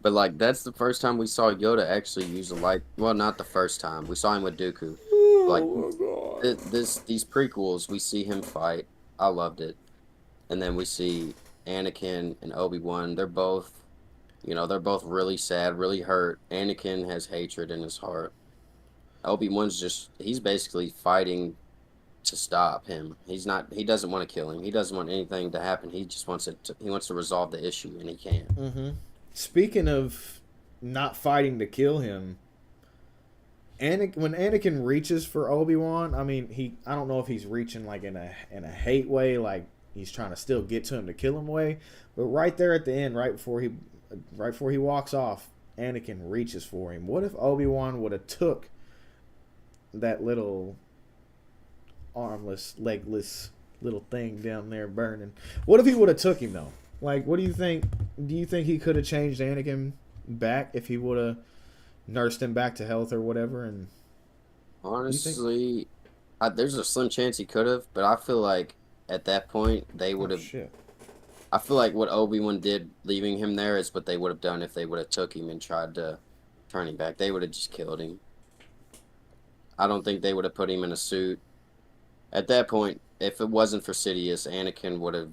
But that's the first time we saw Yoda actually use a light. Well, not the first time. We saw him with Dooku. Oh my God. These prequels, we see him fight. I loved it. And then we see Anakin and Obi-Wan. They're both really sad, really hurt. Anakin has hatred in his heart. Obi-Wan's he's basically fighting to stop him. He doesn't want to kill him. He doesn't want anything to happen. He just wants he wants to resolve the issue, and he can. Mm-hmm. Speaking of not fighting to kill him, when Anakin reaches for Obi-Wan, I mean, I don't know if he's reaching in a hate way, like he's trying to still get to him to kill him way, but right there at the end, right before he walks off, Anakin reaches for him. What if Obi-Wan would have took that little armless, legless little thing down there burning? What if he would have took him though? What do you think? Do you think he could have changed Anakin back if he would have nursed him back to health or whatever? And honestly, there's a slim chance he could have, but I feel like at that point they would have. I feel like what Obi-Wan did, leaving him there, is what they would have done if they would have took him and tried to turn him back. They would have just killed him. I don't think they would have put him in a suit. At that point, if it wasn't for Sidious, Anakin would have,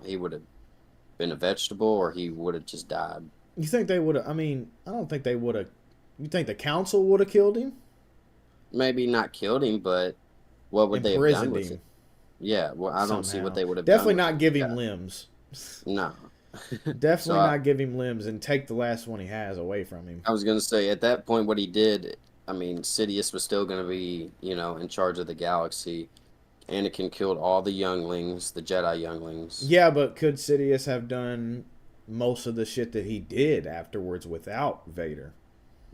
he would have been a vegetable, or he would have just died. You think they would have? I mean, I don't think they would have. You think the council would have killed him? Maybe not killed him, but what would they have done with him? Yeah, well, I don't see what they would have definitely done. Not give him limbs. No. Definitely not give him limbs and take the last one he has away from him. I was going to say, at that point, what he did, I mean, Sidious was still going to be, in charge of the galaxy. Anakin killed all the younglings, the Jedi younglings. Yeah, but could Sidious have done most of the shit that he did afterwards without Vader?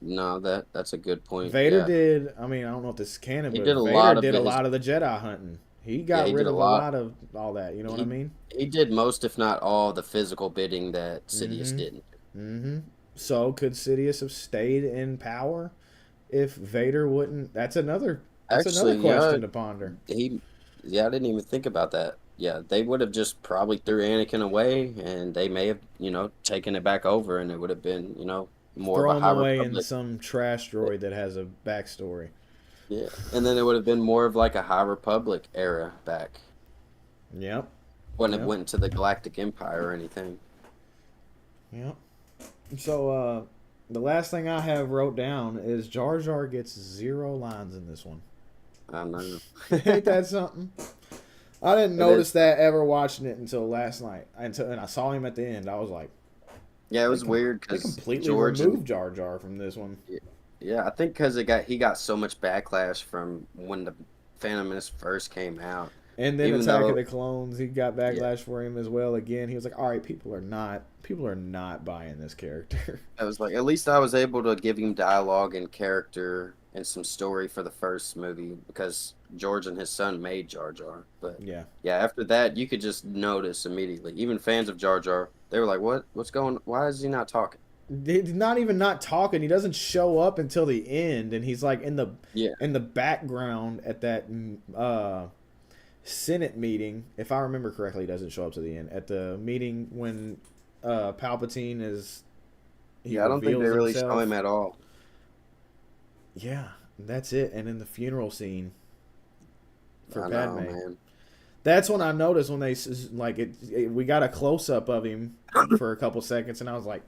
No, that's a good point. Vader did. I mean, I don't know if this is canon, but Vader did a lot of the Jedi hunting. He got rid of a lot of all that. You know what I mean? He did most, if not all, the physical bidding that Sidious didn't. Mm-hmm. So could Sidious have stayed in power if Vader wouldn't? That's another question to ponder. I didn't even think about that. Yeah, they would have just probably threw Anakin away, and they may have, taken it back over, and it would have been, more throw of a High him away Republic. in some trash droid that has a backstory. Yeah, and then it would have been more of a High Republic era back. Yep. Wouldn't have went to the Galactic Empire or anything. Yep. So, the last thing I have wrote down is Jar Jar gets 0 lines in this one. I know. Ain't that something? I didn't notice that ever watching it until last night. And I saw him at the end. I was like, yeah, it was weird because they completely removed Jar Jar from this one. Yeah, I think because he got so much backlash from when the Phantom Menace first came out. And then Attack of the Clones, he got backlash for him as well. Again, he was like, "All right, people are not buying this character." I was like, at least I was able to give him dialogue and character and some story for the first movie because George and his son made Jar Jar. But yeah, after that, you could just notice immediately. Even fans of Jar Jar, they were like, "What's going? Why is he not talking?" He's not even not talking. He doesn't show up until the end, and he's like in the background at that Senate meeting, if I remember correctly, he doesn't show up to the end. At the meeting when Palpatine is, he I don't think they reveals really himself. show him at all. Yeah, that's it. And in the funeral scene for I Padme, know, man. that's when I noticed when they like we got a close up of him for a couple seconds, and I was like,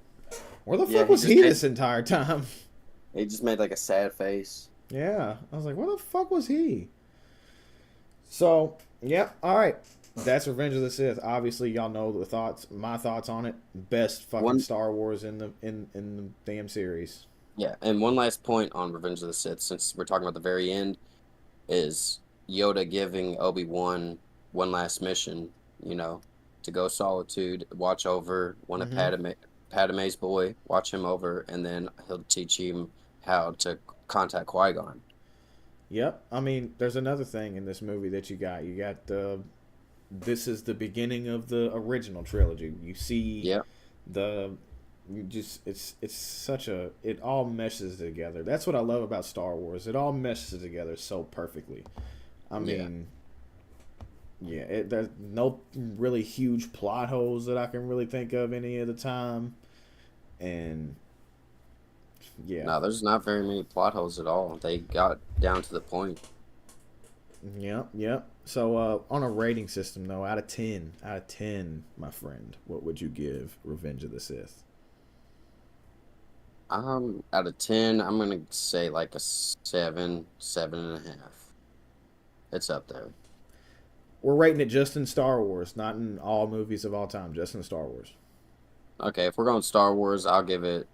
where the fuck was he this entire time? He just made like a sad face. Yeah, I was like, where the fuck was he? So, yeah, all right. That's Revenge of the Sith. Obviously, y'all know the thoughts. My thoughts on it. Best fucking Star Wars in the damn series. Yeah, and one last point on Revenge of the Sith, since we're talking about the very end, is Yoda giving Obi-Wan one last mission, you know, to go solitude, watch over one of Padme's boy, watch him over, and then he'll teach him how to contact Qui-Gon. Yep. I mean, there's another thing in this movie that you got. You got this is the beginning of the original trilogy. You see it's such a, it all meshes together. That's what I love about Star Wars. It all meshes together so perfectly. I mean, there's no really huge plot holes that I can really think of any of the time. And yeah. No, there's not very many plot holes at all. They got down to the point. Yep. So on a rating system though, out of 10, my friend, what would you give Revenge of the Sith? Out of 10, I'm gonna say like a 7.5. It's up there. We're rating it just in Star Wars, not in all movies of all time, just in Star Wars. Okay, if we're going Star Wars, I give it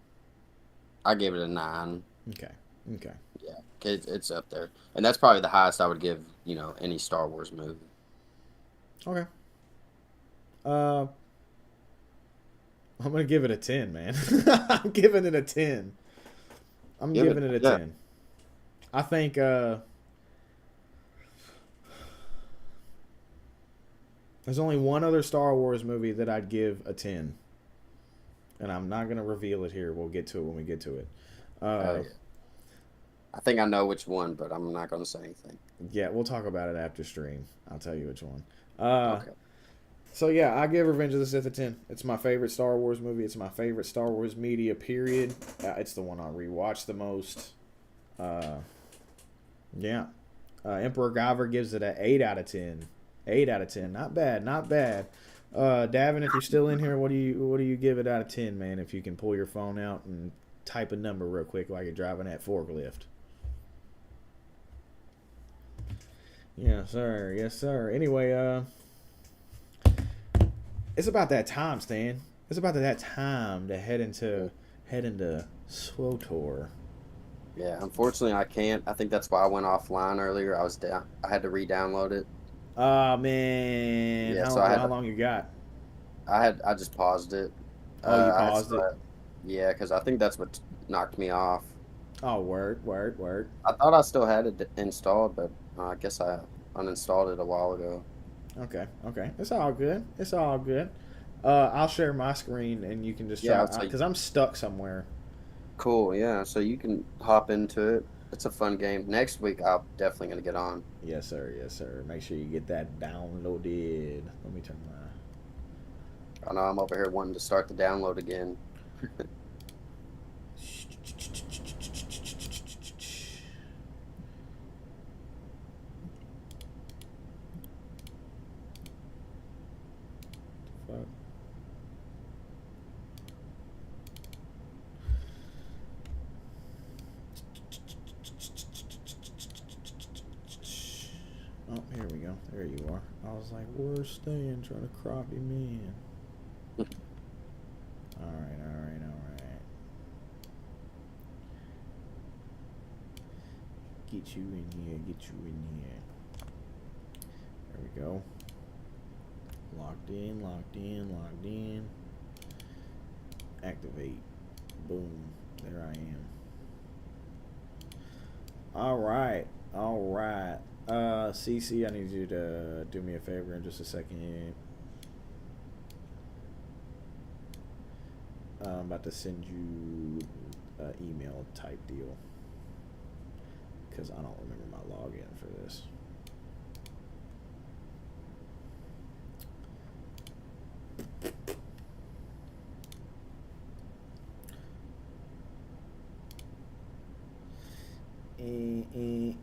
a 9. Okay. Yeah, it's up there, and that's probably the highest I would give, you know, any Star Wars movie. Okay. I'm gonna give it a 10, man. I'm giving it a 10. I'm giving it a 10. I think there's only one other Star Wars movie that I'd give a 10. And I'm not going to reveal it here. We'll get to it when we get to it. I think I know which one, but I'm not going to say anything. Yeah, we'll talk about it after stream. I'll tell you which one. Okay. So, yeah, I give Revenge of the Sith a 10. It's my favorite Star Wars movie. It's my favorite Star Wars media, period. It's the one I rewatch the most. Yeah. Emperor Guyver gives it an 8 out of 10. 8 out of 10. Not bad. Davin, if you're still in here, what do you give it out of 10, man? If you can pull your phone out and type a number real quick while you're driving that forklift. Yes, sir. Anyway, it's about that time, Stan. It's about that time to head into SWTOR. Yeah, unfortunately I can't. I think that's why I went offline earlier. I was down. I had to re-download it. Oh man! Yeah, how long you got? I just paused it. Oh, you paused it? Yeah, because I think that's what knocked me off. Oh, word. I thought I still had it installed, but I guess I uninstalled it a while ago. Okay. It's all good. I'll share my screen and you can just try, because I'm stuck somewhere. Cool, yeah. So you can hop into it. It's a fun game. Next week, I'm definitely going to get on. Yes, sir. Make sure you get that downloaded. Let me turn my... I know I'm over here wanting to start the download again. Fuck. Oh, here we go. There you are. I was like, where's Stan trying to crop him in? All right. Get you in here. There we go. Locked in. Activate. Boom. There I am. All right. CC, I need you to do me a favor in just a second. I'm about to send you an email type deal because I don't remember my login for this. All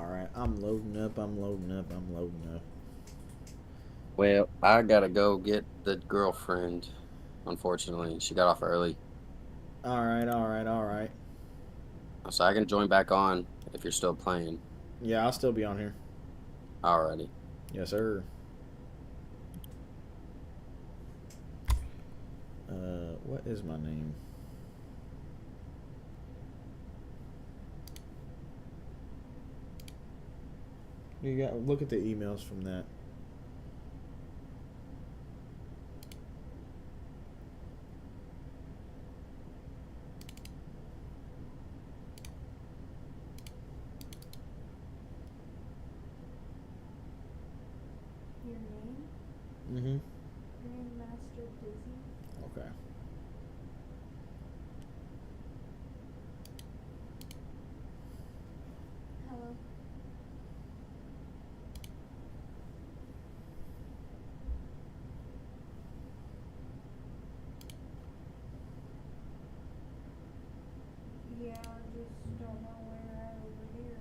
right, I'm loading up. I'm loading up. I'm loading up. Well, I gotta go get the girlfriend. Unfortunately, she got off early, All right, all right, all right. so I can join back on if you're still playing. Yeah, I'll still be on here. Alrighty. Yes, sir. What is my name? You got look at the emails from that. Your name? Mm-hmm. Grandmaster Dizzy. Okay. Hello. Yeah, I just don't know where you're at over here.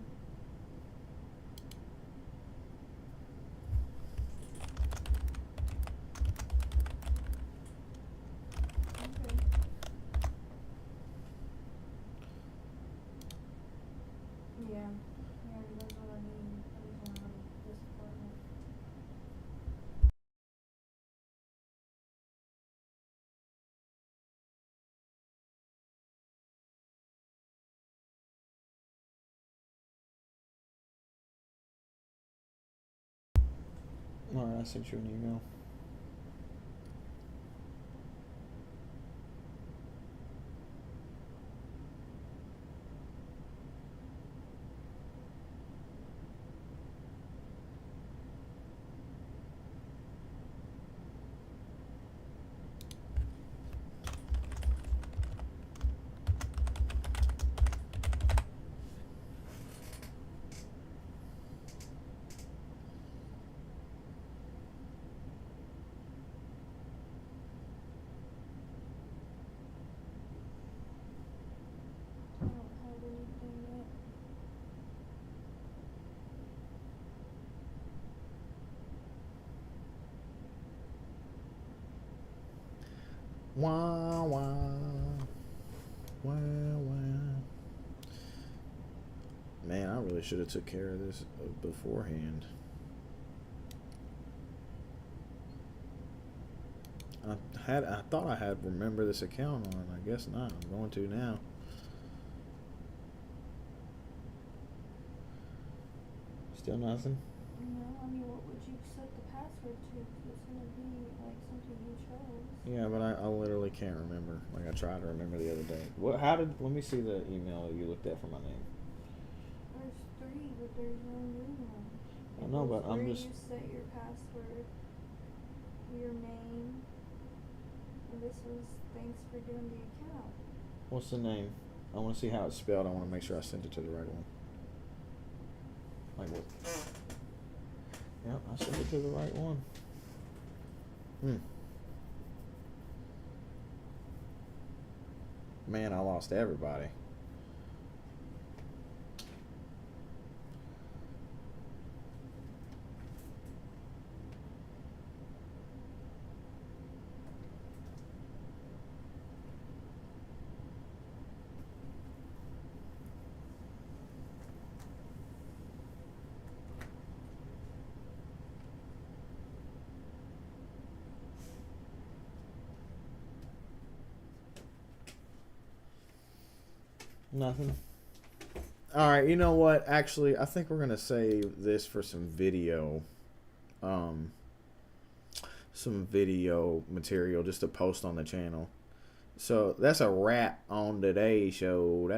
Okay. Yeah. Yeah, that's what I need. I just want to have this apartment. All right, I sent you an email. I don't have anything yet. Wah wah. Wah wah. Man, I really should have took care of this beforehand. I thought I had remember this account on. I guess not. I'm going to now. Still nothing. No, I mean, what would you set the password to? 'Cause it's gonna be like something you chose. Yeah, but I literally can't remember. Like I tried to remember the other day. What? How did? Let me see the email you looked at for my name. There's 3, but there's no new one. I know, but I'm where just. you set your password, your name, and this was thanks for doing the account. What's the name? I want to see how it's spelled. I want to make sure I sent it to the right one. Like what? Yep, I sent it to the right one. Man, I lost everybody. Nothing. All right, you know what? Actually, I think we're gonna save this for some video material just to post on the channel. So that's a wrap on today's show.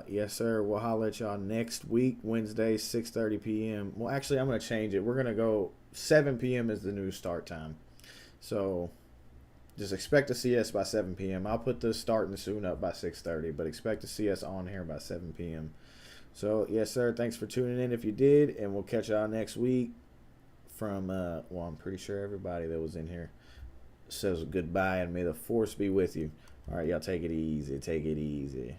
Yes, sir. We'll holler at y'all next week, Wednesday, 6:30 p.m. Well, actually, I'm gonna change it. We're gonna go 7 p.m. is the new start time. So just expect to see us by 7 p.m. I'll put the starting soon up by 6:30, but expect to see us on here by 7 p.m. So, yes, sir. Thanks for tuning in if you did, and we'll catch y'all next week. from, well, I'm pretty sure everybody that was in here says goodbye and may the force be with you. All right, y'all take it easy. Take it easy.